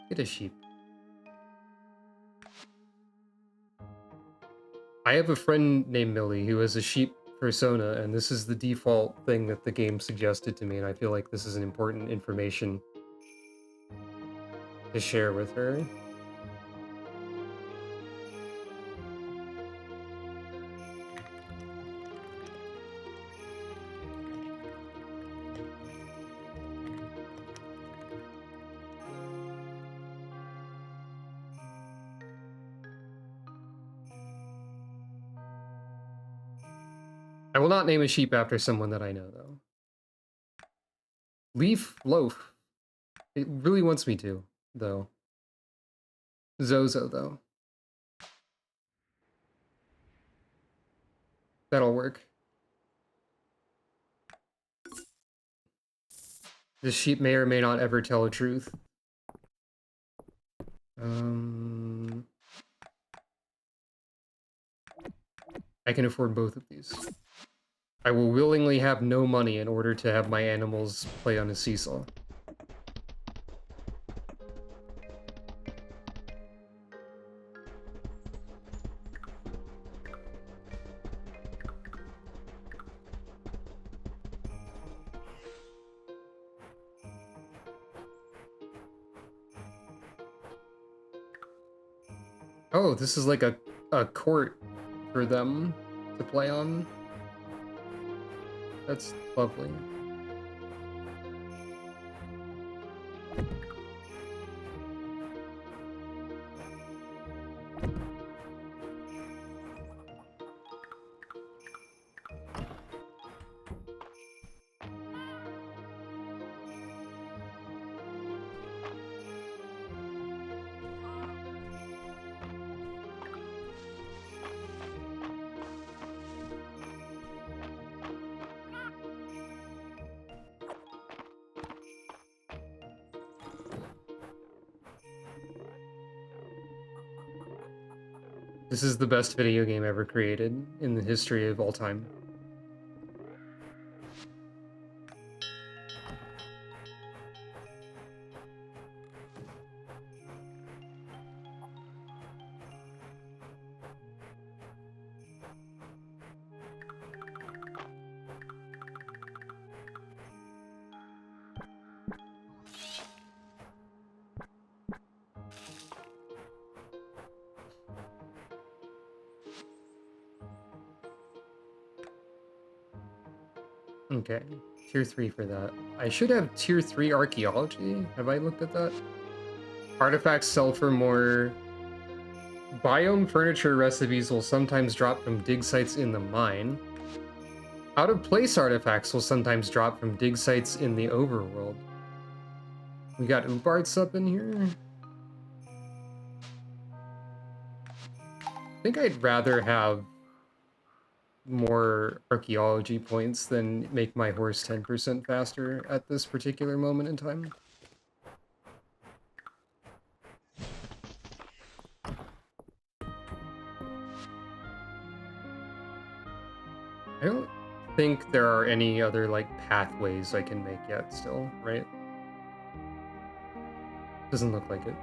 Get a sheep. I have a friend named Millie who has a sheep persona, and this is the default thing that the game suggested to me, and I feel like this is an important information to share with her. I will not name a sheep after someone that I know, though. Leaf Loaf. It really wants me to, though. Zozo, though. That'll work. The sheep may or may not ever tell the truth. I can afford both of these. I will willingly have no money in order to have my animals play on a seesaw. Oh, this is like a court for them to play on. That's lovely. This is the best video game ever created in the history of all time. Okay, tier 3 for that. I should have tier 3 archaeology. Have I looked at that? Artifacts sell for more. Biome furniture recipes will sometimes drop from dig sites in the mine. Out of place artifacts will sometimes drop from dig sites in the overworld. We got Ooparts up in here. I think I'd rather have more archaeology points than make my horse 10% faster at this particular moment in time. I don't think there are any other, like, pathways I can make yet still, right? Doesn't look like it.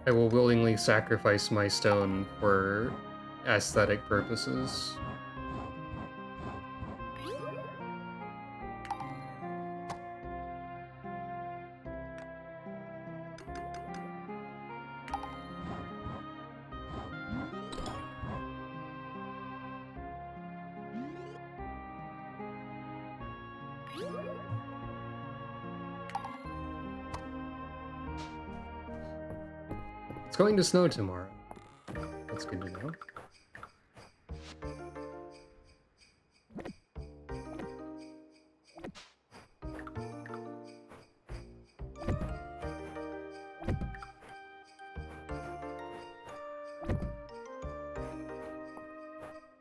I will willingly sacrifice my stone for aesthetic purposes. It's going to snow tomorrow. That's good to know.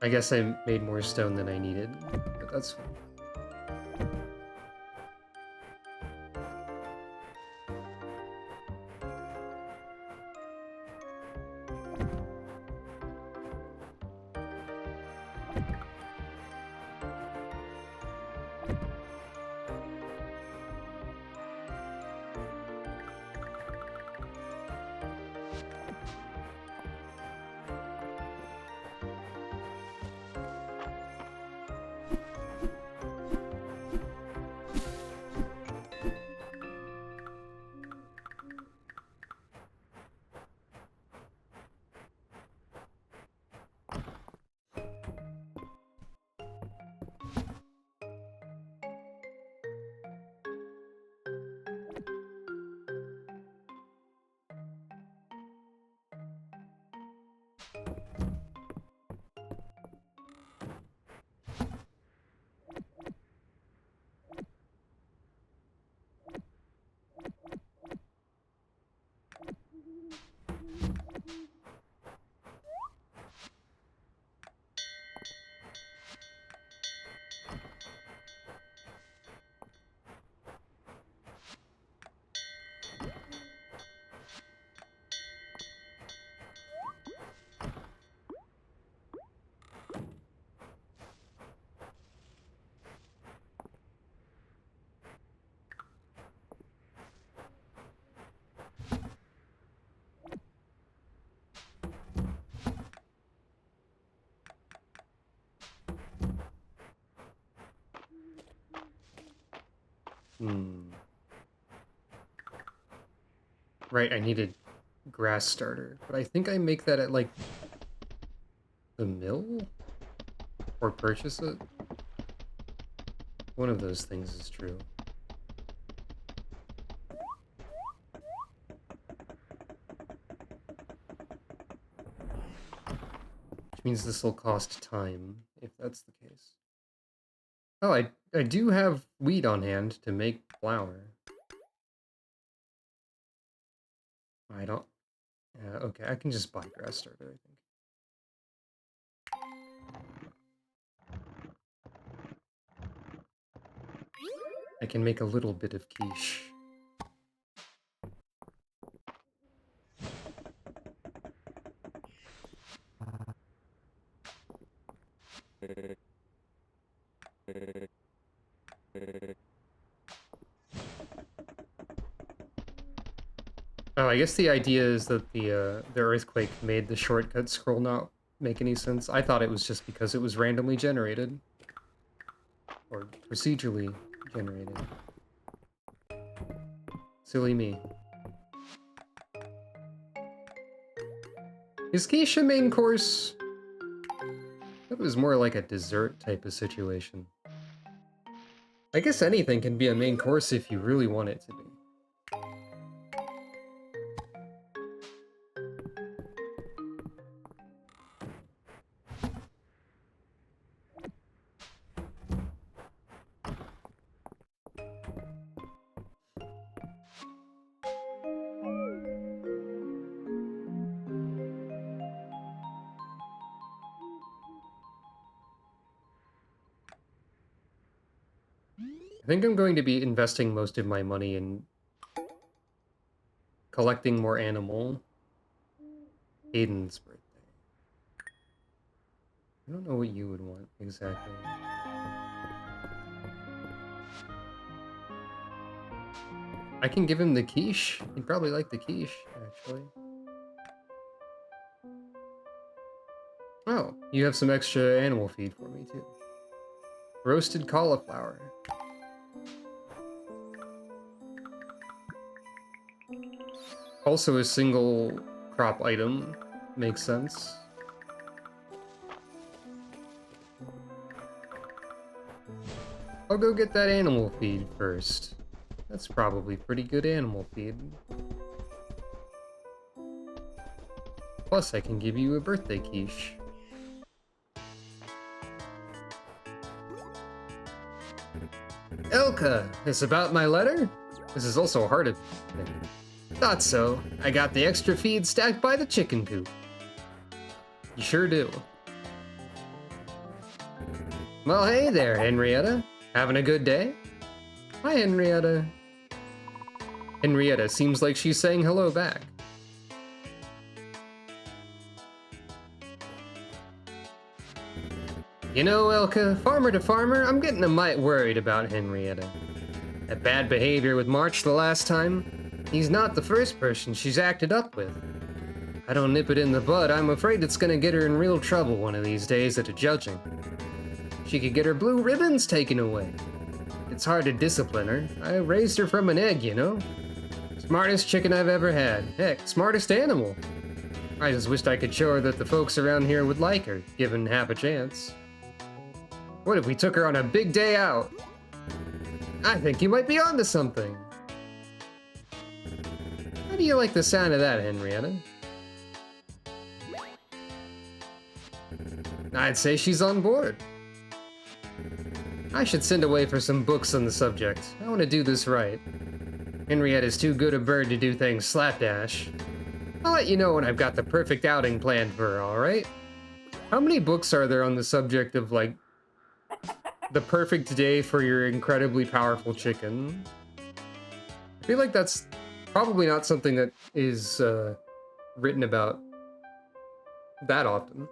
I guess I made more stone than I needed, but that's fine. Hmm. Right, I needed grass starter, but I think I make that at, like, the mill? Or purchase it? One of those things is true. Which means this will cost time, if that's the case. Oh, I do have wheat on hand to make flour. I don't... okay, I can just buy grass starter, I think. I can make a little bit of quiche. Oh, I guess the idea is that the earthquake made the shortcut scroll not make any sense. I thought it was just because it was randomly generated. Or procedurally generated. Silly me. Is quiche a main course? That was more like a dessert type of situation. I guess anything can be a main course if you really want it to be. I think I'm going to be investing most of my money in collecting more animal. Aiden's birthday. I don't know what you would want exactly. I can give him the quiche. He'd probably like the quiche, actually. Oh, you have some extra animal feed for me, too. Roasted cauliflower. Also a single crop item. Makes sense. I'll go get that animal feed first. That's probably pretty good animal feed. Plus, I can give you a birthday quiche. Elka, it's about my letter? This is also hard to... Thought so. I got the extra feed stacked by the chicken coop. You sure do. Well, hey there, Henrietta. Having a good day? Hi, Henrietta. Henrietta seems like she's saying hello back. You know, Elka, farmer to farmer, I'm getting a mite worried about Henrietta. That bad behavior with March the last time, he's not the first person she's acted up with. I don't nip it in the bud, I'm afraid it's gonna get her in real trouble one of these days at a judging. She could get her blue ribbons taken away. It's hard to discipline her. I raised her from an egg, you know? Smartest chicken I've ever had. Heck, smartest animal. I just wished I could show her that the folks around here would like her, given half a chance. What if we took her on a big day out? I think you might be onto something. How do you like the sound of that, Henrietta? I'd say she's on board. I should send away for some books on the subject. I want to do this right. Henrietta's too good a bird to do things slapdash. I'll let you know when I've got the perfect outing planned for her, alright? How many books are there on the subject of, like, the perfect day for your incredibly powerful chicken? I feel like that's probably not something that is written about that often.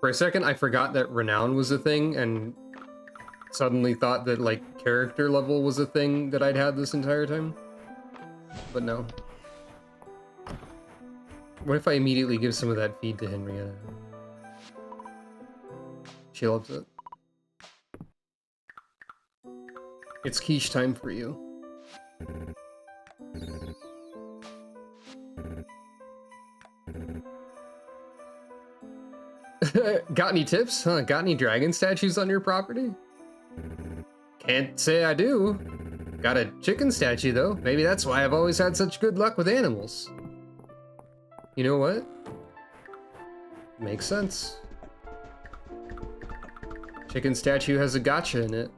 For a second, I forgot that renown was a thing, and suddenly thought that, like, character level was a thing that I'd had this entire time. But no. What if I immediately give some of that feed to Henrietta? She loves it. It's quiche time for you. Got any tips? Huh? Got any dragon statues on your property? Can't say I do. Got a chicken statue, though. Maybe that's why I've always had such good luck with animals. You know what? Makes sense. Chicken statue has a gotcha in it.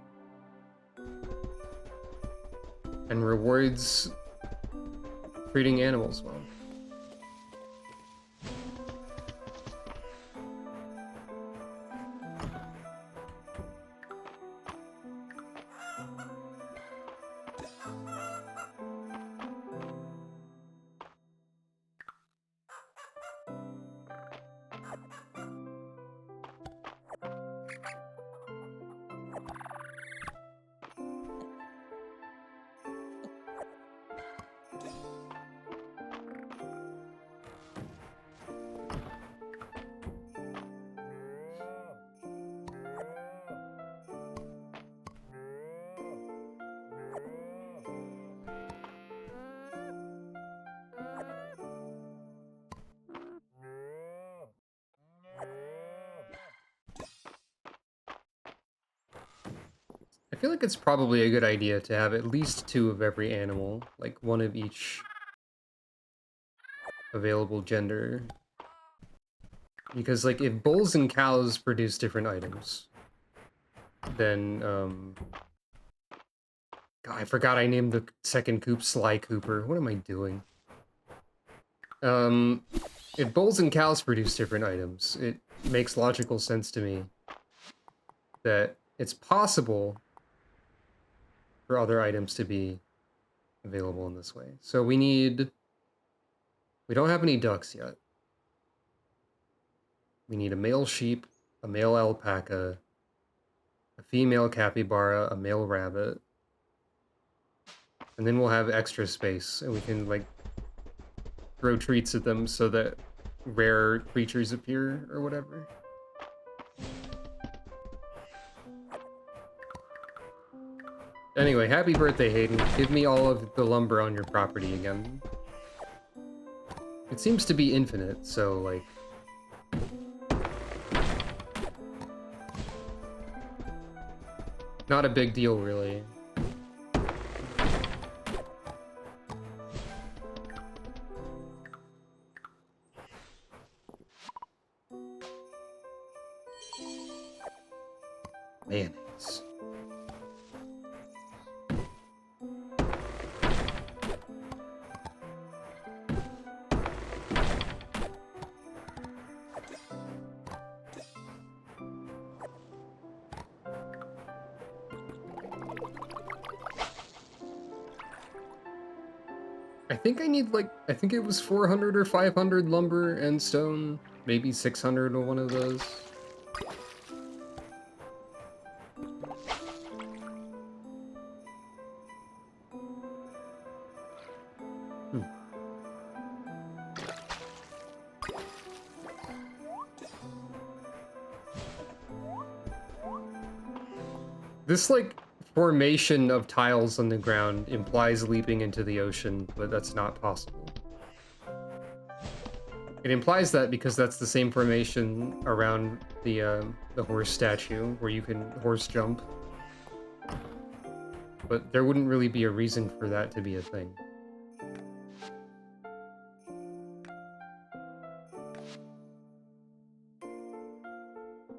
And rewards treating animals well. feel like it's probably a good idea to have at least 2 of every animal, like one of each available gender. Because, like, if bulls and cows produce different items, then, God, I forgot I named the second coop Sly Cooper. What am I doing? If bulls and cows produce different items, it makes logical sense to me that it's possible for other items to be available in this way. So we don't have any ducks yet. We need a male sheep, a male alpaca, a female capybara, a male rabbit, and then we'll have extra space, and we can, like, throw treats at them so that rare creatures appear, or whatever. Anyway, happy birthday, Hayden. Give me all of the lumber on your property again. It seems to be infinite, so, like... not a big deal, really. Mayonnaise. I think I need, like, I think it was 400 or 500 lumber and stone. Maybe 600 on one of those. This, like, formation of tiles on the ground implies leaping into the ocean, but that's not possible. It implies that because that's the same formation around the horse statue, where you can horse jump. But there wouldn't really be a reason for that to be a thing.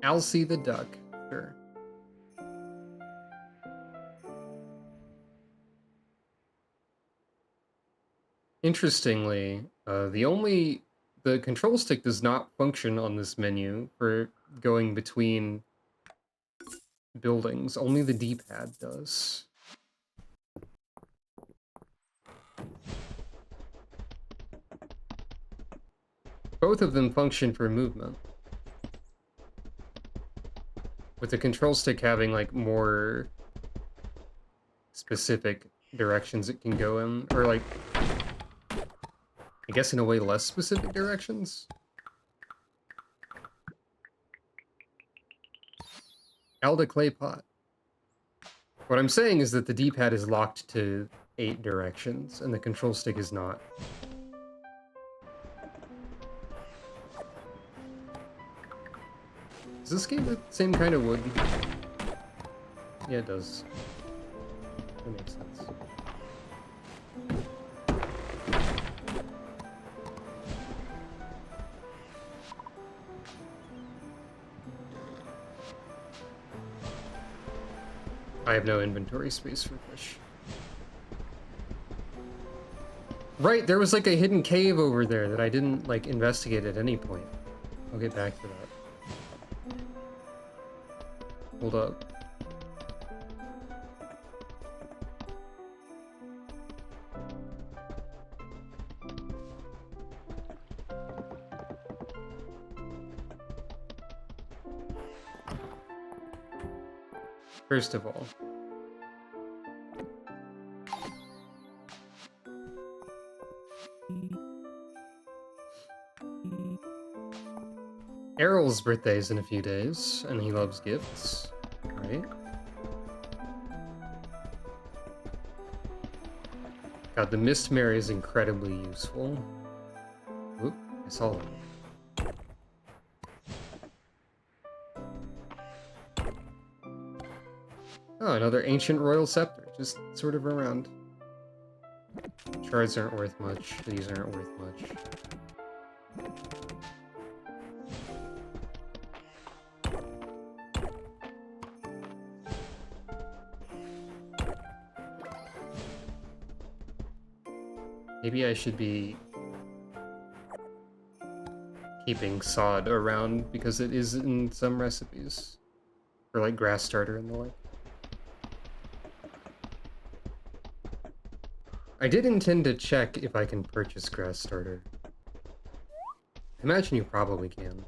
Alcy the duck, sure. Interestingly, the control stick does not function on this menu for going between buildings. Only the D-pad does. Both of them function for movement, with the control stick having, like, more specific directions it can go in, or, like, I guess in a way less specific directions. Alda clay pot. What I'm saying is that the D-pad is locked to 8 directions, and the control stick is not. Does this game have the same kind of wood? Yeah, it does. That makes sense. I have no inventory space for fish. Right, there was, like, a hidden cave over there that I didn't, like, investigate at any point. I'll get back to that. Hold up. First of all, Errol's birthday is in a few days, and he loves gifts, right? God, the Mistria is incredibly useful. Oop, I saw that. Oh, another ancient royal scepter, just sort of around. Shards aren't worth much. These aren't worth much. Maybe I should be keeping sod around because it is in some recipes. Or like grass starter and the like. I did intend to check if I can purchase grass starter. I imagine you probably can.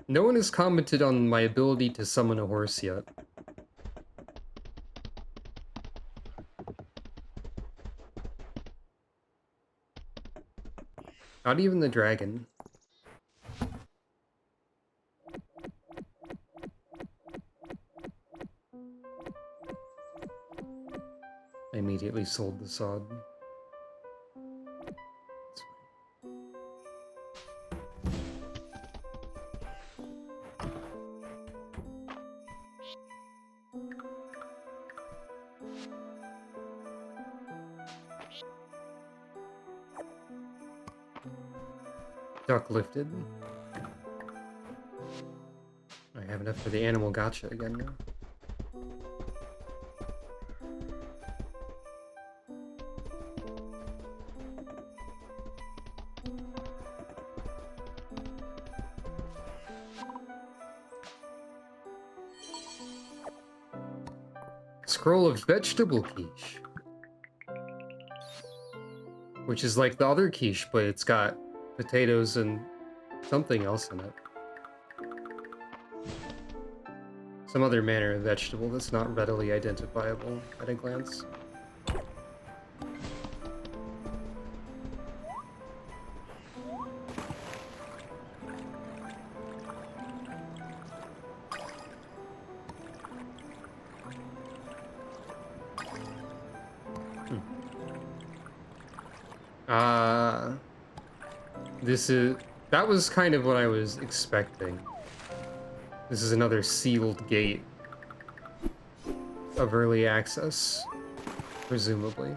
No one has commented on my ability to summon a horse yet. Not even the dragon. I immediately sold the sod. Duck lifted. I have enough for the animal gotcha again now. Scroll of vegetable quiche. Which is like the other quiche, but it's got potatoes and something else in it. Some other manner of vegetable that's not readily identifiable at a glance. That was kind of what I was expecting. This is another sealed gate of early access, presumably.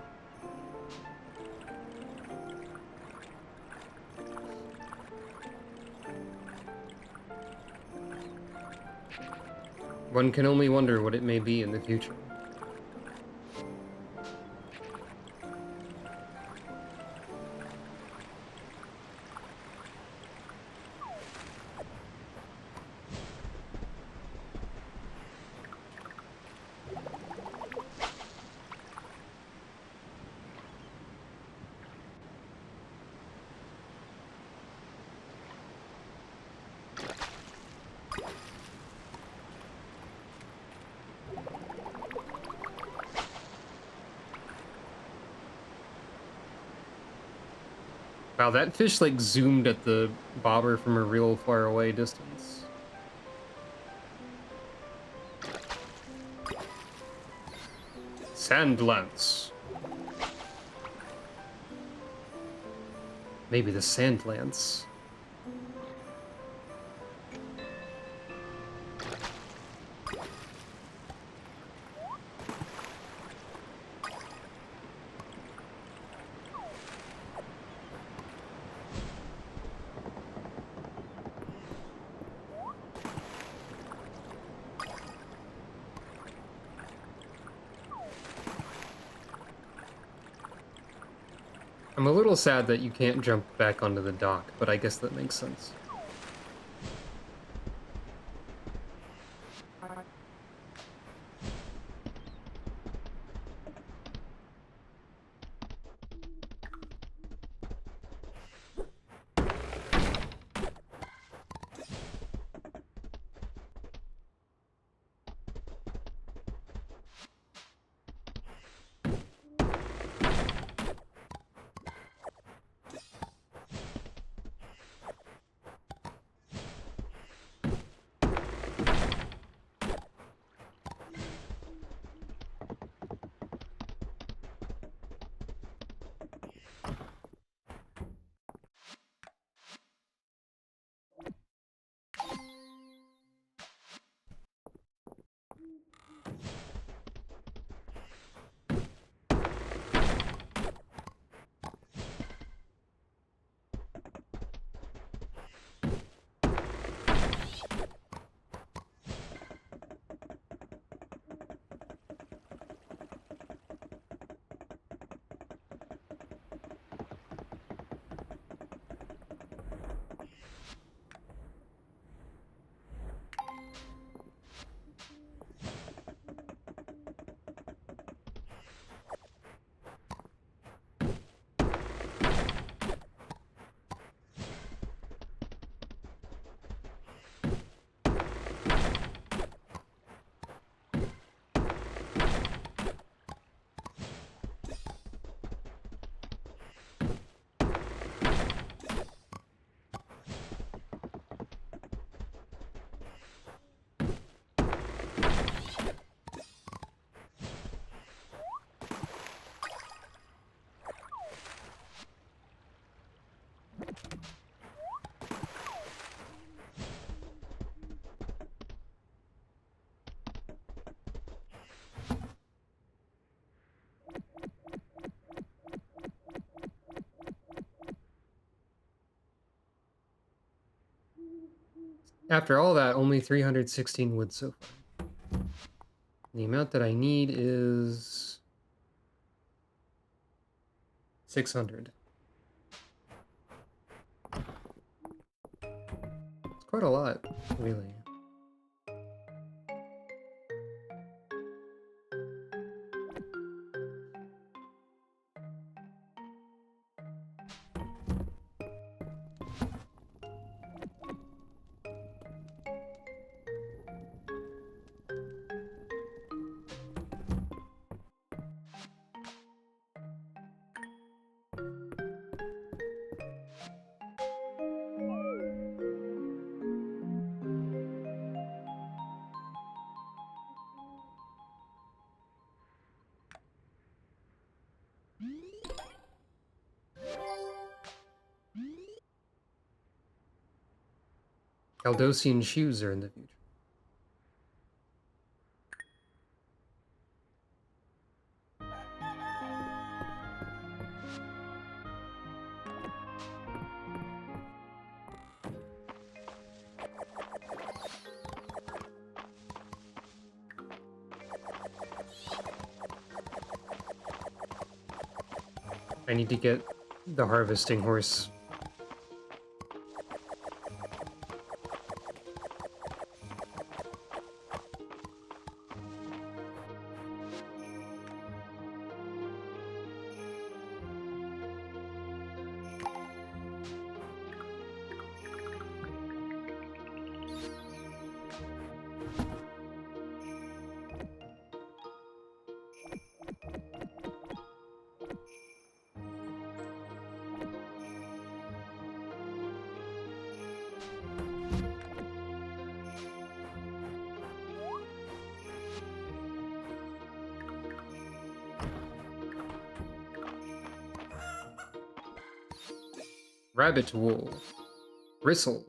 One can only wonder what it may be in the future. Wow, that fish like zoomed at the bobber from a real far away distance. Sand lance. Maybe the sand lance. I'm a little sad that you can't jump back onto the dock, but I guess that makes sense. After all that, only 316 wood so far. The amount that I need is 600. It's quite a lot, really. Caldosian shoes are in the future. I need to get the harvesting horse. Rabbit wool. Bristle.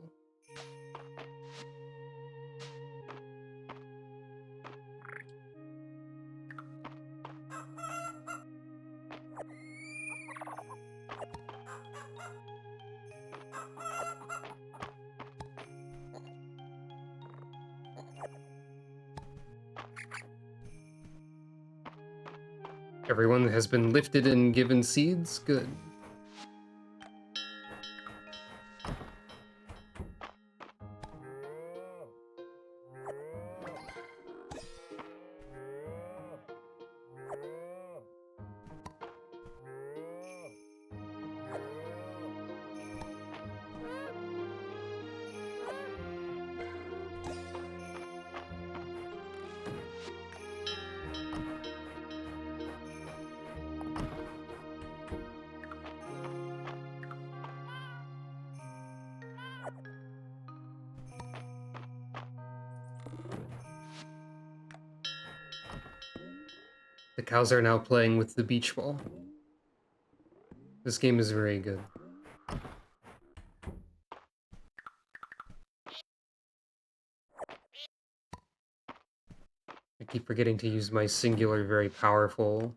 Everyone has been lifted and given seeds? Good. The cows are now playing with the beach ball. This game is very good. I keep forgetting to use my singular, very powerful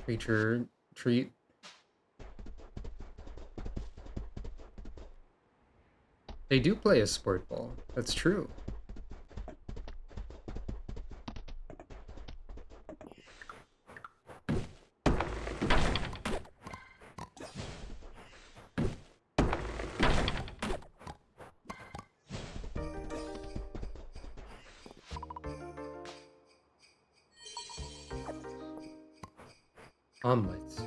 creature treat. They do play a sport ball. That's true. Omelets.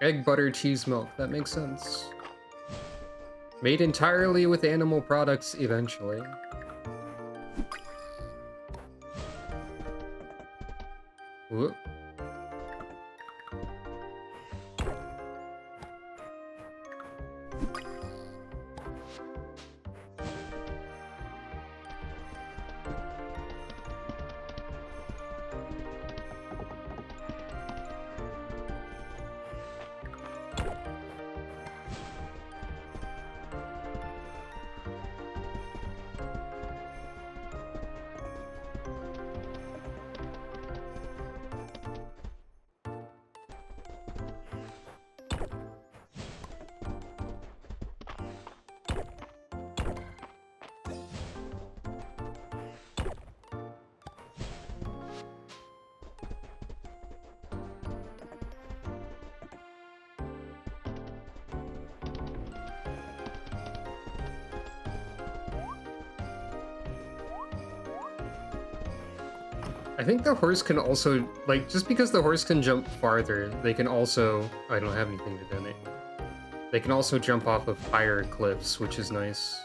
Egg, butter, cheese, milk. That makes sense. Made entirely with animal products eventually. Whoop. I think the horse can also, like, just because the horse can jump farther, they can also... I don't have anything to donate. They can also jump off of higher cliffs, which is nice.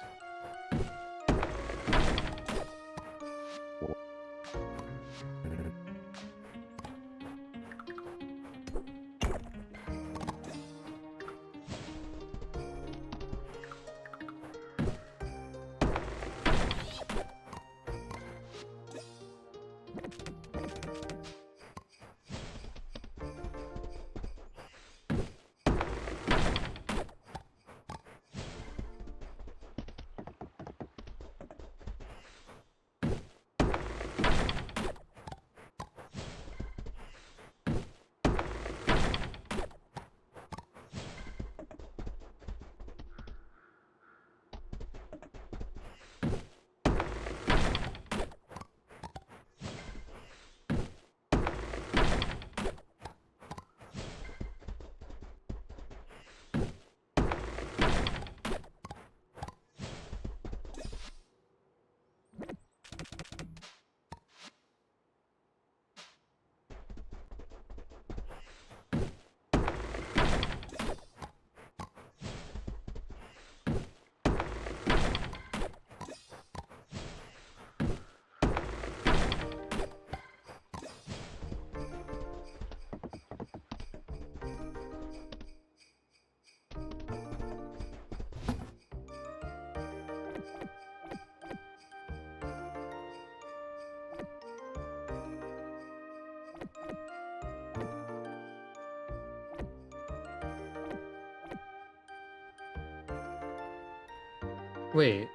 Wait.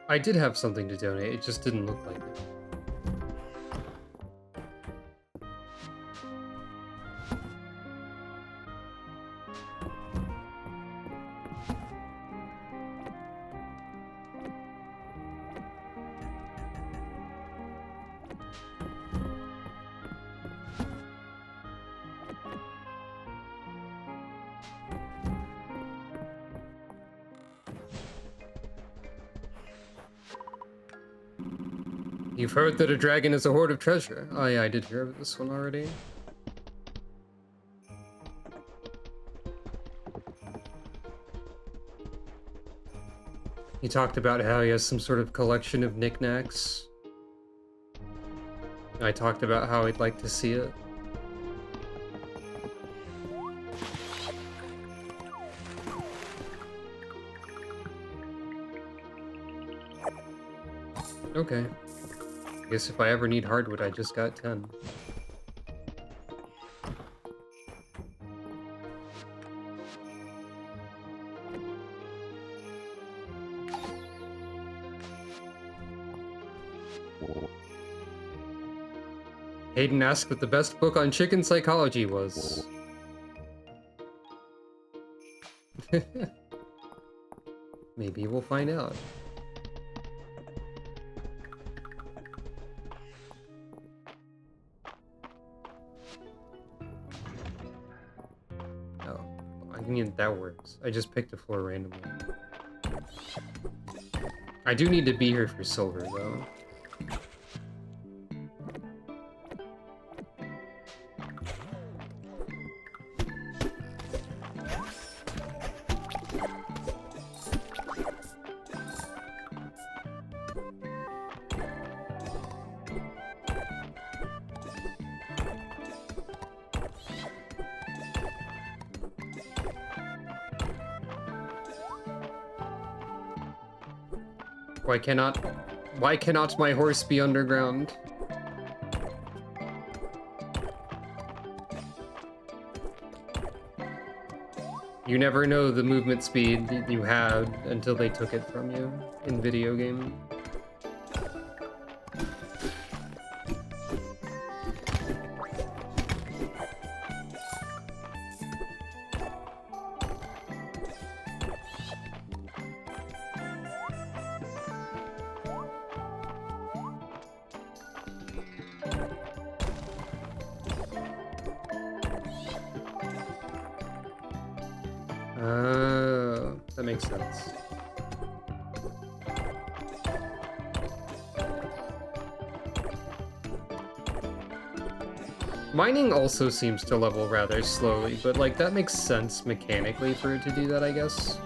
I did have something to donate, it just didn't look like it. You've heard that a dragon is a hoard of treasure. Oh yeah, I did hear of this one already. He talked about how he has some sort of collection of knickknacks. I talked about how I'd like to see it. Okay. I guess if I ever need hardwood, I just got 10. Hayden asked what the best book on chicken psychology was. Maybe we'll find out. I mean, that works. I just picked a floor randomly. I do need to be here for silver, though. Why cannot my horse be underground? You never know the movement speed that you had until they took it from you in video game. That makes sense. Mining also seems to level rather slowly, but like that makes sense mechanically for it to do that, I guess.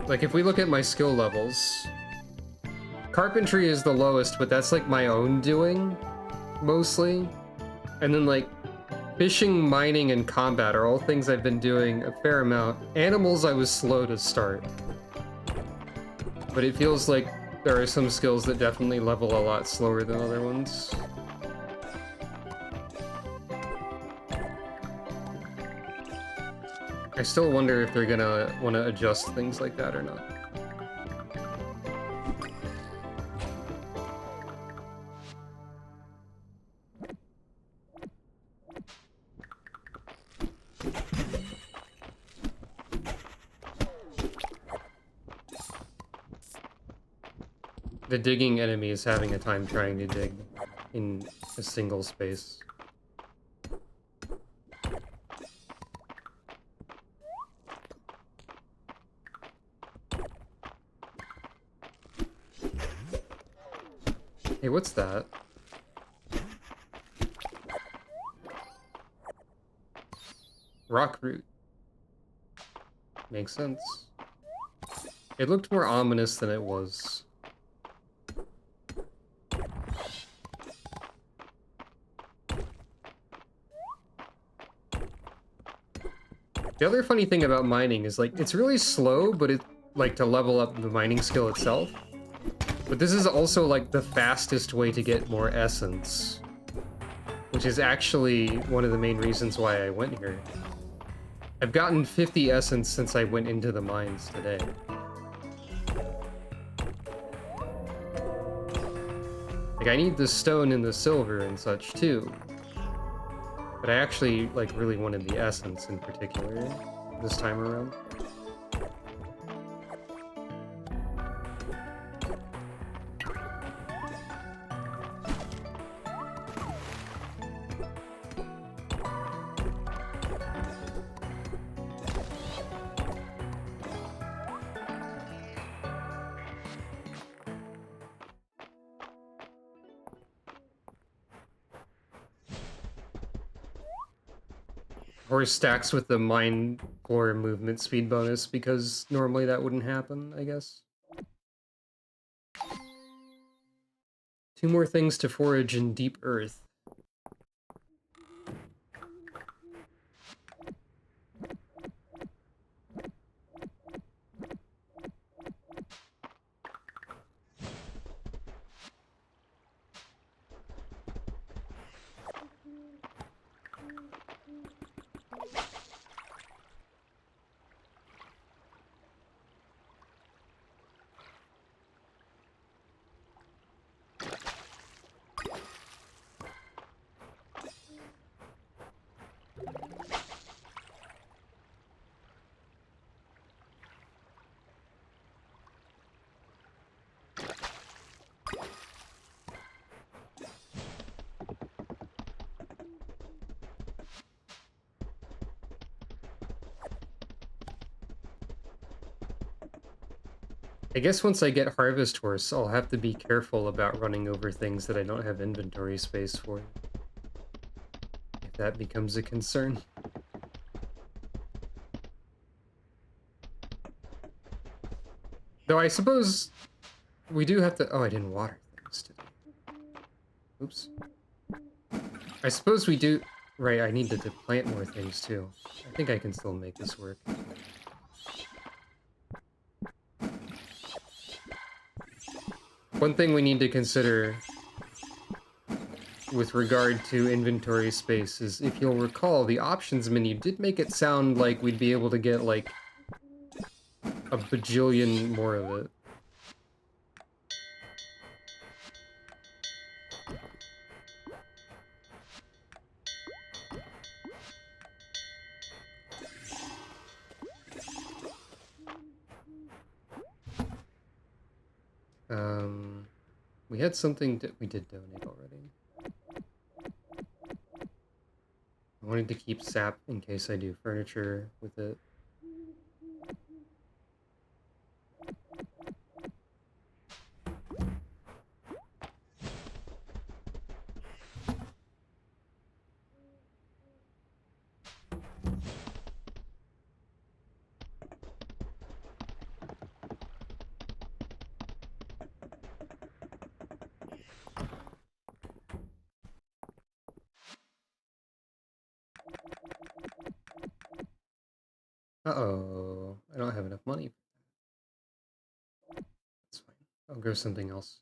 Like if we look at my skill levels, carpentry is the lowest, but that's like my own doing, mostly. And then like fishing, mining, and combat are all things I've been doing a fair amount. Animals I was slow to start. But it feels like there are some skills that definitely level a lot slower than other ones. I still wonder if they're gonna want to adjust things like that or not. The digging enemy is having a time trying to dig in a single space. Hey, what's that? Rock root. Makes sense. It looked more ominous than it was. The other funny thing about mining is, like, it's really slow, but it, like, to level up the mining skill itself. But this is also, like, the fastest way to get more essence. Which is actually one of the main reasons why I went here. I've gotten 50 essence since I went into the mines today. Like, I need the stone and the silver and such, too. But I actually, like, really wanted the essence in particular this time around. Or stacks with the mine floor movement speed bonus, because normally that wouldn't happen, I guess. 2 more things to forage in deep earth. I guess once I get Harvest Horse, I'll have to be careful about running over things that I don't have inventory space for. If that becomes a concern. Though I suppose we do have to... Oh, I didn't water things today. Oops. I suppose we do... Right, I needed to plant more things too. I think I can still make this work. One thing we need to consider with regard to inventory space is, if you'll recall, the options menu did make it sound like we'd be able to get, like, a bajillion more of it. We had something that we did donate already. I wanted to keep sap in case I do furniture with it. Uh-oh. I don't have enough money. That's fine. I'll go something else.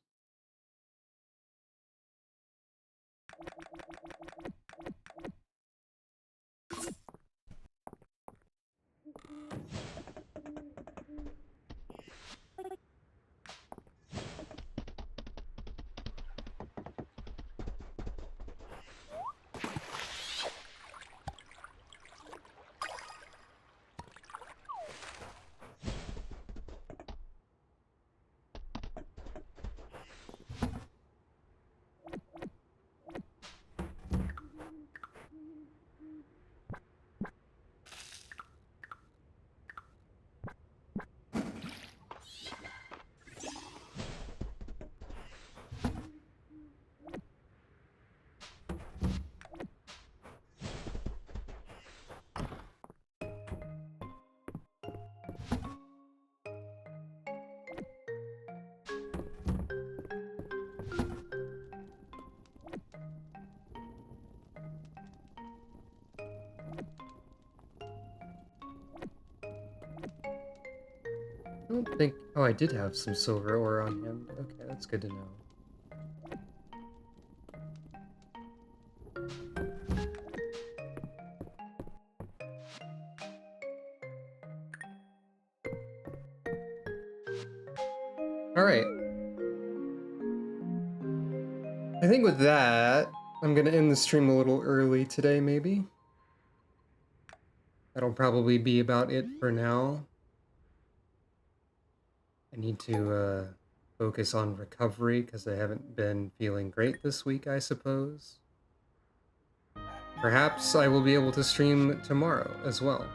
I don't think... Oh, I did have some silver ore on hand. Okay, that's good to know. Alright. I think with that, I'm gonna end the stream a little early today, maybe. That'll probably be about it for now. I need to focus on recovery because I haven't been feeling great this week, I suppose. Perhaps I will be able to stream tomorrow as well.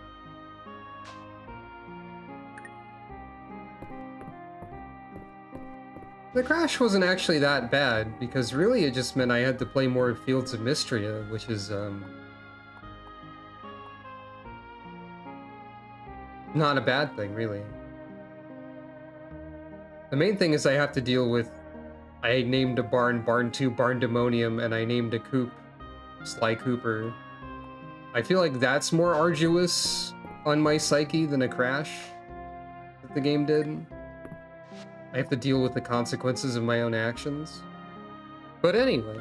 The crash wasn't actually that bad because really it just meant I had to play more Fields of Mistria, which is not a bad thing, really. The main thing is I have to deal with... I named a barn Barn 2 Barndemonium, and I named a coop Sly Cooper. I feel like that's more arduous on my psyche than a crash that the game did. I have to deal with the consequences of my own actions. But anyway,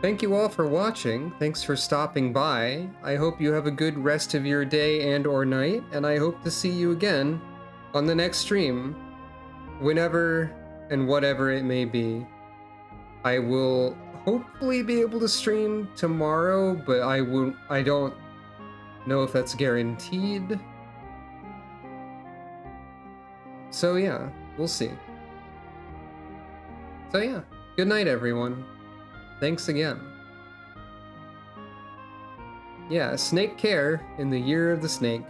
thank you all for watching. Thanks for stopping by. I hope you have a good rest of your day and or night, and I hope to see you again on the next stream, whenever and whatever it may be. I will hopefully be able to stream tomorrow, but I don't know if that's guaranteed. So yeah, we'll see. So yeah, good night everyone. Thanks again. Yeah, snake care in the year of the snake.